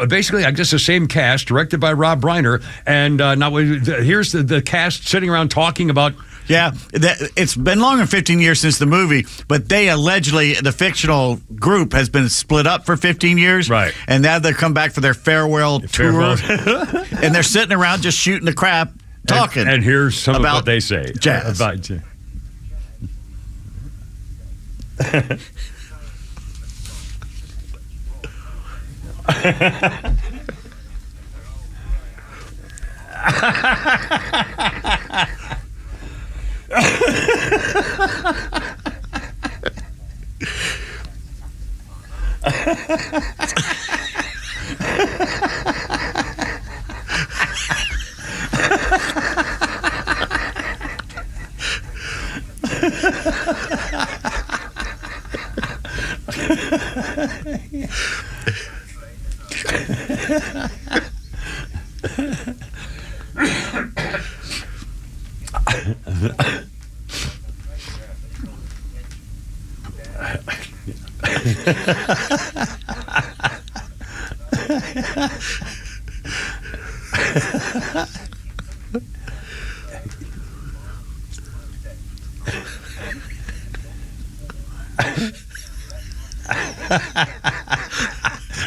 Basically, I guess the same cast, directed by Rob Reiner. And now here's the cast sitting around talking about... Yeah, it's been longer than 15 years since the movie, but they allegedly, the fictional group has been split up for 15 years. Right. And now they come back for their farewell tour. And they're sitting around just shooting the crap, talking. And here's some about of what they say. Jazz. About jazz.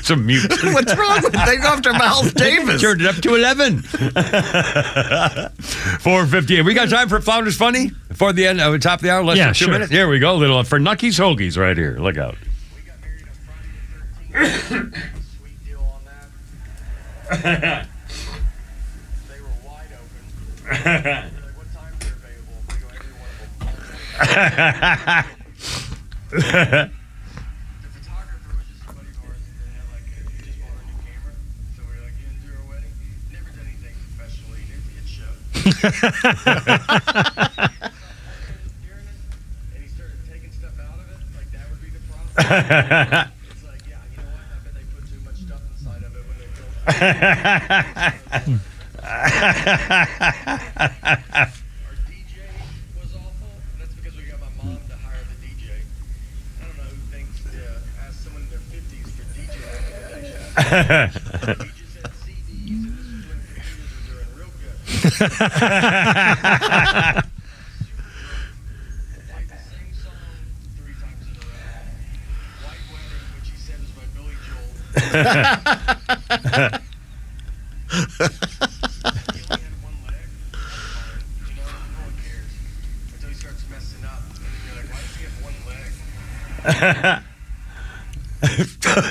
Some mute. What's wrong with they go after Miles Davis? Turned it up to 11. 4:58. We got time for Flounders Funny before the end, top of the hour. Less than 2 minutes. Here we go. A little for Nucky's Hoagies right here. Look out.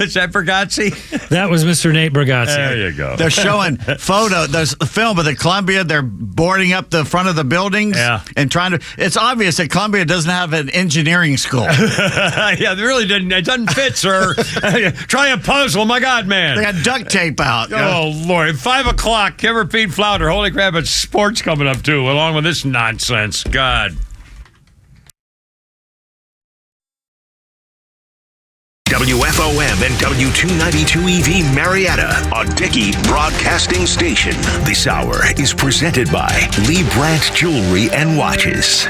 Is that Bergazzi? That was Mr. Nate Bergazzi. There you go. They're showing there's a film of the Columbia. They're boarding up the front of the buildings and trying to. It's obvious that Columbia doesn't have an engineering school. Yeah, they really didn't. It doesn't fit, sir. Try a puzzle. My God, man. They got duct tape out. Oh, Lord. 5 o'clock. Kimmer, Pete, Flounder. Holy crap, it's sports coming up, too, along with this nonsense. God. WFOM and W292EV Marietta, a Dickey broadcasting station. This hour is presented by Lee Brandt Jewelry and Watches.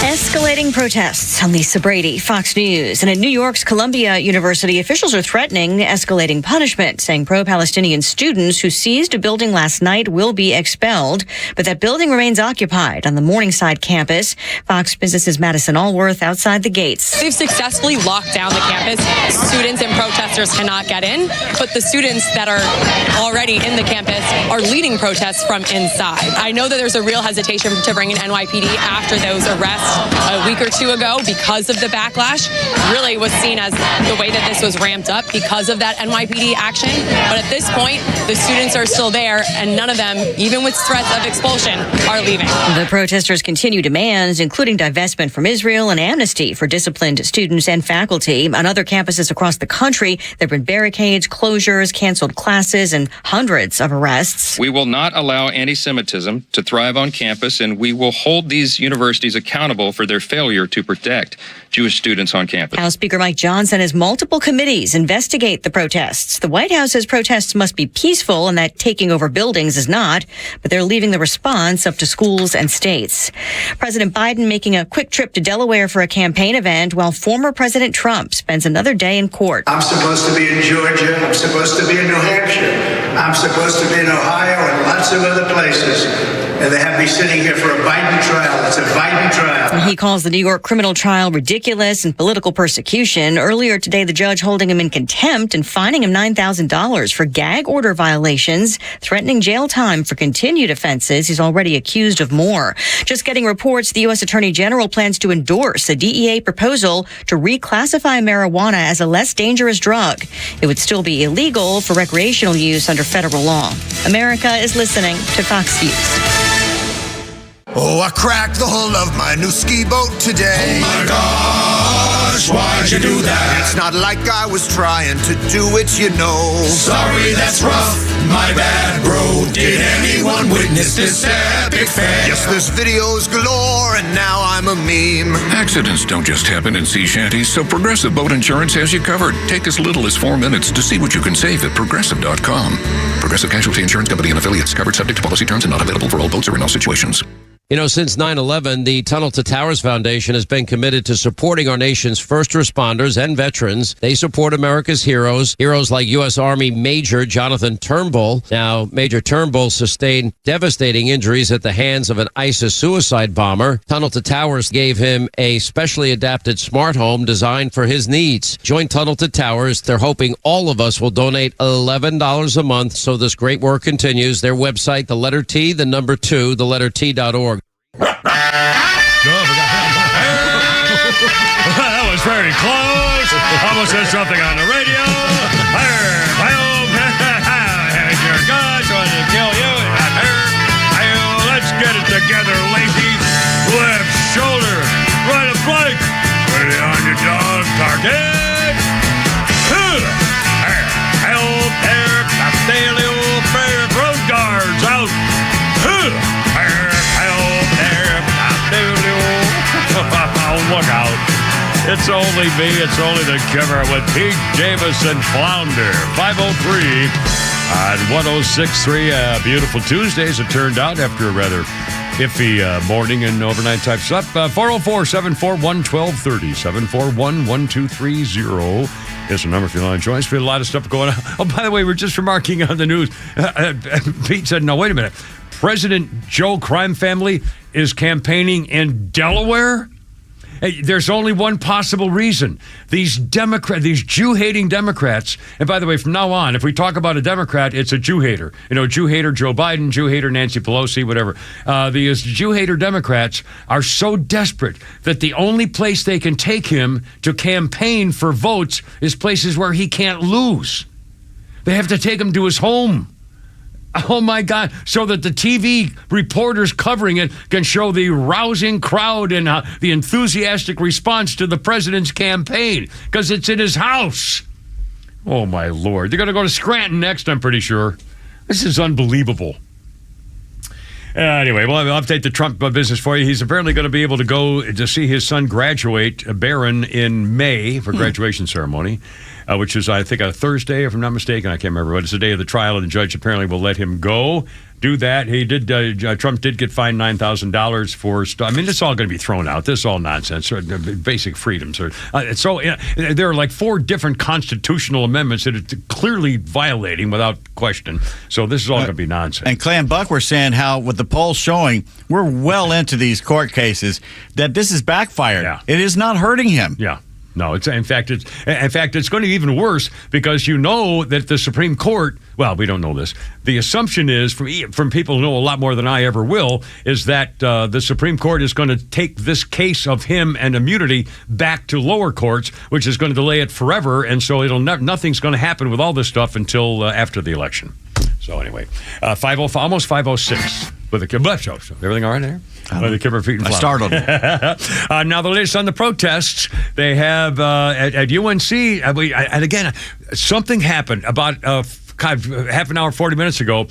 Escalating protests. I'm Lisa Brady, Fox News. And at New York's Columbia University, officials are threatening escalating punishment, saying pro-Palestinian students who seized a building last night will be expelled. But that building remains occupied on the Morningside campus. Fox Business's Madison Allworth outside the gates. They've successfully locked down the campus. Students and protesters cannot get in, but the students that are already in the campus are leading protests from inside. I know that there's a real hesitation to bring in NYPD after those arrests a week or two ago because of the backlash really was seen as the way that this was ramped up because of that NYPD action. But at this point, the students are still there, and none of them, even with threats of expulsion, are leaving. The protesters continue demands, including divestment from Israel and amnesty for disciplined students and faculty. On other campuses across the country, there have been barricades, closures, canceled classes, and hundreds of arrests. We will not allow anti-Semitism to thrive on campus, and we will hold these universities accountable for their failure to protect Jewish students on campus. House Speaker Mike Johnson has multiple committees investigate the protests. The White House says protests must be peaceful and that taking over buildings is not, but they're leaving the response up to schools and states. President Biden making a quick trip to Delaware for a campaign event while former President Trump spends another day in court. I'm supposed to be in Georgia. I'm supposed to be in New Hampshire. I'm supposed to be in Ohio and lots of other places. And they have me sitting here for a Biden trial. It's a Biden trial. He calls the New York criminal trial ridiculous and political persecution. Earlier today, the judge holding him in contempt and fining him $9,000 for gag order violations, threatening jail time for continued offenses. He's already accused of more. Just getting reports, the U.S. Attorney General plans to endorse a DEA proposal to reclassify marijuana as a less dangerous drug. It would still be illegal for recreational use under federal law. America is listening to Fox News. Oh, I cracked the hull of my new ski boat today. Oh my gosh, why'd you do that? It's not like I was trying to do it, you know. Sorry, that's rough, my bad, bro. Did anyone witness this epic fail? Yes, there's videos galore, and now I'm a meme. Accidents don't just happen in sea shanties, so Progressive Boat Insurance has you covered. Take as little as 4 minutes to see what you can save at Progressive.com. Progressive Casualty Insurance Company and affiliates, covered subject to policy terms and not available for all boats or in all situations. You know, since 9/11, the Tunnel to Towers Foundation has been committed to supporting our nation's first responders and veterans. They support America's heroes like U.S. Army Major Jonathan Turnbull. Now, Major Turnbull sustained devastating injuries at the hands of an ISIS suicide bomber. Tunnel to Towers gave him a specially adapted smart home designed for his needs. Join Tunnel to Towers. They're hoping all of us will donate $11 a month so this great work continues. Their website, the letter T, the number 2, the letter T.org. That was very close. Almost said something on the radio. Your guys want to kill you. Let's get it together, ladies. Left shoulder, right of flank. Ready on your dog target. Help there, Castelio, fair road guards out. Look out. It's only me. It's only the Kimmer with Pete Davis and Flounder. 503 on 106.3. Beautiful Tuesday, as it turned out, after a rather iffy morning and overnight type stuff. 404-741-1230. 741-1230 is the number if you want to join us. We had a lot of stuff going on. Oh, by the way, we're just remarking on the news. Pete said, no, wait a minute. President Joe Crime Family is campaigning in Delaware? Hey, there's only one possible reason. These Jew-hating Democrats, and by the way, from now on, if we talk about a Democrat, it's a Jew-hater. You know, Jew-hater Joe Biden, Jew-hater Nancy Pelosi, whatever. These Jew-hater Democrats are so desperate that the only place they can take him to campaign for votes is places where he can't lose. They have to take him to his home. Oh, my God. So that the TV reporters covering it can show the rousing crowd and the enthusiastic response to the president's campaign because it's in his house. Oh, my Lord. They're going to go to Scranton next, I'm pretty sure. This is unbelievable. Anyway, we'll update the Trump business for you. He's apparently going to be able to go to see his son graduate, Barron, in May for graduation ceremony. Which is, I think, a Thursday, if I'm not mistaken. I can't remember, but it's the day of the trial, and the judge apparently will let him go do that. He did. Trump did get fined $9,000 for I mean, it's all going to be thrown out. This is all nonsense. Basic freedoms. There are like 4 different constitutional amendments that it's clearly violating without question. So this is all going to be nonsense. And Clay and Buck were saying how, with the polls showing, we're well into these court cases, that this is backfired. Yeah. It is not hurting him. Yeah. No. In fact, it's going to be even worse because you know that the Supreme Court. Well, we don't know this. The assumption is from people who know a lot more than I ever will is that the Supreme Court is going to take this case of him and immunity back to lower courts, which is going to delay it forever, and so nothing's going to happen with all this stuff until after the election. So anyway, 5:05, almost 5:06 with the Kimber Show. Everything all right there? With the Kimber Feet and Flower. I startled. Now the latest on the protests. They have at UNC. And again, something happened about half an hour, 40 minutes ago.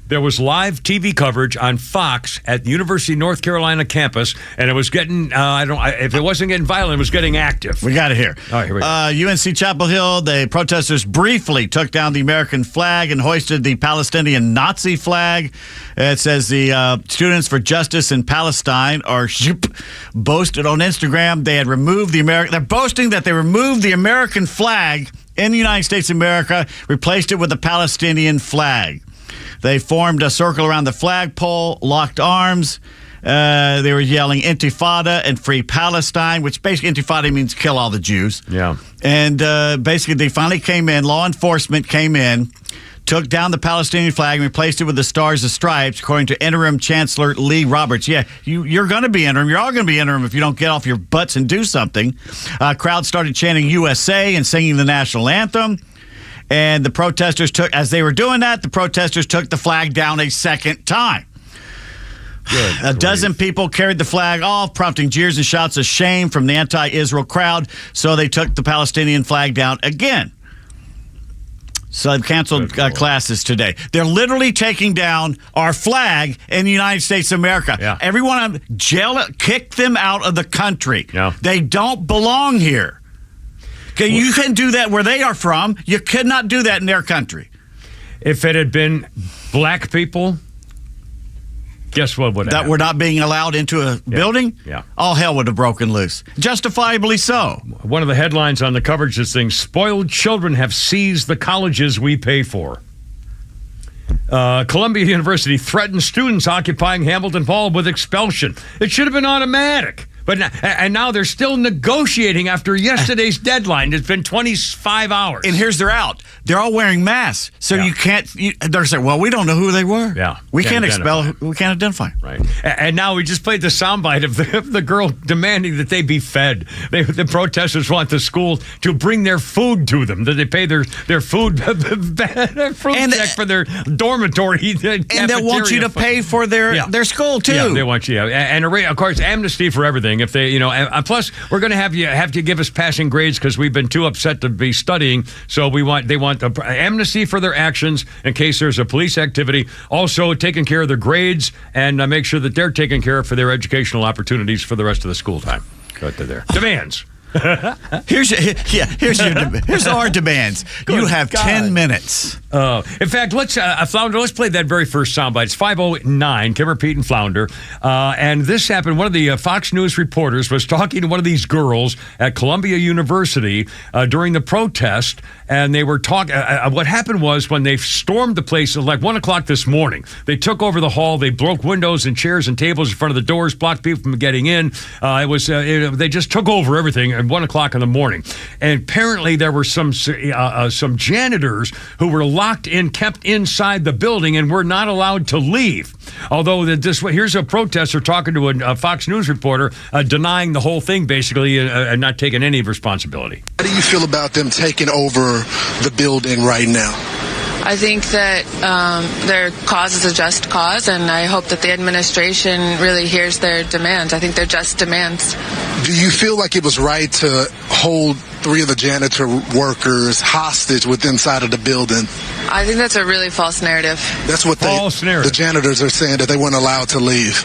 There was live TV coverage on Fox at the University of North Carolina campus, and it was getting, if it wasn't getting violent, it was getting active. We got it here. All right, here we go. UNC Chapel Hill, the protesters briefly took down the American flag and hoisted the Palestinian Nazi flag. It says the Students for Justice in Palestine are boasted on Instagram they had removed they're boasting that they removed the American flag in the United States of America, replaced it with the Palestinian flag. They formed a circle around the flagpole, locked arms. They were yelling Intifada and Free Palestine, which basically Intifada means kill all the Jews. Yeah. And basically they finally came in, law enforcement came in, took down the Palestinian flag and replaced it with the Stars and Stripes, according to Interim Chancellor Lee Roberts. Yeah, you're going to be interim. You're all going to be interim if you don't get off your butts and do something. Crowds started chanting USA and singing the national anthem. And the protesters took the flag down a second time. A dozen people carried the flag off, prompting jeers and shouts of shame from the anti-Israel crowd. So they took the Palestinian flag down again. So they've canceled classes today. They're literally taking down our flag in the United States of America. Yeah. Everyone kick them out of the country. Yeah. They don't belong here. Okay, you can do that where they are from. You could not do that in their country. If it had been black people, guess what would happen? That were not being allowed into a building? Yeah. All hell would have broken loose. Justifiably so. One of the headlines on the coverage is saying, spoiled children have seized the colleges we pay for. Columbia University threatens students occupying Hamilton Hall with expulsion. It should have been automatic. But now they're still negotiating after yesterday's deadline. It's been 25 hours. And here's their out. They're all wearing masks. So you can't, they're saying, well, we don't know who they were. Yeah. We can't expel, we can't identify. Right. And now we just played the soundbite of the girl demanding that they be fed. The protesters want the school to bring their food to them, that they pay their food check for their dormitory. And they want you to pay for their school, too. Yeah, they want you. And of course, amnesty for everything. If they, plus we're going to have to give us passing grades because we've been too upset to be studying. So they want amnesty for their actions in case there's a police activity. Also, taking care of their grades and make sure that they're taken care of for their educational opportunities for the rest of the school time. Go to their demands. Here's our demands. You have 10 minutes. In fact, Flounder, let's play that very first soundbite. It's 5:09, Kimber, Pete, and Flounder. And this happened. One of the Fox News reporters was talking to one of these girls at Columbia University during the protest, and they were talking. What happened was when they stormed the place at like 1 o'clock this morning, they took over the hall. They broke windows and chairs and tables in front of the doors, blocked people from getting in. They just took over everything at 1 o'clock in the morning. And apparently there were some janitors who were locked in, kept inside the building, and were not allowed to leave. Although here's a protester talking to a Fox News reporter denying the whole thing, basically, and not taking any responsibility. How do you feel about them taking over the building right now? I think that their cause is a just cause, and I hope that the administration really hears their demands. I think they're just demands. Do you feel like it was right to hold 3 of the janitor workers hostage inside of the building? I think that's a really false narrative. That's what the janitors are saying, that they weren't allowed to leave.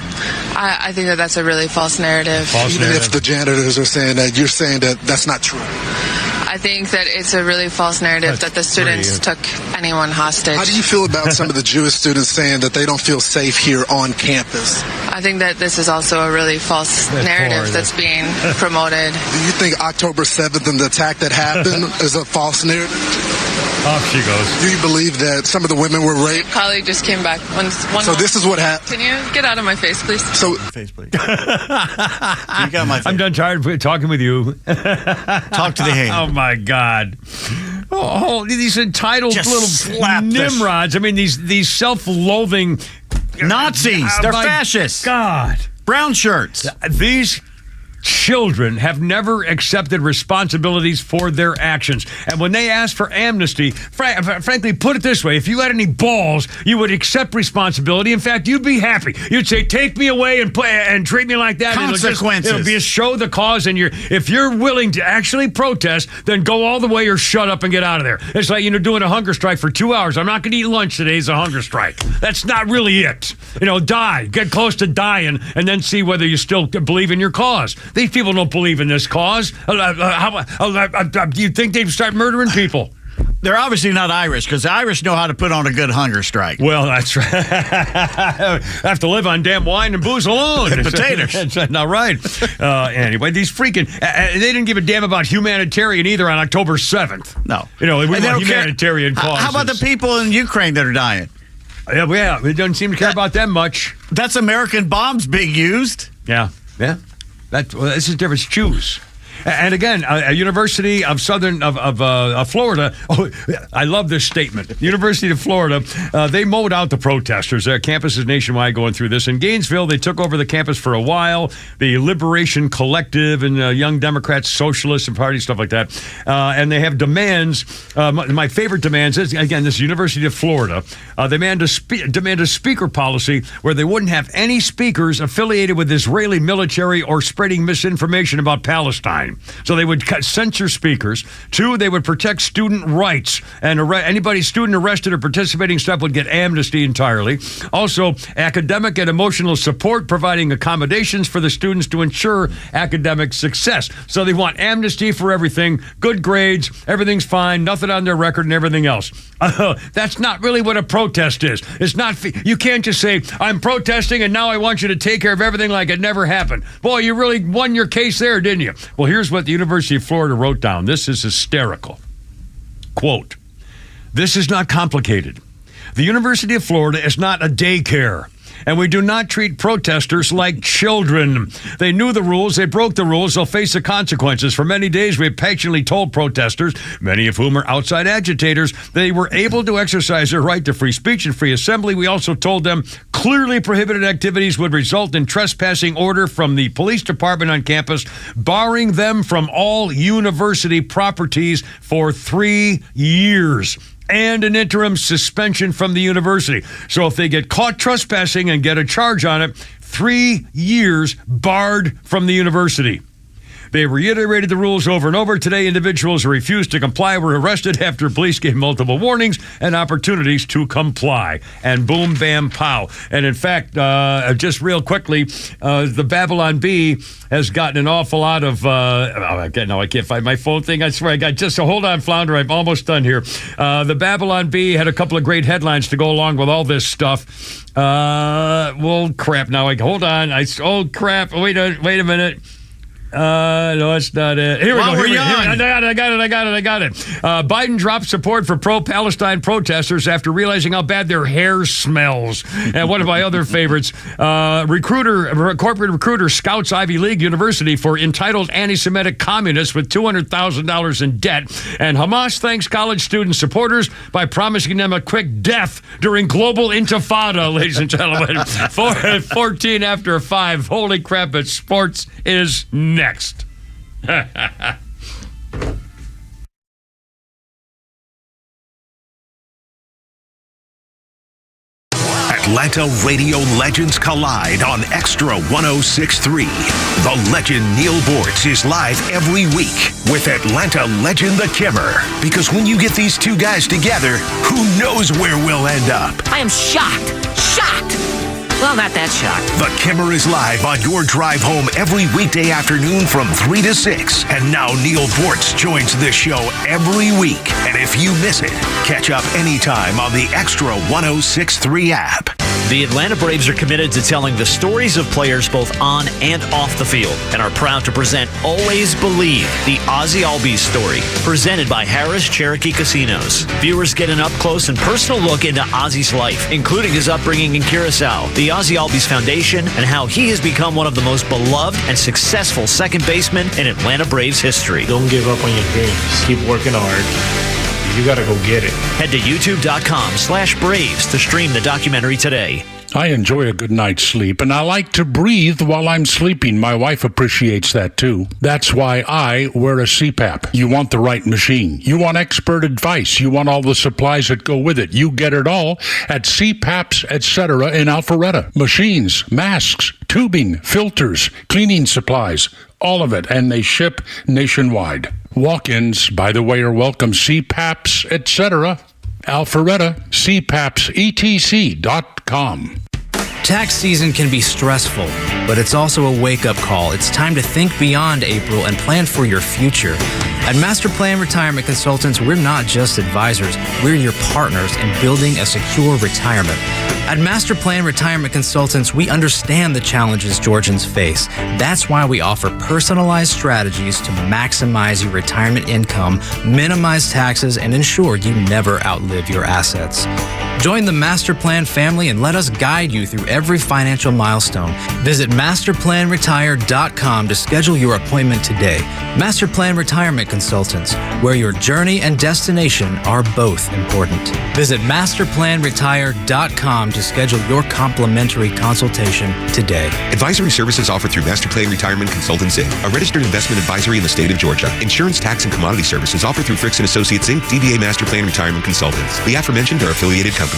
I think that that's a really false narrative. Even if the janitors are saying that, you're saying that that's not true. I think that it's a really false narrative that the students took anyone hostage. How do you feel about some of the Jewish students saying that they don't feel safe here on campus? I think that this is also a really false narrative that's being promoted. Do you think October 7th and the attack that happened is a false narrative? Off she goes. Do you believe that some of the women were raped? Colleague just came back. So this is what happened. Can you get out of my face, please? So, face, please. You got my face. I'm done tired of talking with you. Talk to the hand. Oh, my God. Oh, these entitled Just little slap nimrods. I mean, these self-loathing Nazis. They're fascists. God. Brown shirts. These children have never accepted responsibilities for their actions. And when they ask for amnesty, frankly, put it this way, if you had any balls, you would accept responsibility. In fact, you'd be happy. You'd say, take me away and treat me like that. Consequences. It'll be a show the cause, and if you're willing to actually protest, then go all the way or shut up and get out of there. It's like, doing a hunger strike for 2 hours. I'm not going to eat lunch today. It's a hunger strike. That's not really it. Die. Get close to dying, and then see whether you still believe in your cause. These people don't believe in this cause. Do you think they'd start murdering people? They're obviously not Irish, because the Irish know how to put on a good hunger strike. Well, that's right. Have to live on damn wine and booze alone. And potatoes. That's not right. Anyway, these freaking... they didn't give a damn about humanitarian either on October 7th. No. We want humanitarian causes. How about the people in Ukraine that are dying? Yeah, it doesn't seem to care about them much. That's American bombs being used. Yeah. This is different. It's Jews. And again, a University of Florida. Oh, I love this statement. University of Florida. They mowed out the protesters. Their campuses nationwide going through this. In Gainesville, they took over the campus for a while. The Liberation Collective and Young Democrats, Socialists, and Party stuff like that. And they have demands. My favorite demands is, again, this University of Florida. They demand a speaker policy where they wouldn't have any speakers affiliated with Israeli military or spreading misinformation about Palestine. So they would censor speakers. 2, they would protect student rights, and anybody student arrested or participating stuff would get amnesty entirely. Also, academic and emotional support, providing accommodations for the students to ensure academic success. So they want amnesty for everything, good grades, everything's fine, nothing on their record and everything else. That's not really what a protest is. It's not. You can't just say, I'm protesting and now I want you to take care of everything like it never happened. Boy, you really won your case there, didn't you? Well, here's what the University of Florida wrote down. This is hysterical. Quote, this is not complicated. The University of Florida is not a daycare, and we do not treat protesters like children. They knew the rules. They broke the rules. They'll face the consequences. For many days, we have patiently told protesters, many of whom are outside agitators, they were able to exercise their right to free speech and free assembly. We also told them clearly prohibited activities would result in trespassing order from the police department on campus, barring them from all university properties for 3 years. And an interim suspension from the university. So if they get caught trespassing and get a charge on it, 3 years barred from the university. They reiterated the rules over and over. Today, individuals who refused to comply were arrested after police gave multiple warnings and opportunities to comply. And boom, bam, pow. And in fact, just real quickly, the Babylon Bee has gotten an awful lot of... I can't find my phone thing. I swear I got just... So hold on, Flounder. I'm almost done here. The Babylon Bee had a couple of great headlines to go along with all this stuff. Well, crap. Now, hold on. Oh, crap. Wait a minute. No, that's not it. Here we go. I got it. Biden dropped support for pro-Palestine protesters after realizing how bad their hair smells. And one of my other favorites, corporate recruiter scouts Ivy League University for entitled anti-Semitic communists with $200,000 in debt. And Hamas thanks college student supporters by promising them a quick death during global intifada, ladies and gentlemen. 14 after 5. Holy crap, but sports is next. Atlanta radio legends collide on XTRA 106.3. The legend Neil Bortz is live every week with Atlanta legend The Kimmer. Because when you get these two guys together, who knows where we'll end up? I am shocked. Well, not that shocked. The Kimmer is live on your drive home every weekday afternoon from 3 to 6. And now Neil Bortz joins this show every week. And if you miss it, catch up anytime on the XTRA 106.3 app. The Atlanta Braves are committed to telling the stories of players both on and off the field and are proud to present Always Believe, the Ozzie Albies story, presented by Harris Cherokee Casinos. Viewers get an up-close and personal look into Ozzie's life, including his upbringing in Curacao, the Ozzie Albies Foundation, and how he has become one of the most beloved and successful second basemen in Atlanta Braves history. Don't give up on your dreams. Keep working hard. You got to go get it. Head to youtube.com/Braves to stream the documentary today. I enjoy a good night's sleep, and I like to breathe while I'm sleeping. My wife appreciates that, too. That's why I wear a CPAP. You want the right machine. You want expert advice. You want all the supplies that go with it. You get it all at CPAPs, etc. in Alpharetta. Machines, masks, tubing, filters, cleaning supplies, all of it, and they ship nationwide. Walk-ins, by the way, are welcome. CPAPs, etc. Alpharetta, CPAPsetc.com. Tax season can be stressful, but it's also a wake-up call. It's time to think beyond April and plan for your future. At Master Plan Retirement Consultants, we're not just advisors, we're your partners in building a secure retirement. At Master Plan Retirement Consultants, we understand the challenges Georgians face. That's why we offer personalized strategies to maximize your retirement income, minimize taxes, and ensure you never outlive your assets. Join the Master Plan family and let us guide you through every financial milestone. Visit masterplanretire.com to schedule your appointment today. Master Plan Retirement Consultants, where your journey and destination are both important. Visit masterplanretire.com to schedule your complimentary consultation today. Advisory services offered through Master Plan Retirement Consultants, Inc., a registered investment advisory in the state of Georgia. Insurance, tax, and commodity services offered through Fricks & Associates, Inc., DBA Master Plan Retirement Consultants. The aforementioned are affiliated companies.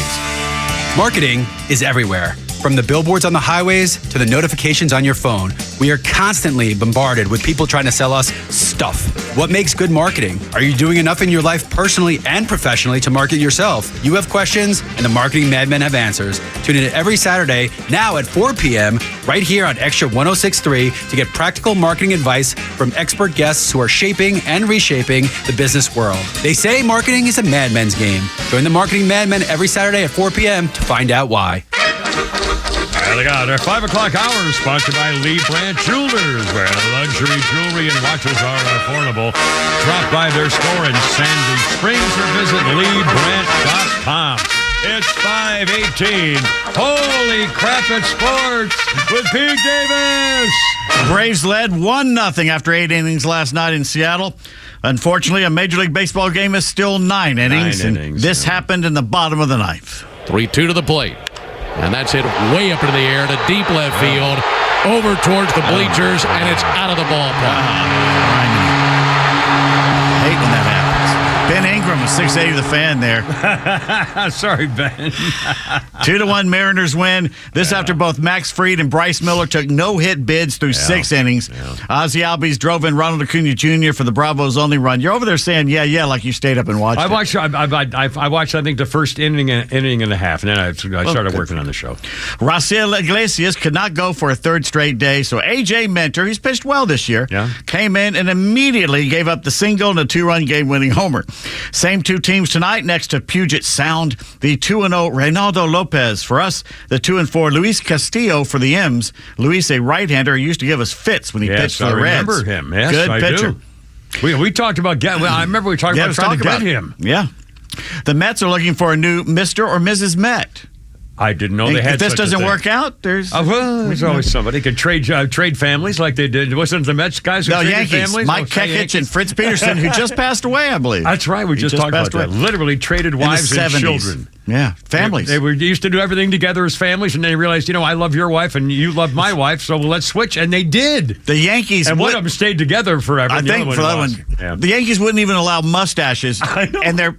Marketing is everywhere. From the billboards on the highways to the notifications on your phone, we are constantly bombarded with people trying to sell us stuff. What makes good marketing? Are you doing enough in your life personally and professionally to market yourself? You have questions, and the Marketing Madmen have answers. Tune in every Saturday, now at 4 p.m., right here on XTRA 106.3 to get practical marketing advice from expert guests who are shaping and reshaping the business world. They say marketing is a madman's game. Join the Marketing Madmen every Saturday at 4 p.m. to find out why. Our 5 o'clock hour is sponsored by Lee Brandt Jewelers, where luxury jewelry and watches are affordable. Drop by their store in Sandy Springs or visit LeeBrandt.com. It's 5:18. Holy crap, it's sports with Pete Davis. Braves led 1-0 after 8 innings last night in Seattle. Unfortunately, a Major League Baseball game is still 9 innings. This happened in the bottom of the ninth. 3-2 to the plate. And that's hit way up into the air to deep left field, over towards the bleachers, and it's out of the ballpark. I hate when that happens. Ben Ingram was 680 the fan there. Sorry, Ben. 2-1 Mariners win. This after both Max Fried and Bryce Miller took no-hit bids through 6 innings. Ozzie Albies drove in Ronald Acuna Jr. for the Bravos' only run. You're over there saying, yeah, like you stayed up and watched I watched, I think, the first inning and a half, and then I started working on the show. Raciel Iglesias could not go for a third straight day, so A.J. Minter, he's pitched well this year, came in and immediately gave up the single and a 2-run game-winning homer. Same 2 teams tonight next to Puget Sound. The 2-0 Reynaldo Lopez for us. The 2-4 Luis Castillo for the M's. Luis, a right-hander, used to give us fits when he pitched for the Reds. I remember him. Yes, Good I pitcher. Do. We talked about I remember we talked about trying to get him. Yeah. The Mets are looking for a new Mr. or Mrs. Met. I didn't know they had. If this such a doesn't thing. work out, there's always somebody could trade families like they did. Wasn't the Mets guys who traded Yankees, families? Mike Kekich and Fritz Peterson, who just passed away, I believe. That's right. We just talked about that. Literally traded wives and children. Yeah, families. They used to do everything together as families, and they realized, I love your wife and you love my wife, so let's switch. And they did. The Yankees and one of them stayed together forever. I think for that one, the Yankees wouldn't even allow mustaches, and they're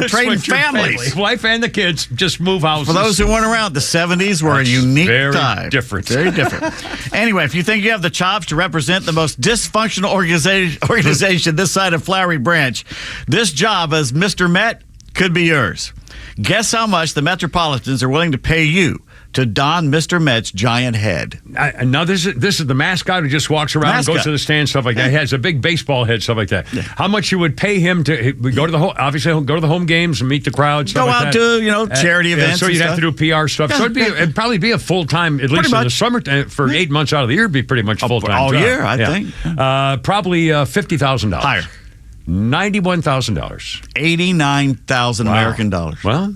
trading families. Wife and the kids just move houses. For those who weren't around, the 70s were a unique time. Very different. Anyway, if you think you have the chops to represent the most dysfunctional organization this side of Flowery Branch, this job as Mr. Met could be yours. Guess how much the Metropolitans are willing to pay you to don Mr. Met's giant head. Now, this is the mascot who just walks around, goes to the stand, stuff like that. He has a big baseball head, stuff like that. Yeah. How much you would pay him to go to the obviously he'll go to the home games and meet the crowd, stuff go like out that. to charity events. So you'd have to do PR stuff. So it'd probably be a full time, at least in the summer for 8 months out of the year. It'd be pretty much full time all job. year, I think. Probably $50,000 higher. $91,000. 89,000 American dollars. Well,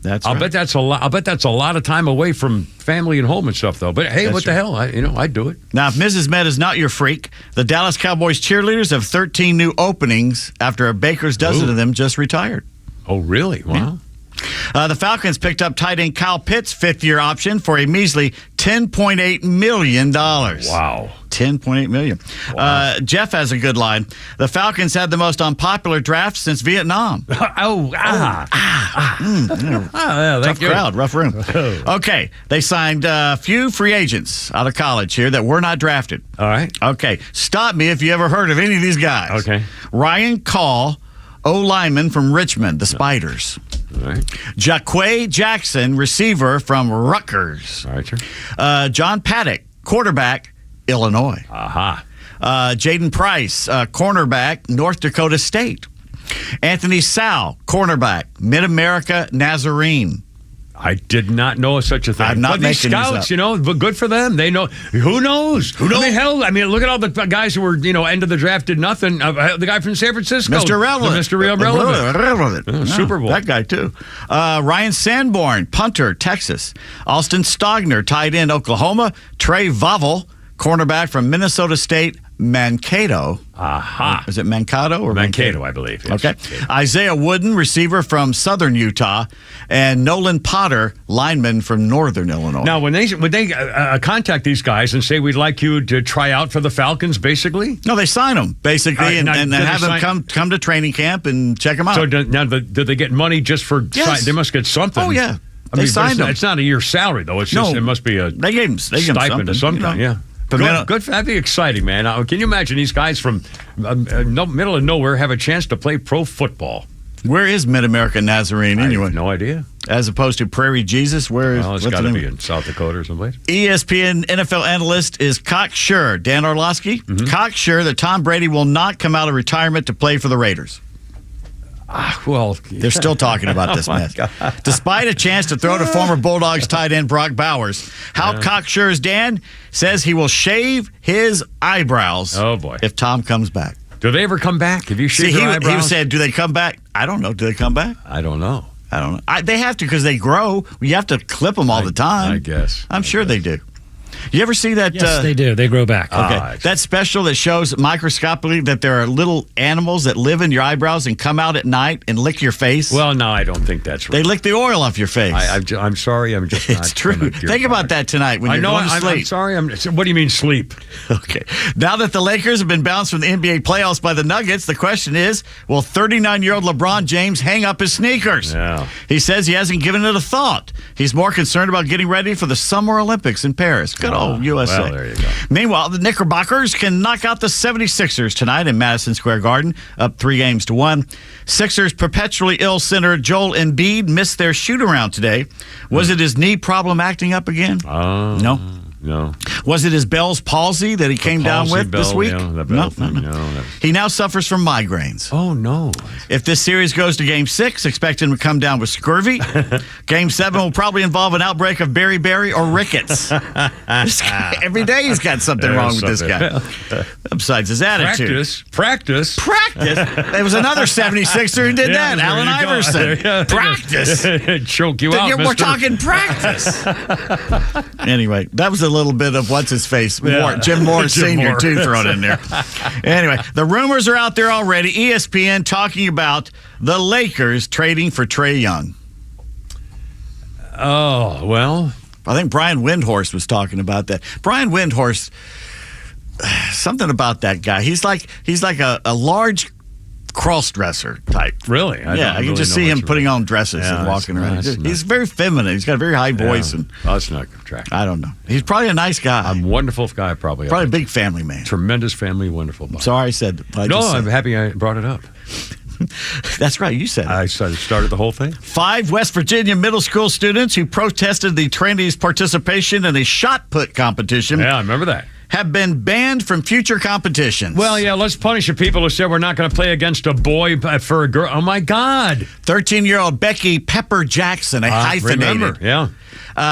I'll bet that's a lot. I'll bet that's a lot of time away from family and home and stuff, though. But hey, what the hell? I'd do it. Now, if Mrs. Met is not your freak, the Dallas Cowboys cheerleaders have 13 new openings after a baker's dozen of them just retired. Oh, really? Wow. Yeah. The Falcons picked up tight end Kyle Pitts' fifth-year option for a measly $10.8 million. Wow. $10.8 million. Wow. Jeff has a good line. The Falcons had the most unpopular draft since Vietnam. Tough crowd, rough room. Okay, they signed a few free agents out of college here that were not drafted. All right. Okay, stop me if you ever heard of any of these guys. Okay. Ryan Call, O-lineman from Richmond, the Spiders. All right. Jaquay Jackson, receiver from Rutgers. All right, sir. John Paddock, quarterback, Illinois. Aha. Jaden Price, cornerback, North Dakota State. Anthony Sal, cornerback, Mid-America Nazarene. I did not know such a thing. I'm not making these scouts, but good for them. They know. Who knows? Who knows? I mean, look at all the guys who were, end of the draft did nothing. The guy from San Francisco. Mr. Relevant. Mr. Relevant. Super Bowl. That guy, too. Ryan Sanborn, punter, Texas. Austin Stogner, tight end, Oklahoma. Trey Vavel, cornerback from Minnesota State, Mankato. Aha. Is it Mankato or Mankato, I believe. Yes. Okay. Isaiah Wooden, receiver from Southern Utah, and Nolan Potter, lineman from Northern Illinois. Now, when they contact these guys and say, we'd like you to try out for the Falcons, basically? No, they sign them, basically, and have them come to training camp and check them out. So now, do they get money just for they must get something. Oh, yeah. They signed them. It's not a year's salary, though. It's just, it must be a they gave them stipend of some kind, yeah. Good. That'd be exciting, man. Can you imagine these guys from middle of nowhere have a chance to play pro football? Where is Mid-America Nazarene anyway? I have no idea. As opposed to Prairie Jesus, where is? Well, it's got to be in South Dakota or someplace. ESPN NFL analyst is cocksure, Dan Orlovsky, cocksure that Tom Brady will not come out of retirement to play for the Raiders. Well, they're still talking about this mess. Despite a chance to throw to former Bulldogs tight end Brock Bowers, how cocksure is Dan? Says he will shave his eyebrows. Oh boy! If Tom comes back, do they ever come back? Have you shaved your eyebrows? He said, "Do they come back?" I don't know. Do they come back? I don't know. They have to because they grow. You have to clip them all the time. I guess. I'm sure they do. You ever see that? Yes, they do. They grow back. Okay. That special that shows microscopically that there are little animals that live in your eyebrows and come out at night and lick your face? Well, no, I don't think that's right. They lick the oil off your face. I'm sorry. I'm just not. It's true. Think about that tonight when you're going to sleep. I'm sorry. What do you mean sleep? Okay. Now that the Lakers have been bounced from the NBA playoffs by the Nuggets, the question is, will 39-year-old LeBron James hang up his sneakers? Yeah. He says he hasn't given it a thought. He's more concerned about getting ready for the Summer Olympics in Paris. Good old USA. Well, there you go. Meanwhile, the Knickerbockers can knock out the 76ers tonight in Madison Square Garden, up 3-1. Sixers perpetually ill center Joel Embiid missed their shoot-around today. Was it his knee problem acting up again? No. Was it his Bell's palsy that he came down with this week? Yeah, no. He now suffers from migraines. Oh, no. If this series goes to Game 6, expect him to come down with scurvy. Game 7 will probably involve an outbreak of beriberi or rickets. Every day he's got something wrong with this guy. Besides his attitude. Practice. There was another 76er who did that. Allen Iverson. Practice. Choke you out, We're talking practice. Anyway, that was a little bit of what's-his-face, Jim Moore Sr., too, thrown in there. Anyway, the rumors are out there already. ESPN talking about the Lakers trading for Trae Young. Oh, well. I think Brian Windhorst was talking about that. Brian Windhorst, something about that guy. He's like a large cross-dresser type. Really? I can just see him putting on dresses and walking around. He's very feminine. He's got a very high voice. And that's not attractive. I don't know. He's probably a nice guy. A wonderful guy, probably. Probably a big family man. Tremendous family, wonderful. Sorry I said that. I'm happy I brought it up. That's right. You said it. I started the whole thing. 5 West Virginia middle school students who protested the trainees' participation in a shot put competition. Yeah, I remember that. Have been banned from future competitions. Well, yeah, let's punish the people who said we're not going to play against a boy for a girl. Oh, my God. 13-year-old Becky Pepper Jackson, a hyphenated. Remember, yeah.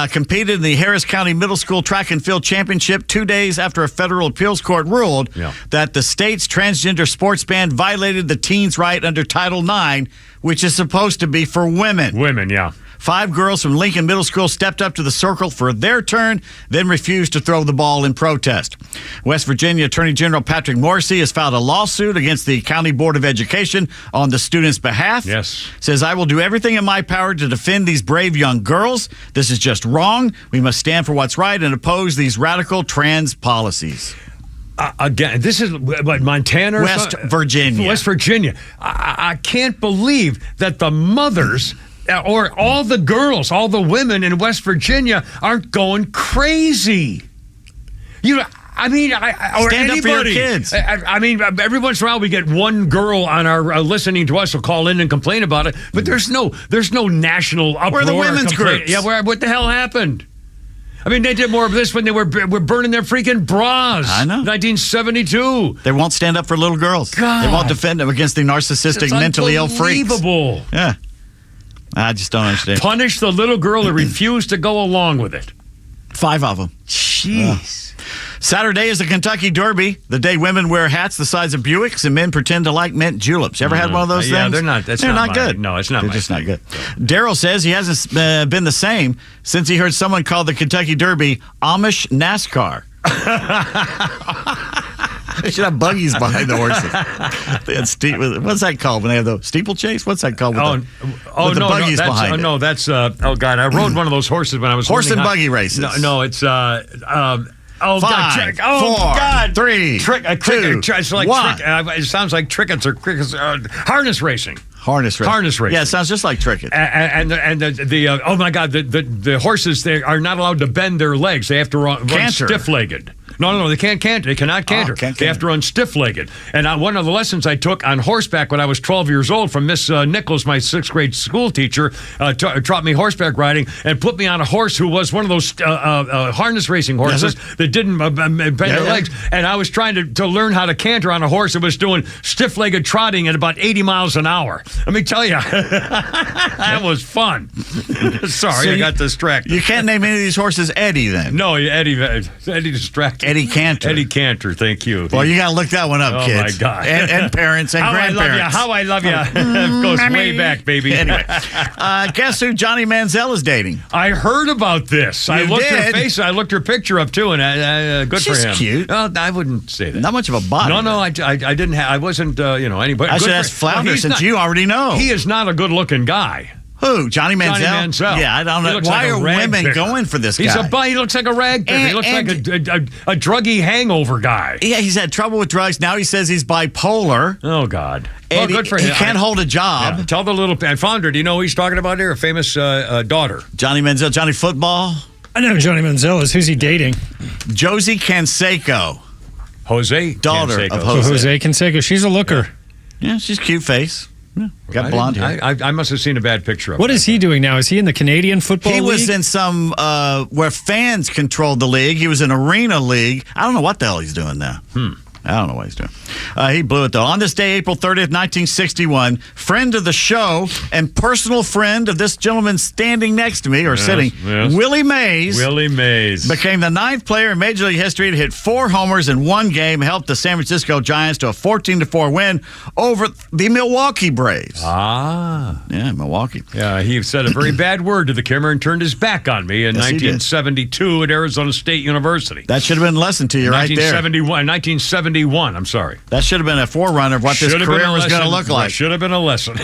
Competed in the Harris County Middle School Track and Field Championship 2 days after a federal appeals court ruled that the state's transgender sports ban violated the teens' right under Title IX, which is supposed to be for women. Women, yeah. 5 girls from Lincoln Middle School stepped up to the circle for their turn, then refused to throw the ball in protest. West Virginia Attorney General Patrick Morrissey has filed a lawsuit against the County Board of Education on the students' behalf. Yes. Says, I will do everything in my power to defend these brave young girls. This is just wrong. We must stand for what's right and oppose these radical trans policies. Again, this is what, Montana? West Virginia. West Virginia. I can't believe that the mothers or all the girls, all the women in West Virginia aren't going crazy. You know, I mean, or stand anybody. up for your kids. I mean, every once in a while we get one girl on our listening to us will call in and complain about it, but there's no national uproar. Where are the women's groups? Yeah, what the hell happened? I mean, they did more of this when they were burning their freaking bras. I know. 1972. They won't stand up for little girls. God. They won't defend them against the narcissistic, It's mentally ill freaks. unbelievable. Yeah. I just don't understand. Punish the little girl that refused to go along with it. 5 of them. Jeez. Saturday is the Kentucky Derby, the day women wear hats the size of Buicks and men pretend to like mint juleps. You ever had one of those things? Yeah, they're not. They're not good. No, it's not. They're just not good. Daryl says he hasn't been the same since he heard someone call the Kentucky Derby Amish NASCAR. They should have buggies behind the horses. They had what's that called when they have the steeplechase? What's that called? With the buggies behind it? No, that's oh God, I rode one of those horses when I was horse and buggy races. No, it's 5, God, 4, God. 3, 2, it's like 1. It sounds like crickets or harness racing. Harness racing. Yeah, it sounds just like tricket. And the oh my God, the horses, they are not allowed to bend their legs. They have to run stiff-legged. No, they can't canter. They cannot canter. They have to run stiff-legged. And one of the lessons I took on horseback when I was 12 years old from Miss Nichols, my 6th grade school teacher, taught me horseback riding and put me on a horse who was one of those harness racing horses that didn't bend their legs. And I was trying to learn how to canter on a horse that was doing stiff-legged trotting at about 80 miles an hour. Let me tell you, that was fun. Sorry, I got distracted. You can't name any of these horses Eddie then? No, Eddie distracted. Eddie Cantor. Eddie Cantor, thank you. Well, you got to look that one up, kids. Oh, my God. And parents and grandparents. How I love you. It goes way back, baby. Anyway, guess who Johnny Manziel is dating? I heard about this. I looked her face. I looked her picture up, too, and good She's for him. She's cute. Well, I wouldn't say that. Not much of a body. No, I didn't have, I wasn't, anybody. I should ask Flounder since you already know. He is not a good-looking guy. Who? Johnny Manziel? Johnny Manziel. Yeah, I don't know. Why are women going for this guy? He looks like a rag picker. He looks like a druggy hangover guy. Yeah, he's had trouble with drugs. Now he says he's bipolar. Oh, God. And good for him. He can't hold a job. Yeah, tell the little... Flounder, do you know who he's talking about here? A famous daughter. Johnny Manziel. Johnny Football. I know who Johnny Manziel is. Who's he dating? Josie Canseco. Jose? Daughter Canseco. of Jose. Jose Canseco. She's a looker. Yeah, she's cute face. Yeah, got blonde hair. I must have seen a bad picture of him. What is he doing now? Is he in the Canadian Football League? He was in some where fans controlled the league. He was in Arena League. I don't know what the hell he's doing now. I don't know what he's doing. He blew it, though. On this day, April 30th, 1961, friend of the show and personal friend of this gentleman standing next to me, or sitting, Willie Mays. Willie Mays. Became the 9th player in Major League history to hit 4 homers in one game, helped the San Francisco Giants to a 14-4 win over the Milwaukee Braves. Ah. Yeah, Milwaukee. Yeah, he said a very bad word to the Kimmer and turned his back on me in 1972 at Arizona State University. That should have been a lesson to you right there. 1971, I'm sorry. That should have been a forerunner of what this career was going to look like. Should have been a lesson.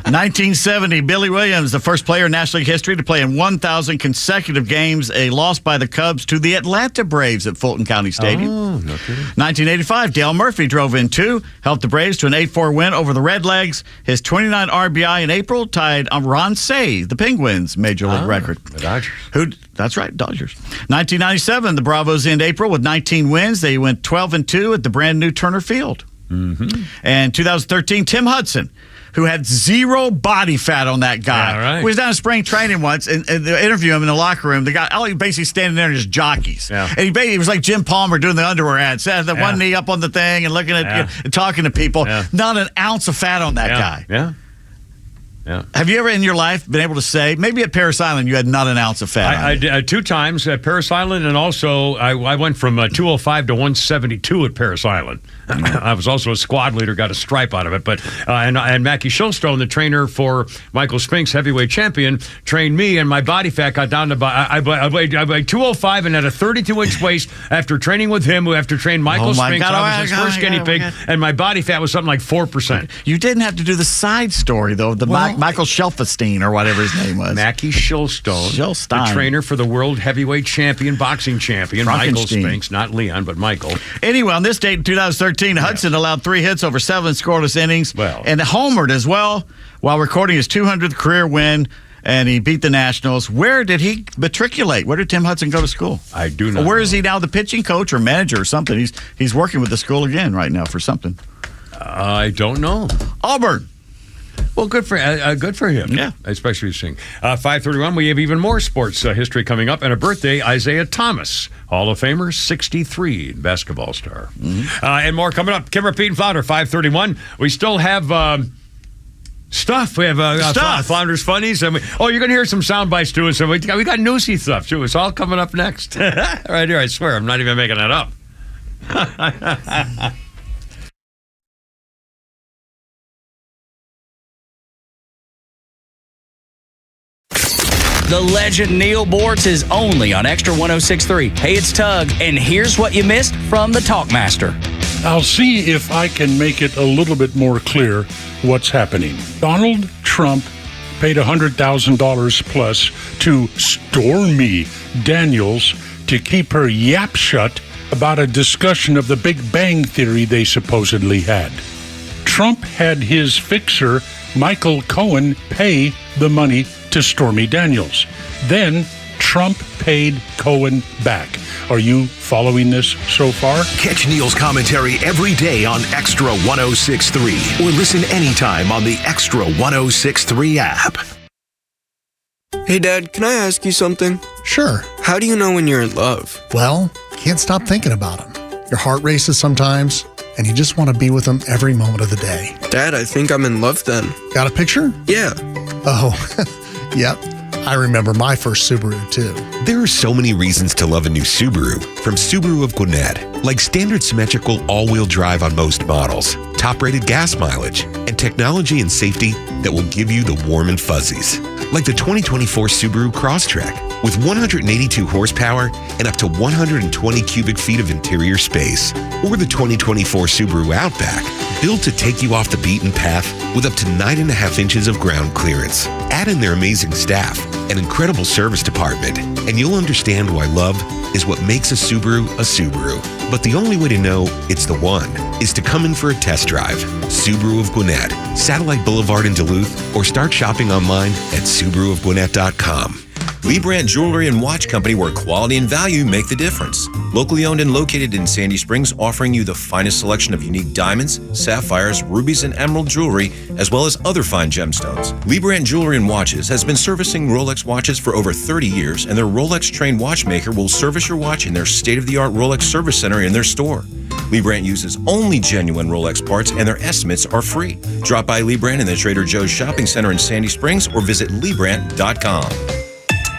1970, Billy Williams, the first player in National League history to play in 1,000 consecutive games, a loss by the Cubs to the Atlanta Braves at Fulton County Stadium. Oh, no kidding. 1985, Dale Murphy drove in 2, helped the Braves to an 8-4 win over the Redlegs. His 29 RBI in April tied Ron Say, the Penguins' Major League record. The Dodgers. That's right, Dodgers. 1997, the Bravos end April with 19 wins. They went 12-2 at the brand new Turner Field. Mm-hmm. And 2013, Tim Hudson, who had zero body fat on that guy. Yeah, right. We was down in spring training once, and they interviewed him in the locker room. The guy, he basically standing there in his jockeys. Yeah. And he was like Jim Palmer doing the underwear ads. Had the one knee up on the thing and looking at and talking to people. Yeah. Not an ounce of fat on that guy. Yeah. Yeah. Have you ever in your life been able to say, maybe at Paris Island, you had not an ounce of fat? I did 2 times at Paris Island, and also I went from 205 to 172 at Paris Island. I was also a squad leader, got a stripe out of it. But and Mackie Shillstone, the trainer for Michael Spinks, heavyweight champion, trained me, and my body fat got down to I weighed 205 and had a 32-inch waist after training with him, who after trained Michael Spinks. I was his first guinea pig, and my body fat was something like 4%. You didn't have to do the side story, though. Michael Shelfestein, or whatever his name was. Mackie Shillstone, the trainer for the world heavyweight champion, boxing champion, Michael Spinks, not Leon, but Michael. Anyway, on this date in 2013, Hudson allowed 3 hits over 7 scoreless innings and homered as well while recording his 200th career win, and he beat the Nationals. Where did he matriculate? Where did Tim Hudson go to school? I do not know. Where is he now, the pitching coach or manager or something? He's working with the school again right now for something. I don't know. Auburn. Well, good for him. Yeah. Especially seeing 5:31. We have even more sports history coming up, and a birthday, Isaiah Thomas, Hall of Famer, 63, basketball star. Mm-hmm. And more coming up. Kimmer, Pete, and Flounder, 5:31. We still have stuff. We have Flounder's Funnies. And you're going to hear some sound bites too. So we got newsy stuff too. It's all coming up next. Right here, I swear. I'm not even making that up. The legend Neil Bortz is only on Extra 106.3. Hey, it's Tug, and here's what you missed from the Talkmaster. I'll see if I can make it a little bit more clear what's happening. Donald Trump paid $100,000 plus to Stormy Daniels to keep her yap shut about a discussion of the Big Bang Theory they supposedly had. Trump had his fixer, Michael Cohen, pay the money to Stormy Daniels. Then Trump paid Cohen back. Are you following this so far? Catch Neil's commentary every day on Extra 106.3 or listen anytime on the Extra 106.3 app. Hey, Dad, can I ask you something? Sure. How do you know when you're in love? Well, can't stop thinking about him. Your heart races sometimes, and you just want to be with him every moment of the day. Dad, I think I'm in love then. Got a picture? Yeah. Oh, yep. I remember my first Subaru, too. There are so many reasons to love a new Subaru from Subaru of Gwinnett, like standard symmetrical all-wheel drive on most models, top-rated gas mileage, and technology and safety that will give you the warm and fuzzies. Like the 2024 Subaru Crosstrek, with 182 horsepower and up to 120 cubic feet of interior space. Or the 2024 Subaru Outback, built to take you off the beaten path with up to 9.5 inches of ground clearance. Add in their amazing staff, an incredible service department, and you'll understand why love is what makes a Subaru a Subaru. But the only way to know it's the one is to come in for a test drive. Subaru of Gwinnett, Satellite Boulevard in Duluth, or start shopping online at SubaruofGwinnett.com. Lee Brandt Jewelry and Watch Company, where quality and value make the difference. Locally owned and located in Sandy Springs, offering you the finest selection of unique diamonds, sapphires, rubies, and emerald jewelry, as well as other fine gemstones. Lee Brandt Jewelry and Watches has been servicing Rolex watches for over 30 years, and their Rolex-trained watchmaker will service your watch in their state-of-the-art Rolex service center in their store. Lee Brandt uses only genuine Rolex parts, and their estimates are free. Drop by Lee Brandt in the Trader Joe's Shopping Center in Sandy Springs or visit LeeBrandt.com.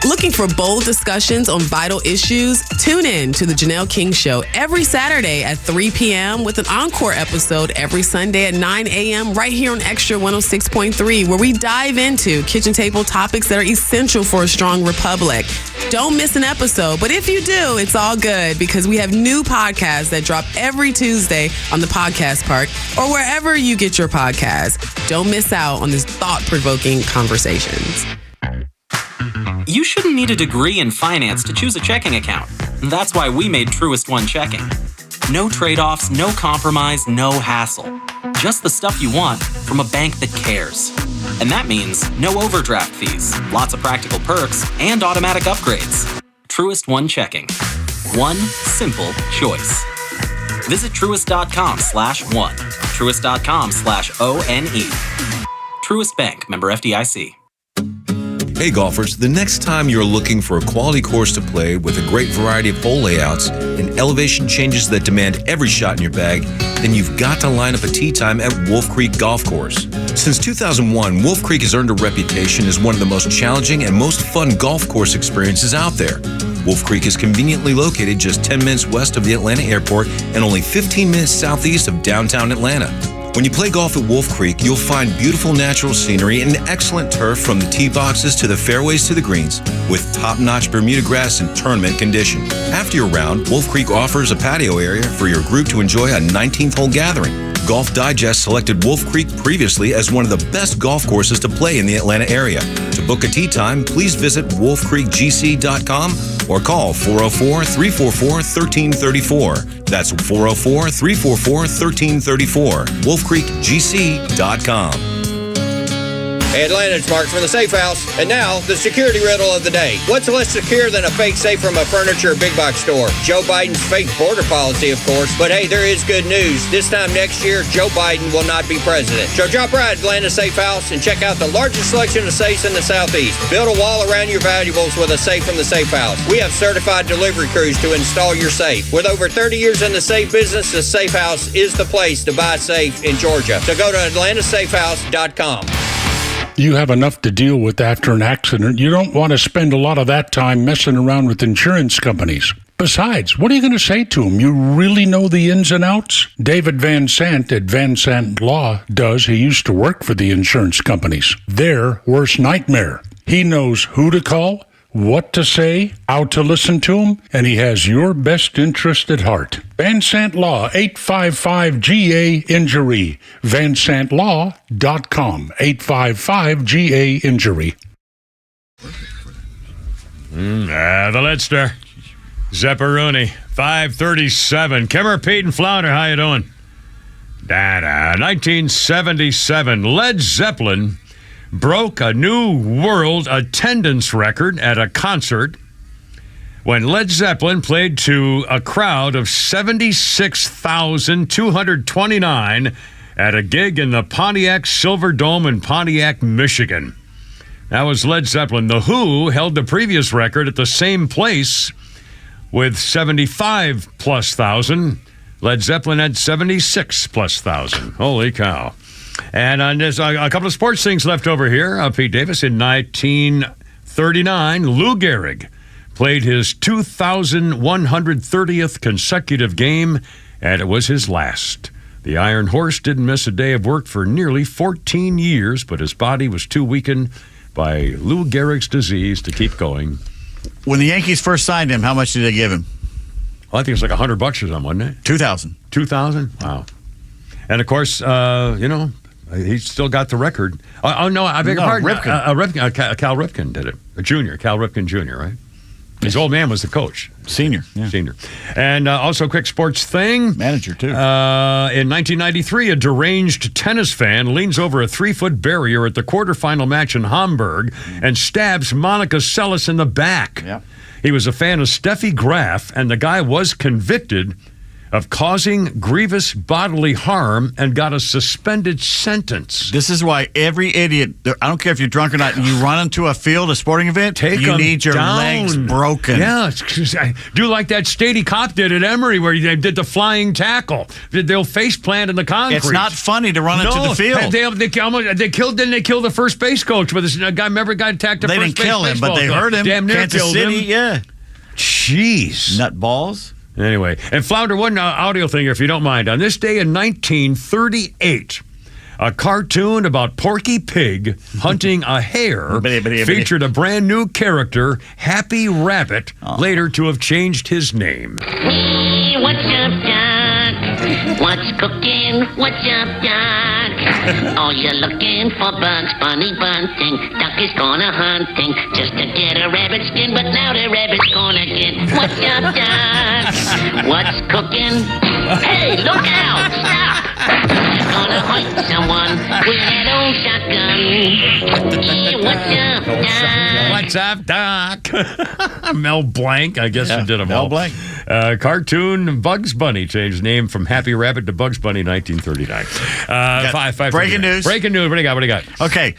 Looking for bold discussions on vital issues? Tune in to The Janelle King Show every Saturday at 3 p.m. with an encore episode every Sunday at 9 a.m. right here on Extra 106.3, where we dive into kitchen table topics that are essential for a strong republic. Don't miss an episode, but if you do, it's all good because we have new podcasts that drop every Tuesday on the Podcast Park or wherever you get your podcasts. Don't miss out on these thought-provoking conversations. You shouldn't need a degree in finance to choose a checking account. That's why we made Truist One Checking. No trade-offs, no compromise, no hassle. Just the stuff you want from a bank that cares. And that means no overdraft fees, lots of practical perks, and automatic upgrades. Truist One Checking. One simple choice. Visit Truist.com/one. Truist.com/ONE. Truist Bank, member FDIC. Hey golfers, the next time you're looking for a quality course to play with a great variety of hole layouts and elevation changes that demand every shot in your bag, then you've got to line up a tee time at Wolf Creek Golf Course. Since 2001, Wolf Creek has earned a reputation as one of the most challenging and most fun golf course experiences out there. Wolf Creek is conveniently located just 10 minutes west of the Atlanta airport and only 15 minutes southeast of downtown Atlanta. When you play golf at Wolf Creek, you'll find beautiful natural scenery and excellent turf from the tee boxes to the fairways to the greens, with top-notch Bermuda grass in tournament condition. After your round, Wolf Creek offers a patio area for your group to enjoy a 19th-hole gathering. Golf Digest selected Wolf Creek previously as one of the best golf courses to play in the Atlanta area. To book a tee time, please visit wolfcreekgc.com or call 404-344-1334. That's 404-344-1334. wolfcreekgc.com. Hey Atlanta, it's Mark from the Safe House. And now, the security riddle of the day. What's less secure than a fake safe from a furniture or big box store? Joe Biden's fake border policy, of course. But hey, there is good news. This time next year, Joe Biden will not be president. So drop by Atlanta Safe House and check out the largest selection of safes in the Southeast. Build a wall around your valuables with a safe from the Safe House. We have certified delivery crews to install your safe. With over 30 years in the safe business, the Safe House is the place to buy safe in Georgia. So go to atlantasafehouse.com. You have enough to deal with after an accident. You don't want to spend a lot of that time messing around with insurance companies. Besides, what are you going to say to them? You really know the ins and outs? David Van Sant at Van Sant Law does. He used to work for the insurance companies. Their worst nightmare. He knows who to call, what to say, how to listen to them, and he has your best interest at heart. Van Sant Law, 855-GA-INJURY. VanSantLaw.com, 855-GA-INJURY. The Lidster. Zepparoni, 537. Kimmer, Pete, and Flounder, how you doing? 1977, Led Zeppelin broke a new world attendance record at a concert when Led Zeppelin played to a crowd of 76,229 at a gig in the Pontiac Silverdome in Pontiac, Michigan. That was Led Zeppelin. The Who held the previous record at the same place with 75+ thousand. Led Zeppelin had 76+ thousand. Holy cow. And there's a couple of sports things left over here. Pete Davis, in 1939, Lou Gehrig played his 2,130th consecutive game, and it was his last. The Iron Horse didn't miss a day of work for nearly 14 years, but his body was too weakened by Lou Gehrig's disease to keep going. When the Yankees first signed him, how much did they give him? Well, I think it was like $100 or something, wasn't it? $2,000. $2,000? Wow. And, of course, he's still got the record. I beg your pardon. Ripken. Cal Ripken did it. Cal Ripken Jr., right? His old man was the coach. Senior. Yeah. Senior. And also, quick sports thing. Manager, too. In 1993, a deranged tennis fan leans over a 3-foot barrier at the quarterfinal match in Hamburg and stabs Monica Seles in the back. Yeah. He was a fan of Steffi Graf, and the guy was convicted of causing grievous bodily harm and got a suspended sentence. This is why every idiot, I don't care if you're drunk or not, you run into a field, a sporting event, you need your legs broken. Yeah, do like that Stady cop did at Emory where they did the flying tackle. They'll face plant in the concrete. It's not funny to run into the field. Didn't they kill the first base coach with this guy? Remember, got attacked. They didn't kill him, but they hurt him. Damn near Kansas killed City, him. yeah. Jeez, nutballs. Anyway, and Flounder, one audio thing, if you don't mind. On this day in 1938, a cartoon about Porky Pig hunting a hare featured a brand new character, Happy Rabbit, later to have changed his name. Hey, what's up, Doc? What's cooking? What's up, Doc? Oh, you're looking for Bugs Bunny bunting. Duck is gonna hunting just to get a rabbit skin, but now the rabbit's gonna get. What's up, Doc? What's cooking? Hey, look out! Stop! gonna hurt someone with that old shotgun. Yeah, what's up, Doc? What's up, Doc? Mel Blanc, I guess he did them all. Mel Blanc. Cartoon Bugs Bunny changed name from Happy Rabbit to Bugs Bunny 1939. Breaking news. Breaking news. What do you got? Okay.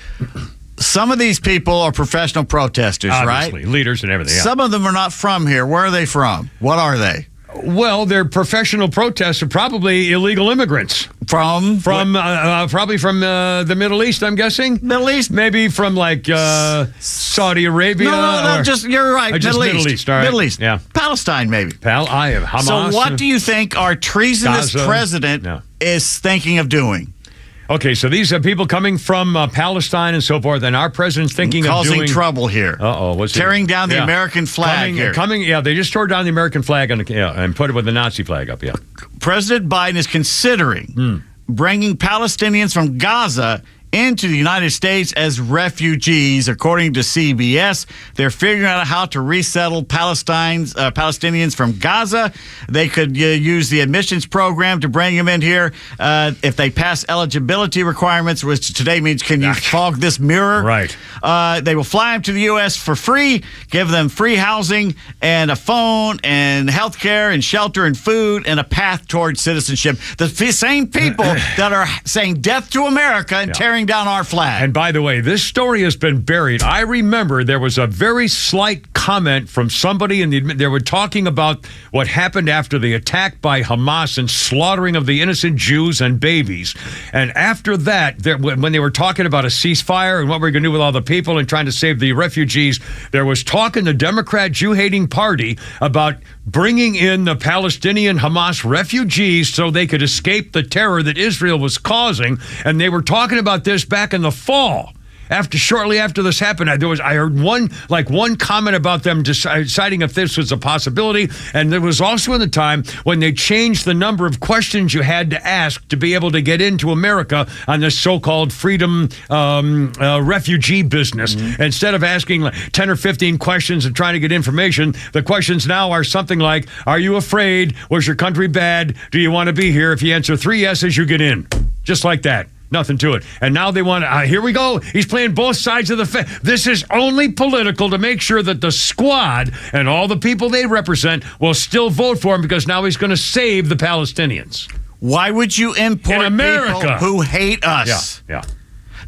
Some of these people are professional protesters, Obviously, right? Leaders and everything. Yeah. Some of them are not from here. Where are they from? What are they? Well, they're professional protesters, probably illegal immigrants. From probably from the Middle East, I'm guessing. Middle East? Maybe from like Saudi Arabia. No, just you're right. Just Middle East. All right. Middle East. Yeah. Palestine, maybe. Hamas. So what do you think our treasonous Gaza. president is thinking of doing? Okay, so these are people coming from Palestine and so forth, and our president's thinking of doing... Causing trouble here. Uh-oh, what's tearing down the American flag here. They just tore down the American flag and put it with the Nazi flag up, President Biden is considering bringing Palestinians from Gaza into the United States as refugees, according to CBS. They're figuring out how to resettle Palestinians from Gaza. They could use the admissions program to bring them in here if they pass eligibility requirements, which today means can you fog this mirror? Right. They will fly them to the U.S. for free, give them free housing and a phone and health care and shelter and food and a path towards citizenship. The same people that are saying death to America and tearing down our flag. And by the way, this story has been buried. I remember there was a very slight comment from somebody they were talking about what happened after the attack by Hamas and slaughtering of the innocent Jews and babies. And after that, when they were talking about a ceasefire and what we're going to do with all the people and trying to save the refugees, there was talk in the Democrat Jew-hating party about bringing in the Palestinian Hamas refugees so they could escape the terror that Israel was causing. And they were talking about this back in the fall. Shortly after this happened, I heard one comment about them deciding if this was a possibility, and there was also in the time when they changed the number of questions you had to ask to be able to get into America on this so-called freedom refugee business. Instead of asking like 10 or 15 questions and trying to get information, the questions now are something like, are you afraid? Was your country bad? Do you want to be here? If you answer 3 yeses, you get in. Just like that. Nothing to it. And now they want here we go. He's playing both sides of the fence. This is only political to make sure that the squad and all the people they represent will still vote for him because now he's going to save the Palestinians. Why would you import people who hate us? Yeah.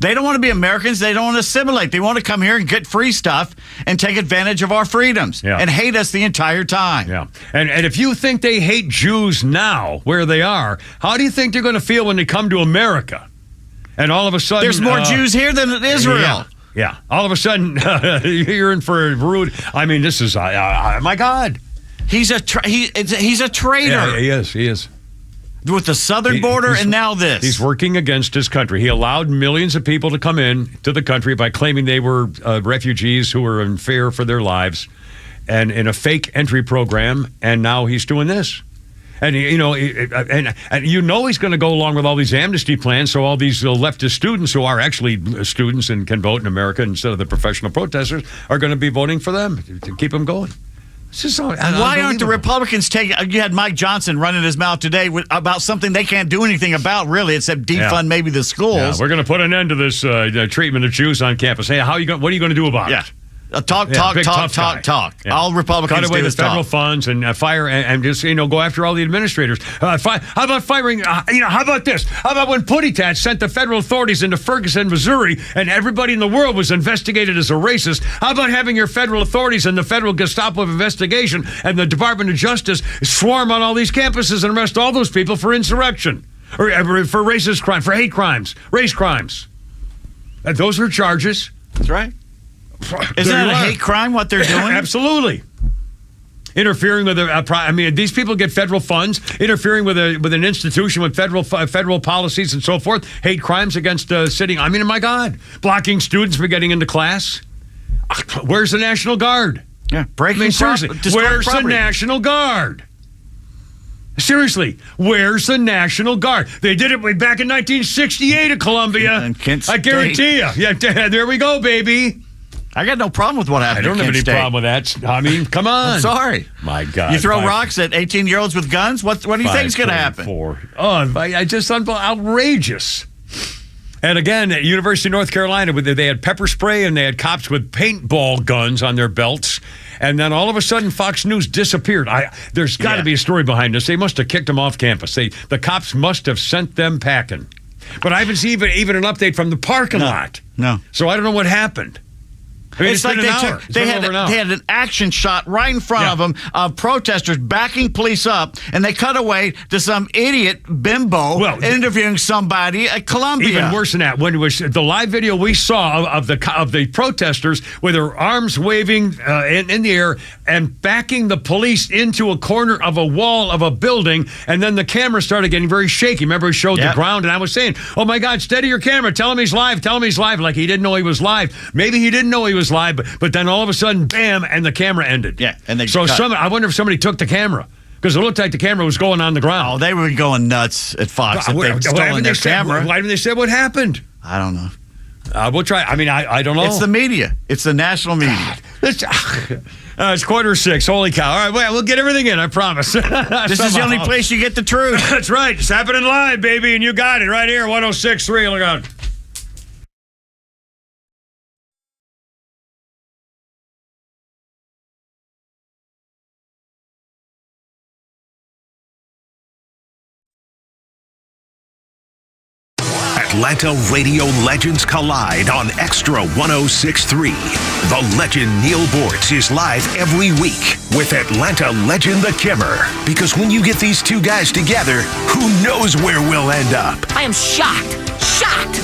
They don't want to be Americans. They don't want to assimilate. They want to come here and get free stuff and take advantage of our freedoms and hate us the entire time. Yeah. And if you think they hate Jews now where they are, how do you think they're going to feel when they come to America? And all of a sudden... There's more Jews here than in Israel. Yeah. All of a sudden, you're in for a rude... I mean, this is... my God. He's a traitor. Yeah, he is. With the southern border and now this. He's working against his country. He allowed millions of people to come in to the country by claiming they were refugees who were in fear for their lives and in a fake entry program, and now he's doing this. And he's going to go along with all these amnesty plans. So all these leftist students who are actually students and can vote in America instead of the professional protesters are going to be voting for them to keep them going. Why aren't the Republicans taking? You had Mike Johnson running his mouth today about something they can't do anything about, really, except defund maybe the schools. Yeah, we're going to put an end to this treatment of Jews on campus. Hey, what are you going to do about it? Talk. Yeah. All Republicans cut away do the is federal talk. funds and fire and just go after all the administrators. How about firing? How about this? How about when Putty-Tat sent the federal authorities into Ferguson, Missouri, and everybody in the world was investigated as a racist? How about having your federal authorities and the federal Gestapo investigation and the Department of Justice swarm on all these campuses and arrest all those people for insurrection or for racist crime, for hate crimes, race crimes? Those are charges. That's right. Isn't that a hate crime, what they're doing? Absolutely. Interfering with these people get federal funds, interfering with an institution with federal policies and so forth, hate crimes against sitting. My God, blocking students from getting into class. Where's the National Guard? Yeah, seriously, where's the National Guard? Seriously, where's the National Guard? They did it back in 1968 at Columbia. And Kent State. I guarantee you. Yeah, there we go, baby. I got no problem with what happened. I don't have any problem with that. I mean, come on. I'm sorry. My God. You throw rocks at 18-year-olds with guns? What do you think is going to happen? Oh, I just outrageous. And again, at University of North Carolina, they had pepper spray and they had cops with paintball guns on their belts. And then all of a sudden, Fox News disappeared. There's got to be a story behind this. They must have kicked them off campus. The cops must have sent them packing. But I haven't seen even an update from the parking lot. No. So I don't know what happened. I mean, it's like they had an action shot right in front of them of protesters backing police up, and they cut away to some idiot bimbo interviewing somebody at Columbia. Even worse than that, when it was the live video we saw of the protesters with their arms waving in the air and backing the police into a corner of a wall of a building, and then the camera started getting very shaky. Remember, we showed the ground, and I was saying, "Oh my God, steady your camera! Tell him he's live! Tell him he's live!" Like he didn't know he was live. Maybe he didn't know he was live, but then all of a sudden, bam, and the camera ended. Yeah, and they I wonder if somebody took the camera because it looked like the camera was going on the ground. Oh, they were going nuts at Fox if they'd stolen their camera. Why haven't they said what happened? I don't know. We'll try. I mean, I don't know. It's the media. It's the national media. It's 5:45. Holy cow. All right, well, we'll get everything in, I promise. This is the only place you get the truth. That's right. It's happening live, baby, and you got it right here, 106.3. Look out. Atlanta radio legends collide on XTRA 106.3. The legend Neil Bortz is live every week with Atlanta legend The Kimmer. Because when you get these two guys together, who knows where we'll end up? I am shocked. Shocked.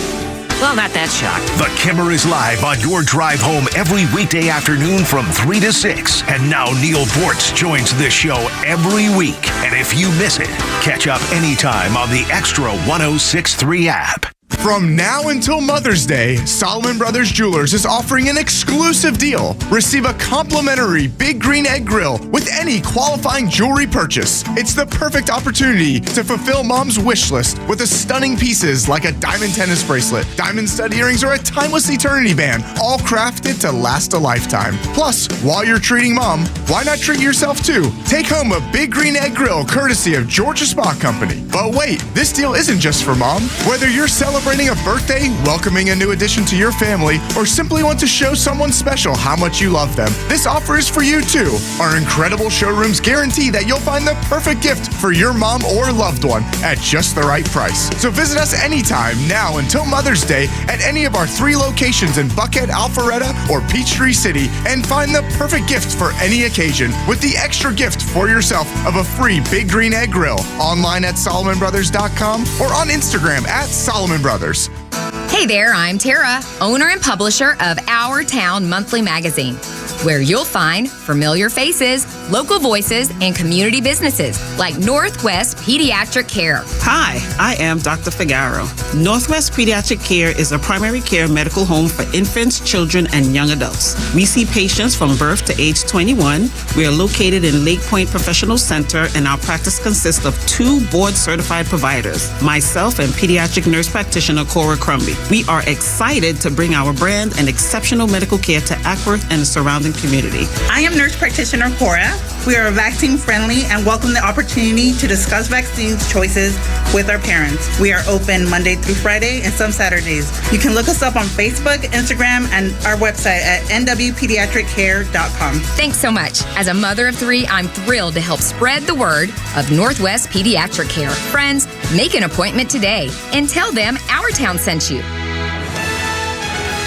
Well, not that shocked. The Kimmer is live on your drive home every weekday afternoon from 3 to 6. And now Neil Bortz joins this show every week. And if you miss it, catch up anytime on the XTRA 106.3 app. From now until Mother's Day, Solomon Brothers Jewelers is offering an exclusive deal. Receive a complimentary Big Green Egg Grill with any qualifying jewelry purchase. It's the perfect opportunity to fulfill Mom's wish list with the stunning pieces like a diamond tennis bracelet, diamond stud earrings, or a timeless eternity band, all crafted to last a lifetime. Plus, while you're treating Mom, why not treat yourself too? Take home a Big Green Egg Grill courtesy of Georgia Spa Company. But wait, this deal isn't just for Mom. Whether you're celebrating a birthday, welcoming a new addition to your family, or simply want to show someone special how much you love them, this offer is for you too. Our incredible showrooms guarantee that you'll find the perfect gift for your mom or loved one at just the right price. So visit us anytime now until Mother's Day at any of our 3 locations in Buckhead, Alpharetta, or Peachtree City and find the perfect gift for any occasion with the extra gift for yourself of a free Big Green Egg Grill online at SolomonBrothers.com or on Instagram at Solomon Brothers. Hey there, I'm Tara, owner and publisher of Our Town Monthly Magazine, where you'll find familiar faces, local voices, and community businesses like Northwest Pediatric Care. Hi, I am Dr. Figaro. Northwest Pediatric Care is a primary care medical home for infants, children, and young adults. We see patients from birth to age 21. We are located in Lake Point Professional Center, and our practice consists of 2 board-certified providers, myself and pediatric nurse practitioner Cora Crumby. We are excited to bring our brand and exceptional medical care to Ackworth and the surrounding community. I am nurse practitioner Cora. We are vaccine friendly and welcome the opportunity to discuss vaccine choices with our parents. We are open Monday through Friday and some Saturdays. You can look us up on Facebook, Instagram, and our website at nwpediatriccare.com. Thanks so much. As a mother of 3, I'm thrilled to help spread the word of Northwest Pediatric Care. Friends, make an appointment today and tell them Our Town sent you.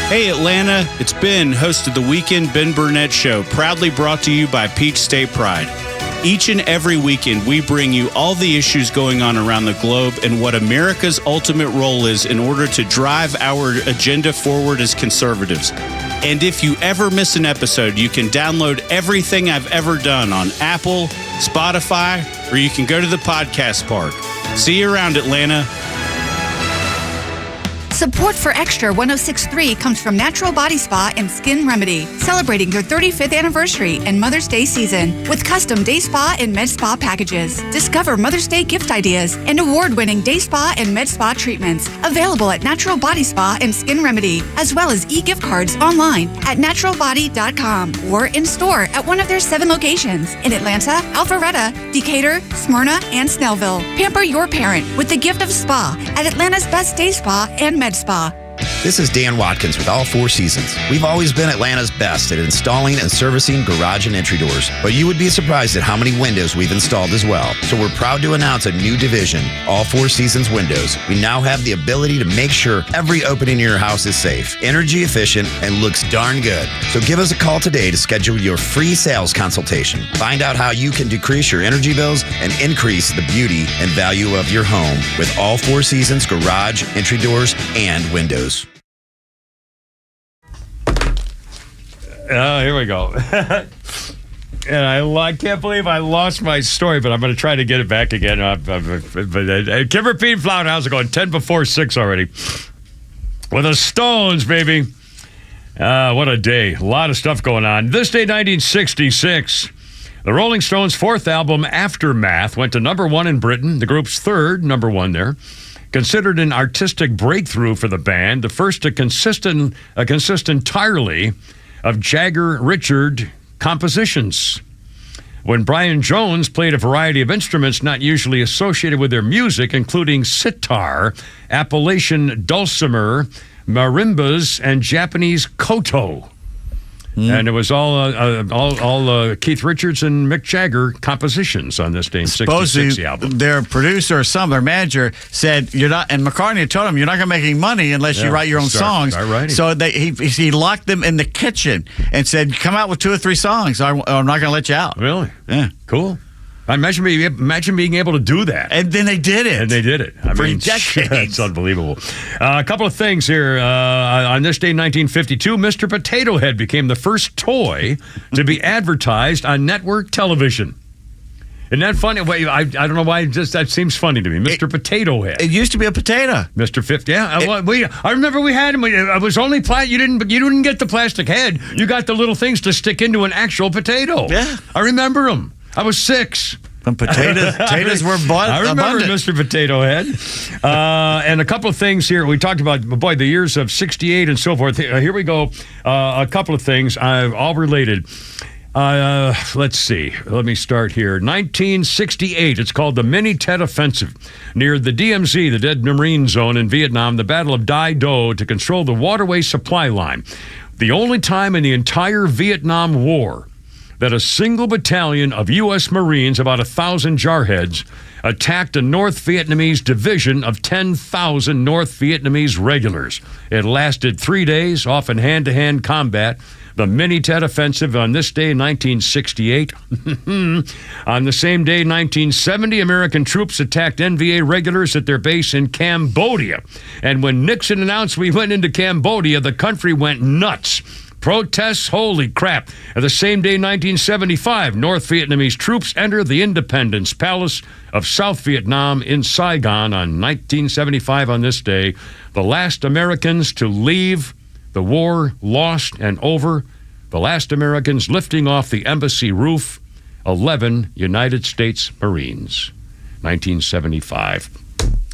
Hey Atlanta, it's Ben, host of the Weekend Ben Burnett Show, proudly brought to you by Peach State Pride. Each and every weekend, we bring you all the issues going on around the globe and what America's ultimate role is in order to drive our agenda forward as conservatives. And if you ever miss an episode, you can download everything I've ever done on Apple, Spotify, or you can go to the podcast park. See you around, Atlanta. Support for Extra 106.3 comes from Natural Body Spa and Skin Remedy, celebrating their 35th anniversary and Mother's Day season with custom day spa and med spa packages. Discover Mother's Day gift ideas and award-winning day spa and med spa treatments available at Natural Body Spa and Skin Remedy, as well as e-gift cards online at naturalbody.com or in store at one of their 7 locations in Atlanta, Alpharetta, Decatur, Smyrna, and Snellville. Pamper your parent with the gift of spa at Atlanta's best day spa and med spa. This is Dan Watkins with All Four Seasons. We've always been Atlanta's best at installing and servicing garage and entry doors, but you would be surprised at how many windows we've installed as well. So we're proud to announce a new division, All Four Seasons Windows. We now have the ability to make sure every opening in your house is safe, energy efficient, and looks darn good. So give us a call today to schedule your free sales consultation. Find out how you can decrease your energy bills and increase the beauty and value of your home with All Four Seasons garage, entry doors, and windows. Here we go. And I can't believe I lost my story, but I'm going to try to get it back again. Kimber Pete Flout, how's it going? 10 before 6 already. With the Stones, baby. What a day. A lot of stuff going on. This day, 1966. The Rolling Stones' 4th album, Aftermath, went to number 1 in Britain. The group's 3rd, number 1 there. Considered an artistic breakthrough for the band, the first to consist entirely of Jagger Richard compositions. When Brian Jones played a variety of instruments not usually associated with their music, including sitar, Appalachian dulcimer, marimbas, and Japanese koto. And it was all Keith Richards and Mick Jagger compositions on this day in '66 album. Their producer or their manager said, "You're not," and McCartney told him, "You're not going to make any money unless you write your own songs." So he locked them in the kitchen and said, "Come out with 2 or 3 songs. I'm not going to let you out." Really? Yeah. Cool. Imagine being able to do that. And then they did it. For decades. It's unbelievable. A couple of things here. On this day in 1952, Mr. Potato Head became the first toy to be advertised on network television. Isn't that funny? I don't know why that seems funny to me. Mr. Potato Head. It used to be a potato. Mr. 50. Yeah. I remember we had him. It was only you didn't get the plastic head. You got the little things to stick into an actual potato. Yeah. I remember him. I was 6. When potatoes were bought. I remember abundant. Mr. Potato Head. And a couple of things here. We talked about, the years of 68 and so forth. Here we go. A couple of things, all related. Let's see. Let me start here. 1968. It's called the Mini Tet Offensive. Near the DMZ, the Dead Marine Zone in Vietnam, the Battle of Dai Do to control the waterway supply line. The only time in the entire Vietnam War that a single battalion of U.S. Marines, about 1,000 jarheads, attacked a North Vietnamese division of 10,000 North Vietnamese regulars. It lasted 3 days, often hand-to-hand combat. The Mini Tet Offensive on this day, 1968. On the same day, 1970, American troops attacked NVA regulars at their base in Cambodia. And when Nixon announced we went into Cambodia, the country went nuts. Protests, holy crap. At the same day, 1975, North Vietnamese troops enter the Independence Palace of South Vietnam in Saigon on 1975 on this day. The last Americans to leave, the war lost and over. The last Americans lifting off the embassy roof, 11 United States Marines. 1975.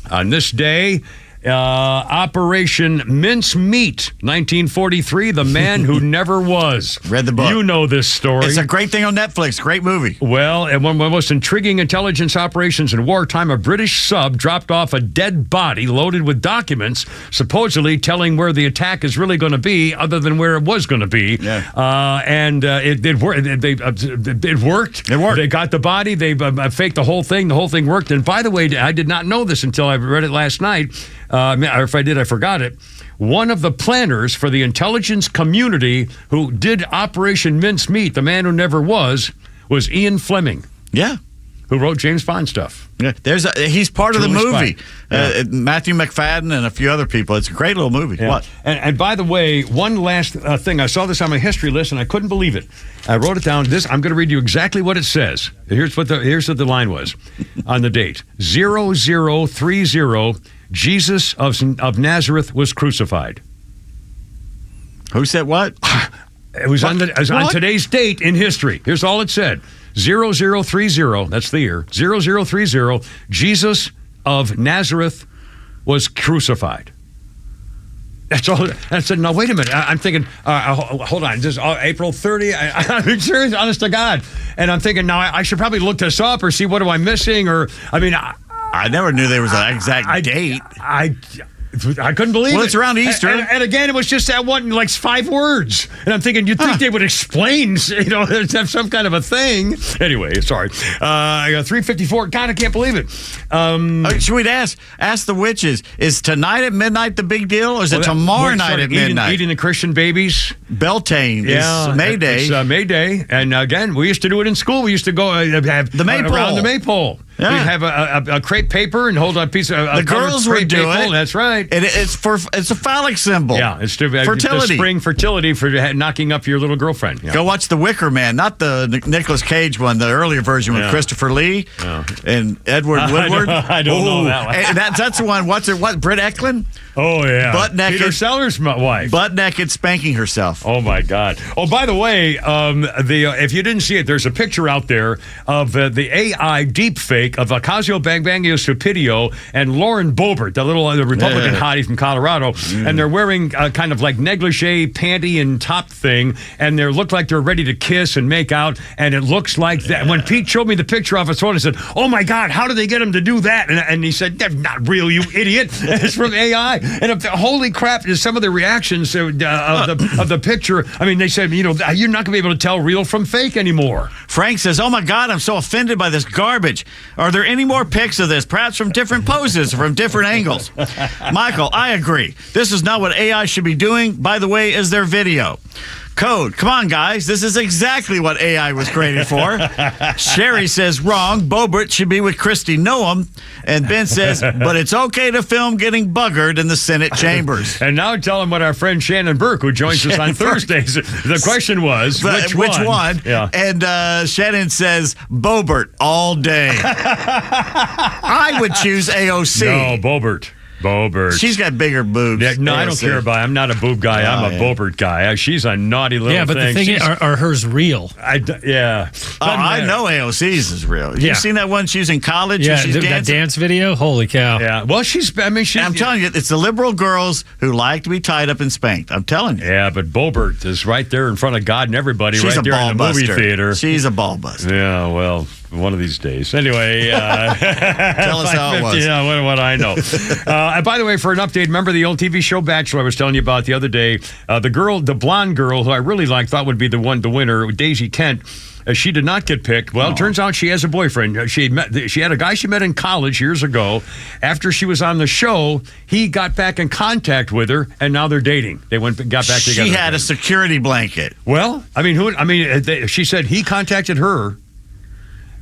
On this day, Operation Mincemeat, 1943, The Man Who Never Was. Read the book. You know this story. It's a great thing on Netflix. Great movie. Well, and one of the most intriguing intelligence operations in wartime, a British sub dropped off a dead body loaded with documents, supposedly telling where the attack is really going to be, other than where it was going to be. Yeah. It worked. It worked. They got the body. They faked the whole thing. The whole thing worked. And by the way, I did not know this until I read it last night. Or if I did, I forgot it. One of the planners for the intelligence community who did Operation Mincemeat, The Man Who Never Was Ian Fleming. Yeah. Who wrote James Bond stuff. Yeah, he's part of the Truly movie. Yeah. Matthew McFadden and a few other people. It's a great little movie. Yeah. What? And by the way, one last thing. I saw this on my history list and I couldn't believe it. I wrote it down. I'm going to read you exactly what it says. Here's what the line was on the date. 0030 Jesus of Nazareth was crucified. Who said what? It was on today's date in history. Here's all it said. 0030, that's the year. 0030, Jesus of Nazareth was crucified. That's all. I said, no, wait a minute. I'm thinking, hold on. This is April 30. I'm serious, honest to God. And I'm thinking, now I should probably look this up or see what am I missing. Or, I mean, I never knew there was an exact date. I couldn't believe it. Well, it's around Easter. And again, it was just that one, like 5 words. And I'm thinking, you'd think they would explain, have some kind of a thing. Anyway, sorry. I got 3:54. God, I can't believe it. Should we ask the witches, is tonight at midnight the big deal, or is it tomorrow night at midnight? Eating the Christian babies. Beltane is May Day. It's May Day. And again, we used to do it in school. We used to go have the maypole. Around the maypole. Yeah. We'd have a crepe paper and hold a piece of the girls would do it. That's right. It's a phallic symbol. Yeah, it's fertility. The spring fertility for knocking up your little girlfriend. Yeah. Go watch The Wicker Man, not the Nicolas Cage one, the earlier version with Christopher Lee and Edward Woodward. I don't know that one. And that's the one. What? Britt Eklund? Oh yeah, butt naked. Peter Sellers' wife, butt naked, spanking herself. Oh my God! Oh, by the way, if you didn't see it, there's a picture out there of the AI deep fake of Ocasio Stupidio and Lauren Boebert, the little Republican hottie from Colorado, and they're wearing kind of like negligee, panty, and top thing, and they look like they're ready to kiss and make out, and it looks like that. When Pete showed me the picture off his phone, I said, "Oh my God, how did they get him to do that?" And he said, "That's not real, you idiot. It's from AI." And holy crap, is some of the reactions of the picture. I mean, they said, you're not going to be able to tell real from fake anymore. Frank says, "Oh my God, I'm so offended by this garbage. Are there any more pics of this, perhaps from different poses, from different angles?" Michael, I agree. This is not what AI should be doing. By the way, is their video. Code, come on, guys. This is exactly what AI was created for. Sherry says, wrong. Boebert should be with Kristi Noem. And Ben says, but it's okay to film getting buggered in the Senate chambers. And now tell him what our friend Shannon Burke, who joins us on Thursdays. The question was, which one? Yeah. And Shannon says, Boebert all day. I would choose AOC. No, Boebert. She's got bigger boobs. Yeah, no, AOC. I don't care about. I'm not a boob guy. I'm a Boebert guy. She's a naughty little thing. Yeah, but the thing is, are hers real? I know AOC's is real. You seen that one she's in college? Yeah, she's that dance video. Holy cow! Yeah. Well, I'm telling you, it's the liberal girls who like to be tied up and spanked. I'm telling you. Yeah, but Boebert is right there in front of God and everybody. She's right there in the movie theater. She's a ball buster. Yeah. Well. One of these days. Anyway. Tell us how it was. Yeah, what I know. And by the way, for an update, remember the old TV show Bachelor I was telling you about the other day? The blonde girl who I really thought would be the winner, Daisy Kent. She did not get picked. Well, it turns out she has a boyfriend. She had a guy she met in college years ago. After she was on the show, he got back in contact with her, and now they're dating. They got back together. She had a security blanket. Well, she said he contacted her.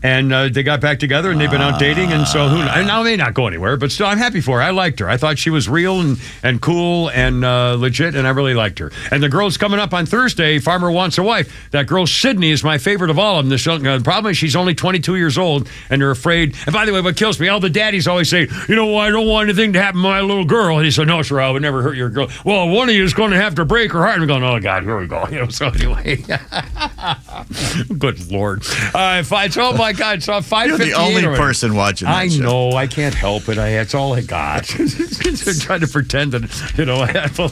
And they got back together, and they've been out dating, and so now they may not go anywhere, but still, I'm happy for her. I liked her. I thought she was real and cool and legit, and I really liked her. And the girl's coming up on Thursday, Farmer Wants a Wife. That girl, Sydney, is my favorite of all of them. The problem is she's only 22 years old, and they're afraid. And by the way, what kills me, all the daddies always say, I don't want anything to happen to my little girl. And he said, no, sir, I would never hurt your girl. Well, one of you is going to have to break her heart. And I'm going, oh, God, here we go. So anyway, good Lord. Oh, my God, so 5:58. You're the only person watching that show. I know. I can't help it. That's all I got. Trying to pretend that, I have a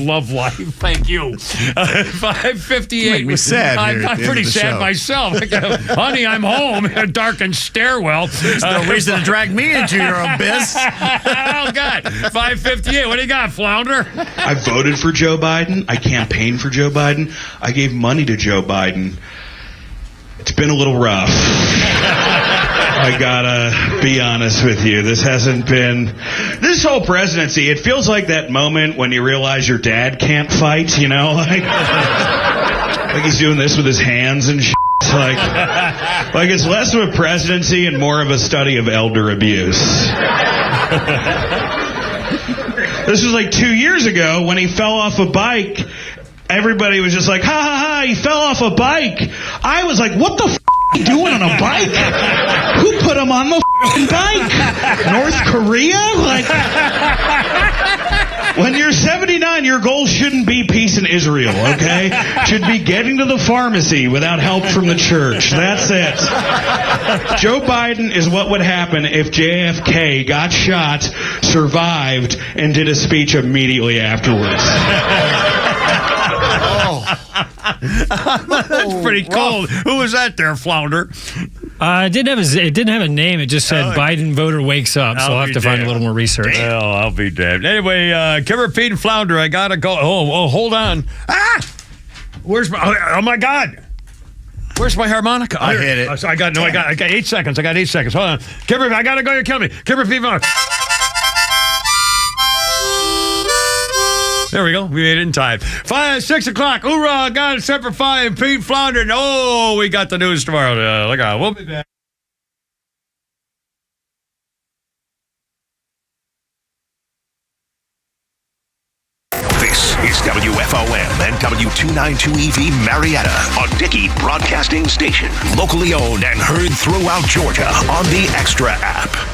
love life. Thank you. 5:58. You make me sad. I'm pretty sad myself. Honey, I'm home. A darkened stairwell. There's no reason to drag me into your abyss. Oh, God. 5:58. What do you got, Flounder? I voted for Joe Biden. I campaigned for Joe Biden. I gave money to Joe Biden. It's been a little rough. I gotta be honest with you. This whole presidency, it feels like that moment when you realize your dad can't fight, like he's doing this with his hands and shit. Like it's less of a presidency and more of a study of elder abuse. This was like 2 years ago when he fell off a bike. Everybody was just like, ha ha ha, he fell off a bike. I was like, what the f*** are you doing on a bike? Who put him on the bike? North Korea? Like, when you're 79, your goal shouldn't be peace in Israel, okay? Should be getting to the pharmacy without help from the church. That's it. Joe Biden is what would happen if JFK got shot, survived, and did a speech immediately afterwards. That's pretty cold. Who was that there, Flounder? It didn't have a name. It just said Biden voter wakes up. So I'll have to find a little more research. Well, I'll be damned. Anyway, Kimmer, Pete, and Flounder, I gotta go. Oh, hold on. Where's my? Oh my God. Where's my harmonica? I hit it. I got 8 seconds. Hold on. Kimmer, I gotta go. You're killing me. Kimmer, Pete, Flounder. There we go. We made it in time. 6 o'clock. Hoorah! Got it set for 5. Pete Flounder. Oh, we got the news tomorrow. Look out. We'll be back. This is WFOM and W292EV Marietta, a Dickey Broadcasting Station. Locally owned and heard throughout Georgia on the XTRA app.